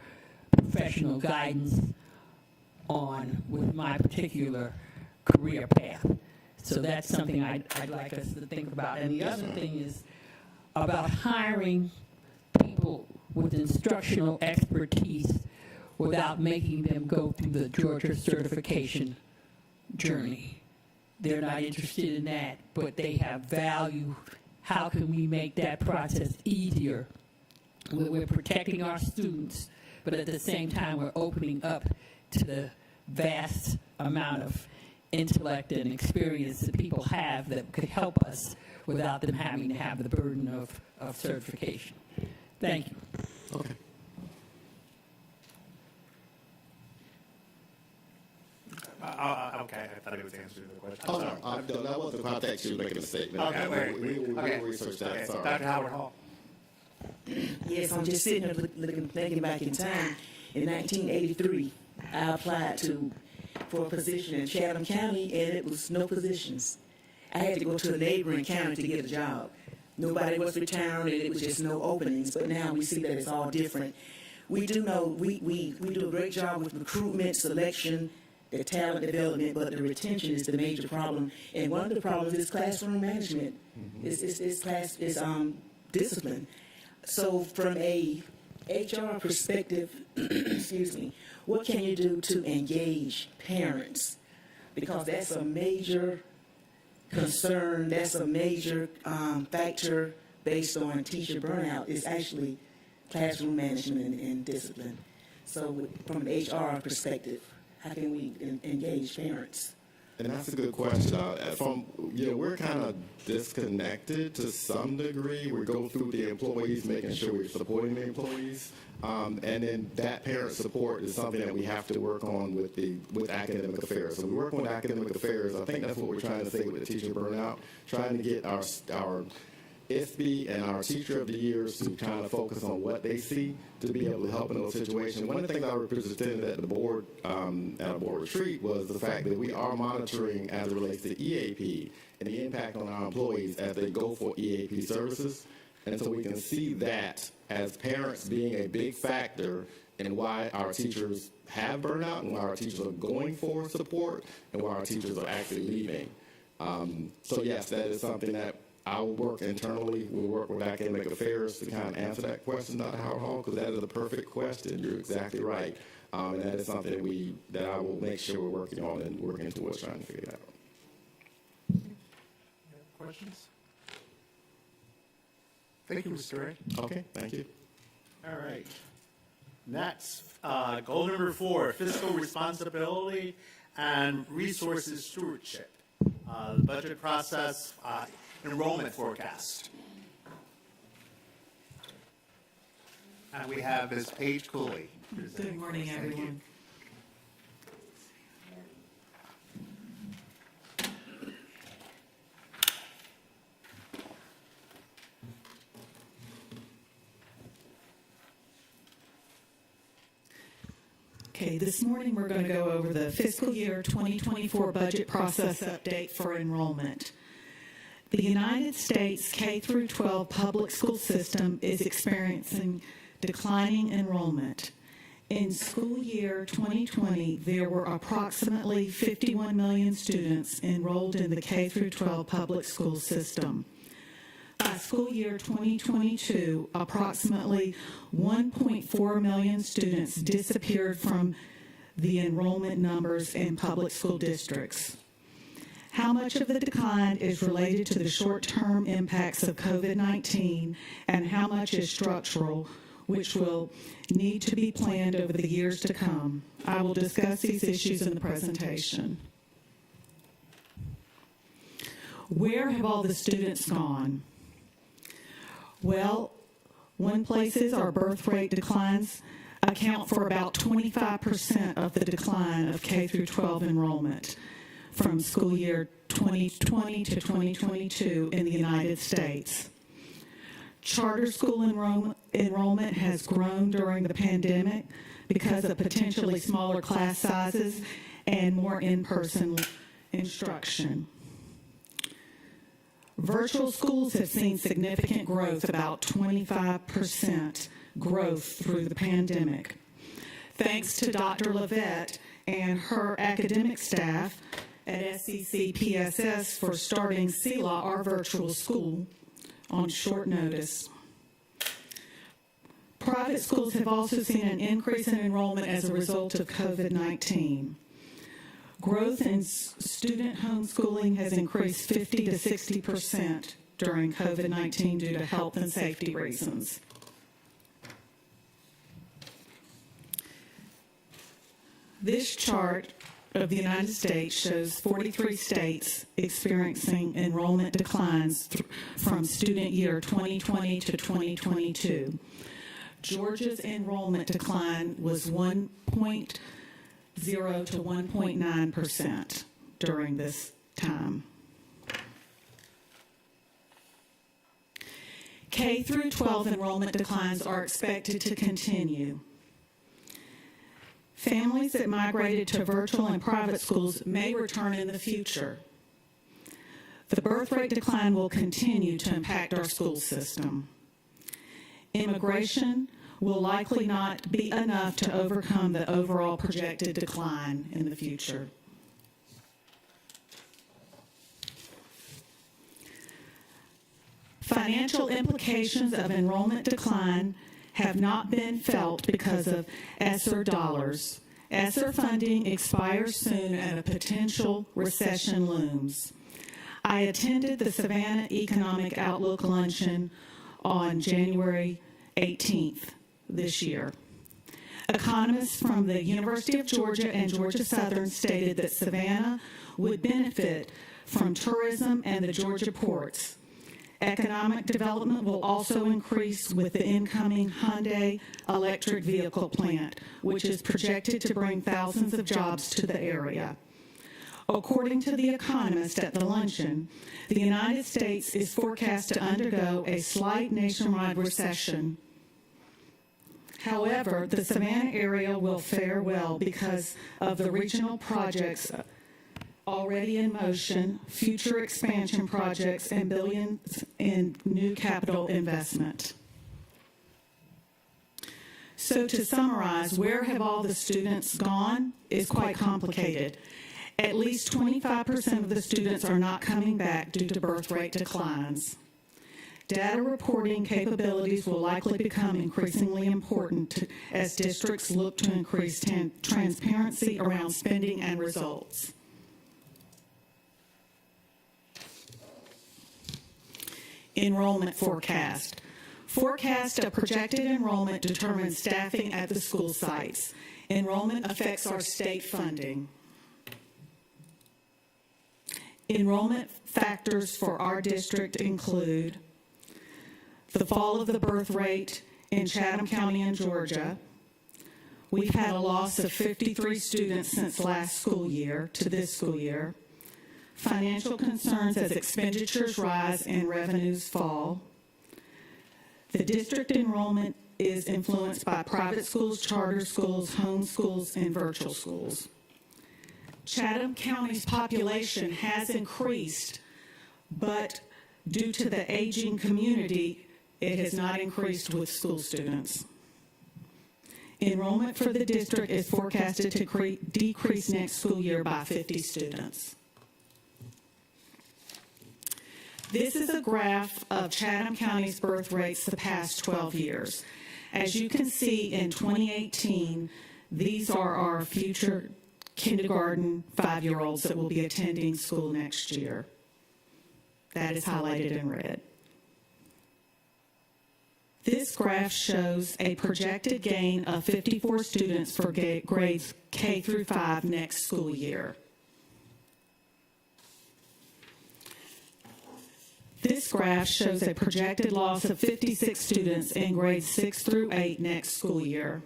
Speaker 9: professional guidance on with my particular career path. So that's something I'd like us to think about. And the other thing is about hiring people with instructional expertise without making them go through the Georgia certification journey. They're not interested in that, but they have value. How can we make that process easier where we're protecting our students, but at the same time we're opening up to the vast amount of intellect and experience that people have that could help us without them having to have the burden of certification. Thank you.
Speaker 16: Okay.
Speaker 1: Okay, I thought it was answering the question.
Speaker 16: Oh, no, that wasn't the context you were making a statement.
Speaker 1: Okay, wait.
Speaker 16: We will research that.
Speaker 1: Okay,
Speaker 16: Sorry.
Speaker 1: Dr. Howard Hall.
Speaker 14: Yes, I'm just sitting here thinking back in time. In 1983, I applied for a position in Chatham County, and it was no positions. I had to go to a neighboring county to get a job. Nobody was retiring, and it was just no openings. But now we see that it's all different. We do know we do a great job with recruitment, selection, the talent development, but the retention is the major problem. And one of the problems is classroom management. It's discipline. So from a HR perspective, excuse me, what can you do to engage parents? Because that's a major concern, that's a major factor based on teacher burnout, is actually classroom management and discipline. So from an HR perspective, how can we engage parents?
Speaker 16: And that's a good question. We're kind of disconnected to some degree. We go through the employees, making sure we're supporting the employees, and then that parent support is something that we have to work on with academic affairs. So we work on academic affairs. I think that's what we're trying to say with the teacher burnout, trying to get our ISB and our Teacher of the Years to kind of focus on what they see to be able to help in those situations. One of the things I represented at the board, at a board retreat, was the fact that we are monitoring as it relates to EAP and the impact on our employees as they go for EAP services. And so we can see that as parents being a big factor in why our teachers have burnout and why our teachers are going for support and why our teachers are actually leaving. So yes, that is something that I'll work internally. We'll work with academic affairs to kind of answer that question, Dr. Howard Hall, because that is a perfect question. You're exactly right. And that is something that I will make sure we're working on and working towards trying to figure it out.
Speaker 1: Questions? Thank you, Mr. Ray.
Speaker 16: Okay, thank you.
Speaker 1: All right. Next, goal number 4, fiscal responsibility and resources stewardship. The budget process, enrollment forecast. And we have Ms. Paige Cooley.
Speaker 17: Good morning, everyone. Okay, this morning we're going to go over the fiscal year 2024 budget process update for enrollment. The United States K through 12 public school system is experiencing declining enrollment. In school year 2020, there were approximately 51 million students enrolled in the K through 12 public school system. By school year 2022, approximately 1.4 million students disappeared from the enrollment numbers in public school districts. How much of the decline is related to the short-term impacts of COVID-19 and how much is structural, which will need to be planned over the years to come? I will discuss these issues in the presentation. Where have all the students gone? Well, one place is our birth rate declines account for about 25% of the decline of K through 12 enrollment from school year 2020 to 2022 in the United States. Charter school enrollment has grown during the pandemic because of potentially smaller class sizes and more in-person instruction. Virtual schools have seen significant growth, about 25% growth through the pandemic. Thanks to Dr. Levette and her academic staff at SEC PSS for starting CELA, our virtual school, on short notice. Private schools have also seen an increase in enrollment as a result of COVID-19. Growth in student homeschooling has increased 50 to 60% during COVID-19 due to health and safety reasons. This chart of the United States shows 43 states experiencing enrollment declines from student year 2020 to 2022. Georgia's enrollment decline was 1.0 to 1.9% during this time. K through 12 enrollment declines are expected to continue. Families that migrated to virtual and private schools may return in the future. The birth rate decline will continue to impact our school system. Immigration will likely not be enough to overcome the overall projected decline in the future. Financial implications of enrollment decline have not been felt because of ESSER dollars. ESSER funding expires soon and a potential recession looms. I attended the Savannah Economic Outlook Luncheon on January 18th this year. Economists from the University of Georgia and Georgia Southern stated that Savannah would benefit from tourism and the Georgia ports. Economic development will also increase with the incoming Hyundai electric vehicle plant, which is projected to bring thousands of jobs to the area. According to the economist at the luncheon, the United States is forecast to undergo a slight nationwide recession. However, the Savannah area will fare well because of the regional projects already in motion, future expansion projects, and billions in new capital investment. So to summarize, where have all the students gone is quite complicated. At least 25% of the students are not coming back due to birth rate declines. Data reporting capabilities will likely become increasingly important as districts look to increase transparency around spending and results. Enrollment forecast. Forecast of projected enrollment determines staffing at the school sites. Enrollment affects our state funding. Enrollment factors for our district include the fall of the birth rate in Chatham County in Georgia. We've had a loss of 53 students since last school year to this school year. Financial concerns as expenditures rise and revenues fall. The district enrollment is influenced by private schools, charter schools, home schools, and virtual schools. Chatham County's population has increased, but Due to the aging community, it has not increased with school students. Enrollment for the district is forecasted to decrease next school year by 50 students. This is a graph of Chatham County's birth rates the past 12 years. As you can see, in 2018, these are our future kindergarten 5-year-olds that will be attending school next year. That is highlighted in red. This graph shows a projected gain of 54 students for grades K through 5 next school year. This graph shows a projected loss of 56 students in grades 6 through 8 next school year.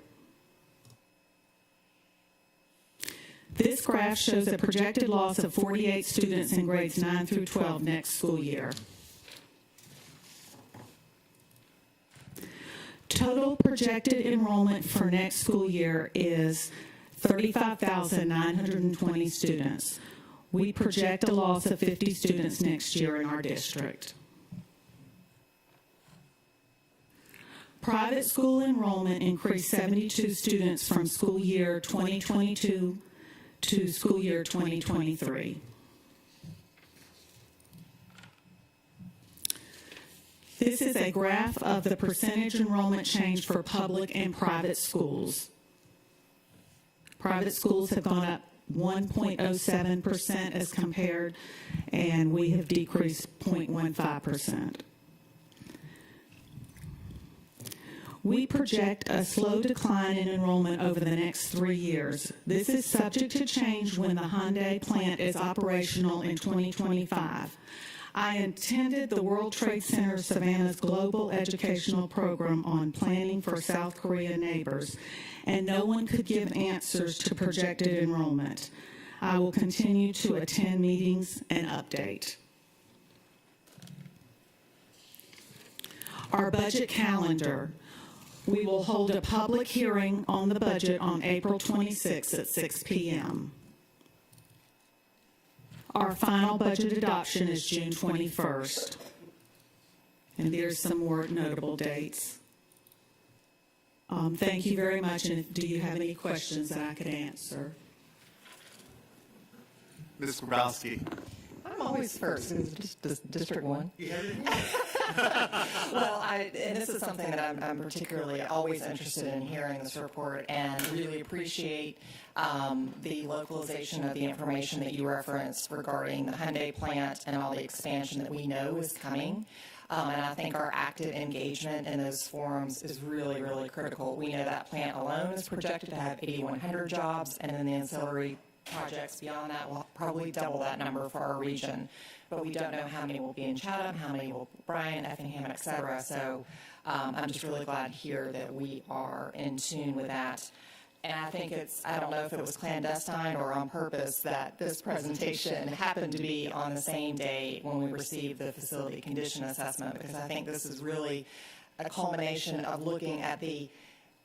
Speaker 17: This graph shows a projected loss of 48 students in grades 9 through 12 next school year. Total projected enrollment for next school year is 35,920 students. We project a loss of 50 students next year in our district. Private school enrollment increased 72 students from school year 2022 to school year 2023. This is a graph of the percentage enrollment change for public and private schools. Private schools have gone up 1.07% as compared, and we have decreased 0.15%. We project a slow decline in enrollment over the next 3 years. This is subject to change when the Hyundai plant is operational in 2025. I attended the World Trade Center Savannah's Global Educational Program on planning for South Korea neighbors, and no one could give answers to projected enrollment. I will continue to attend meetings and update. Our budget calendar. We will hold a public hearing on the budget on April 26 at 6 p.m. Our final budget adoption is June 21st. And there's some more notable dates. Thank you very much. And do you have any questions that I could answer?
Speaker 1: Ms. Grabowski.
Speaker 7: I'm always first. Is District 1?
Speaker 1: Yeah.
Speaker 7: Well, and this is something that I'm particularly always interested in hearing this report, and really appreciate the localization of the information that you referenced regarding the Hyundai plant and all the expansion that we know is coming. And I think our active engagement in those forums is really, really critical. We know that plant alone is projected to have 8,100 jobs, and then the ancillary projects beyond that will probably double that number for our region. But we don't know how many will be in Chatham, how many will Bryan, Effingham, et cetera. So I'm just really glad to hear that we are in tune with that. And I think I don't know if it was clandestine or on purpose that this presentation happened to be on the same day when we received the facility condition assessment, because I think this is really a culmination of looking at the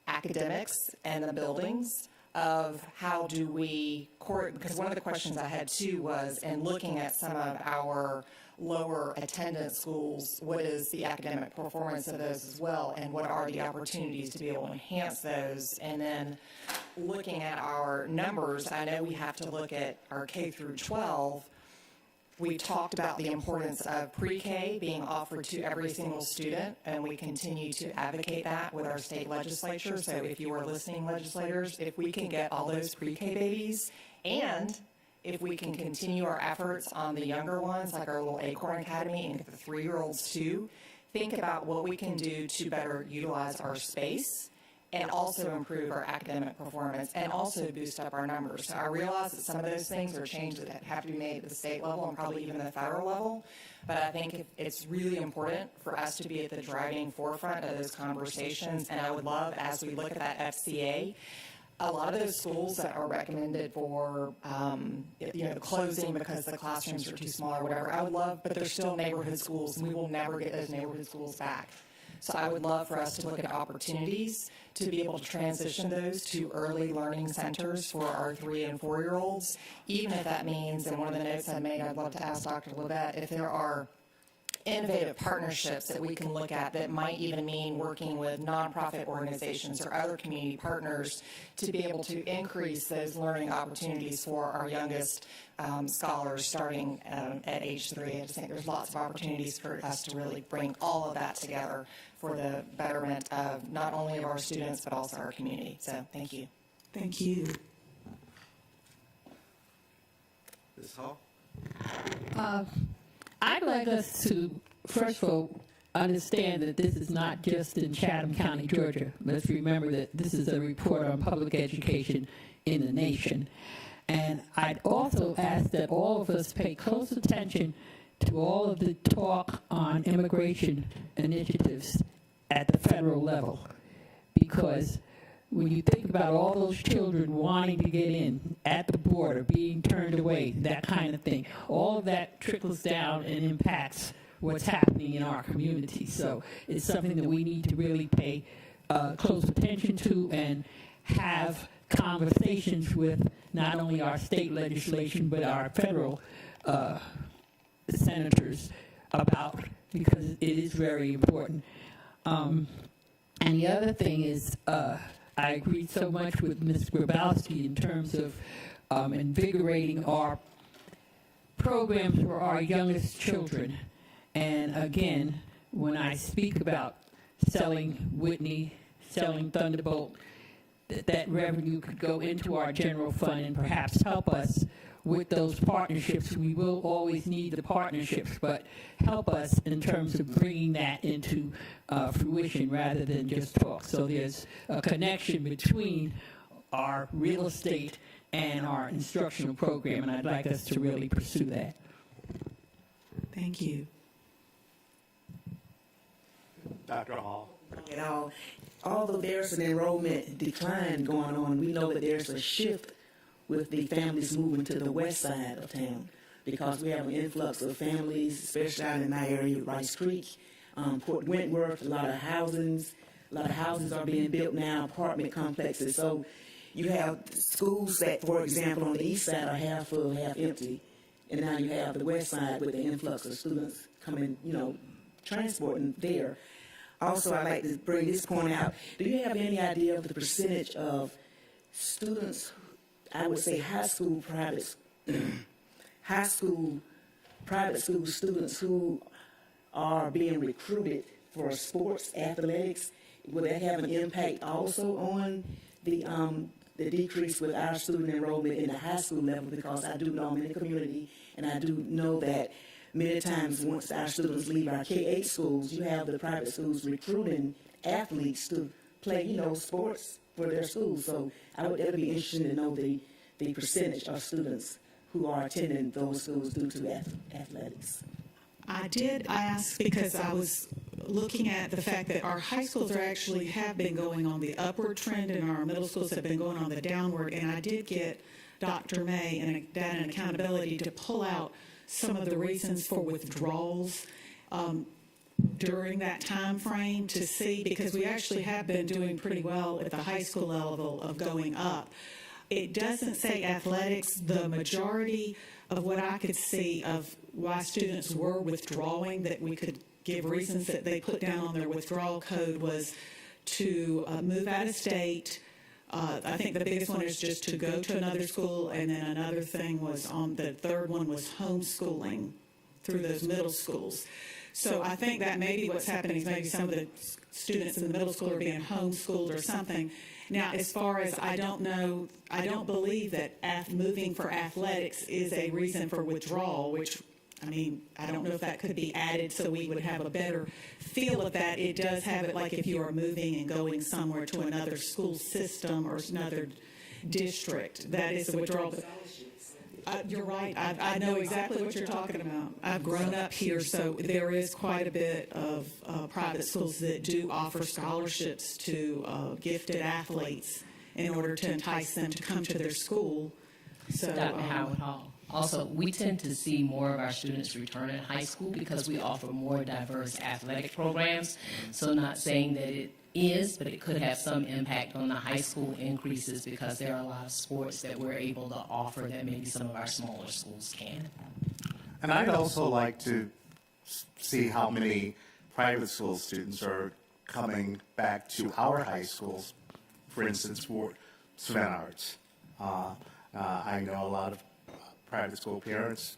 Speaker 7: academics and the buildings of how do we, because one of the questions I had too was, in looking at some of our lower attendance schools, what is the academic performance of those as well, and what are the opportunities to be able to enhance those? And then looking at our numbers, I know we have to look at our K through 12. We talked about the importance of pre-K being offered to every single student, and we continue to advocate that with our state legislature. So if you are listening, legislators, if we can get all those pre-K babies, and if we can continue our efforts on the younger ones, like our little Acorn Academy, and get the 3-year-olds too, think about what we can do to better utilize our space and also improve our academic performance and also boost up our numbers. So I realize that some of those things are changes that have to be made at the state level and probably even the federal level, but I think it's really important for us to be at the driving forefront of those conversations. And I would love, as we look at that FCA, a lot of those schools that are recommended for, closing because the classrooms are too small or whatever, I would love, but they're still neighborhood schools, and we will never get those neighborhood schools back. So I would love for us to look at opportunities to be able to transition those to early learning centers for our 3- and 4-year-olds, even if that means, and one of the notes I made, I'd love to ask Dr. Levette, if there are innovative partnerships that we can look at that might even mean working with nonprofit organizations or other community partners to be able to increase those learning opportunities for our youngest scholars starting at age 3. I just think there's lots of opportunities for us to really bring all of that together for the betterment of not only of our students but also our community. So thank you.
Speaker 14: Thank you.
Speaker 1: Ms. Hall?
Speaker 9: I'd like us to, first of all, understand that this is not just in Chatham County, Georgia. Let's remember that this is a report on public education in the nation. And I'd also ask that all of us pay close attention to all of the talk on immigration initiatives at the federal level. Because when you think about all those children wanting to get in at the border, being turned away, that kind of thing, all of that trickles down and impacts what's happening in our community. So it's something that we need to really pay close attention to and have conversations with not only our state legislation but our federal senators about, because it is very important. And the other thing is, I agree so much with Ms. Grabowski in terms of invigorating our programs for our youngest children. And again, when I speak about selling Whitney, selling Thunderbolt, that revenue could go into our general fund and perhaps help us with those partnerships. We will always need the partnerships, but help us in terms of bringing that into fruition rather than just talk. So there's a connection between our real estate and our instructional program, and I'd like us to really pursue that.
Speaker 14: Thank you.
Speaker 1: Dr. Hall.
Speaker 14: You know, although there's an enrollment decline going on, we know that there's a shift with the families moving to the west side of town, because we have an influx of families, especially out in my area, Rice Creek, Port Wentworth, a lot of houses are being built now, apartment complexes. So you have schools that, for example, on the east side are half full, half empty, and now you have the west side with the influx of students coming, transporting there. Also, I'd like to bring this point out. Do you have any idea of the percentage of students, I would say high school private school students who are being recruited for sports, athletics? Will that have an impact also on the decrease with our student enrollment in the high school level? Because I do know I'm in the community, and I do know that many times once our students leave our K-8 schools, you have the private schools recruiting athletes to play, sports for their schools. So it'll be interesting to know the percentage of students who are attending those schools due to athletics.
Speaker 17: I did ask because I was looking at the fact that our high schools have been going on the upward trend and our middle schools have been going on the downward. And I did get Dr. May and Data and Accountability to pull out some of the reasons for withdrawals during that time frame to see, because we actually have been doing pretty well at the high school level of going up. It doesn't say athletics. The majority of what I could see of why students were withdrawing, that we could give reasons that they put down on their withdrawal code, was to move out of state. I think the biggest one is just to go to another school, and then another thing was the third one was homeschooling through those middle schools. So I think that maybe what's happening is maybe some of the students in the middle school are being homeschooled or something. Now, as far as I don't know, I don't believe that moving for athletics is a reason for withdrawal, which, I don't know if that could be added so we would have a better feel of that. It does have it like if you are moving and going somewhere to another school system or another district. That is a withdrawal. You're right. I know exactly what you're talking about. I've grown up here, so there is quite a bit of private schools that do offer scholarships to gifted athletes in order to entice them to come to their school. So,
Speaker 15: Dr. Howard Hall. Also, we tend to see more of our students return in high school because we offer more diverse athletic programs. So not saying that it is, but it could have some impact on the high school increases because there are a lot of sports that we're able to offer that maybe some of our smaller schools can.
Speaker 1: And I'd also like to see how many private school students are coming back to our high schools, for instance, for Savannah Arts. I know a lot of private school parents,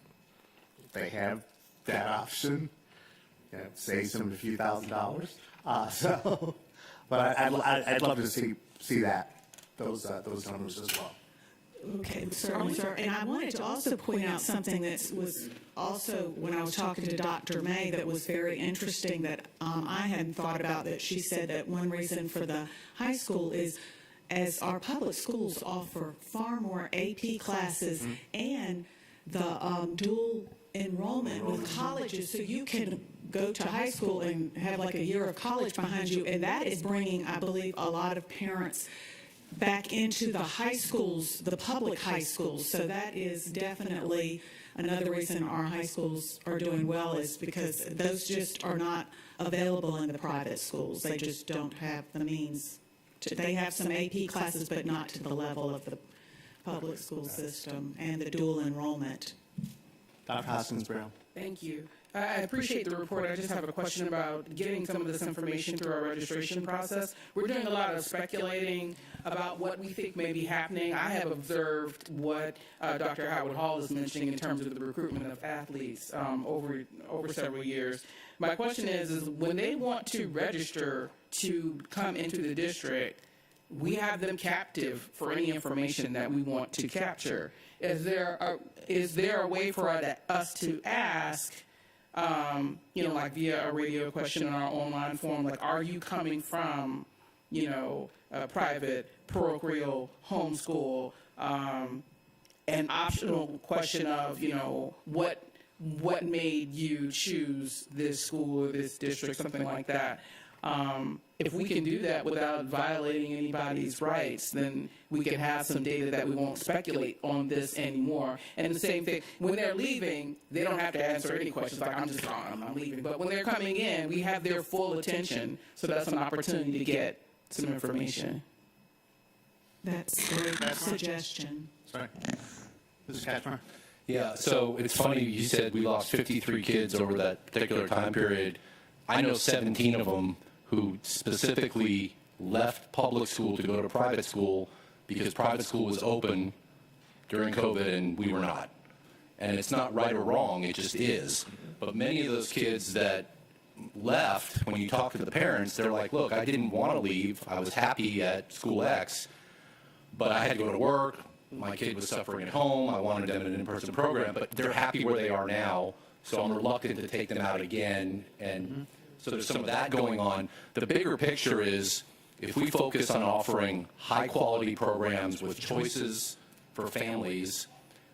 Speaker 1: they have that option, saves them a few $1,000s. But I'd love to see that, those numbers as well.
Speaker 17: Okay, certainly, sir. And I wanted to also point out something that was also, when I was talking to Dr. May, that was very interesting that I hadn't thought about, that she said that one reason for the high school is as our public schools offer far more AP classes and the dual enrollment with colleges, so you can go to high school and have like a year of college behind you, and that is bringing, I believe, a lot of parents back into the high schools, the public high schools. So that is definitely another reason our high schools are doing well, is because those just are not available in the private schools. They just don't have the means. They have some AP classes, but not to the level of the public school system and the dual enrollment.
Speaker 1: Dr. Hoskins-Brown.
Speaker 8: Thank you. I appreciate the report. I just have a question about getting some of this information through our registration process. We're doing a lot of speculating about what we think may be happening. I have observed what Dr. Howard Hall is mentioning in terms of the recruitment of athletes over several years. My question is when they want to register to come into the district, we have them captive for any information that we want to capture. Is there a way for us to ask, like via a radio question in our online form, like, are you coming from, a private, parochial, homeschool, an optional question of, what made you choose this school or this district, something like that. If we can do that without violating anybody's rights, then we can have some data that we won't speculate on this anymore. And the same thing, when they're leaving, they don't have to answer any questions like, I'm just gone, I'm leaving. But when they're coming in, we have their full attention, so that's an opportunity to get some information.
Speaker 17: That's a great suggestion.
Speaker 1: Sorry. Mrs. Kachmar?
Speaker 10: Yeah, so it's funny, you said we lost 53 kids over that particular time period. I know 17 of them who specifically left public school to go to private school because private school was open during COVID and we were not. And it's not right or wrong, it just is. But many of those kids that left, when you talk to the parents, they're like, look, I didn't want to leave. I was happy at school X, but I had to go to work. My kid was suffering at home. I wanted them in an in-person program, but they're happy where they are now. So I'm reluctant to take them out again. And so there's some of that going on. The bigger picture is if we focus on offering high-quality programs with choices for families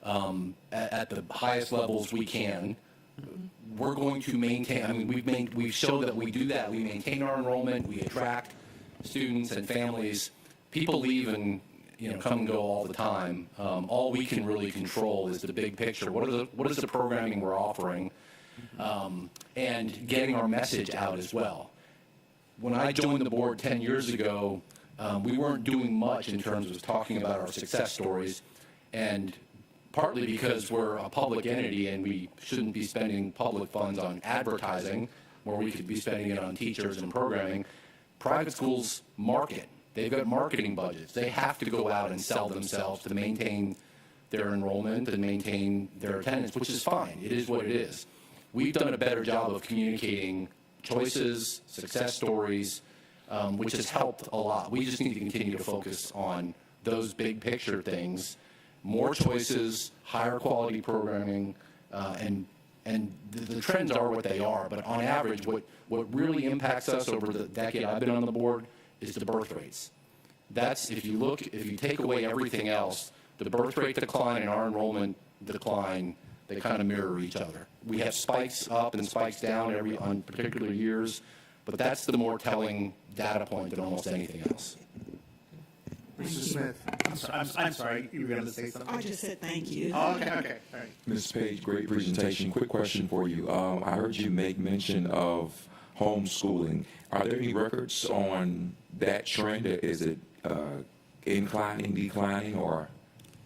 Speaker 10: at the highest levels we can, we're going to maintain. I mean, we've showed that we do that. We maintain our enrollment. We attract students and families. People leave and come and go all the time. All we can really control is the big picture. What is the programming we're offering, and getting our message out as well. When I joined the board 10 years ago, we weren't doing much in terms of talking about our success stories, and partly because we're a public entity and we shouldn't be spending public funds on advertising, where we could be spending it on teachers and programming. Private schools market. They've got marketing budgets. They have to go out and sell themselves to maintain their enrollment and maintain their attendance, which is fine. It is what it is. We've done a better job of communicating choices, success stories, which has helped a lot. We just need to continue to focus on those big picture things, more choices, higher quality programming, and the trends are what they are. But on average, what really impacts us over the decade I've been on the board is the birth rates. That's, if you take away everything else, the birth rate decline and our enrollment decline, they kind of mirror each other. We have spikes up and spikes down on particular years, but that's the more telling data point than almost anything else.
Speaker 1: Mr. Smith, I'm sorry, you were going to say something?
Speaker 17: I just said thank you.
Speaker 1: Oh, okay, all right.
Speaker 11: Ms. Page, great presentation. Quick question for you. I heard you make mention of homeschooling. Are there any records on that trend? Is it inclining, declining, or?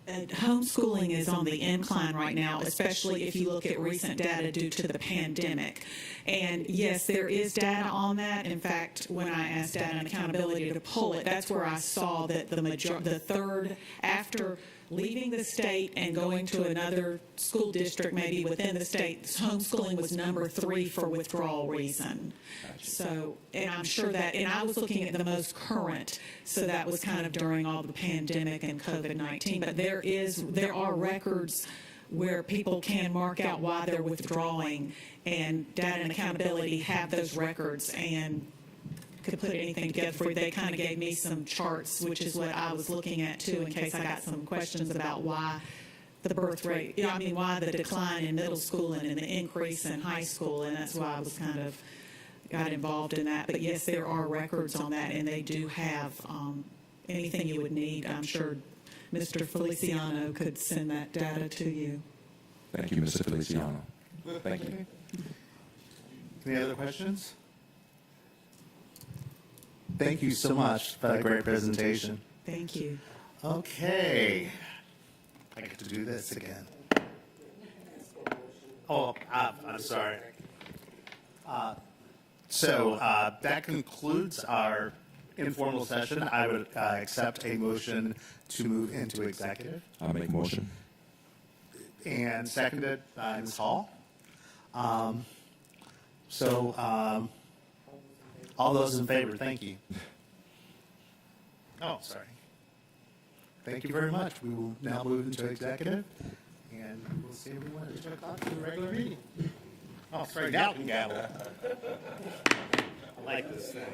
Speaker 17: homeschooling is on the incline right now, especially if you look at recent data due to the pandemic. And yes, there is data on that. In fact, when I asked Data and Accountability to pull it, that's where I saw that the third, after leaving the state and going to another school district, maybe within the state, homeschooling was number 3 for withdrawal reason. So, and I'm sure that, and I was looking at the most current, so that was kind of during all the pandemic and COVID-19, but there are records where people can mark out why they're withdrawing, and Data and Accountability have those records and could put anything together for you. They kind of gave me some charts, which is what I was looking at too, in case I got some questions about why the birth rate, why the decline in middle school and the increase in high school, and that's why I was kind of got involved in that. But yes, there are records on that, and they do have anything you would need. I'm sure Mr. Feliciano could send that data to you.
Speaker 11: Thank you, Mr. Feliciano. Thank you.
Speaker 1: Any other questions? Thank you so much for that great presentation.
Speaker 17: Thank you.
Speaker 1: Okay. I get to do this again. Oh, I'm sorry. So that concludes our informal session. I would accept a motion to move into executive.
Speaker 11: I'll make a motion.
Speaker 1: And seconded by Ms. Hall. All those in favor, thank you. Oh, sorry. Thank you very much. We will now move into executive, and we'll see everyone at 2 o'clock for the regular meeting. Oh, sorry, now we can gavel. I like this thing.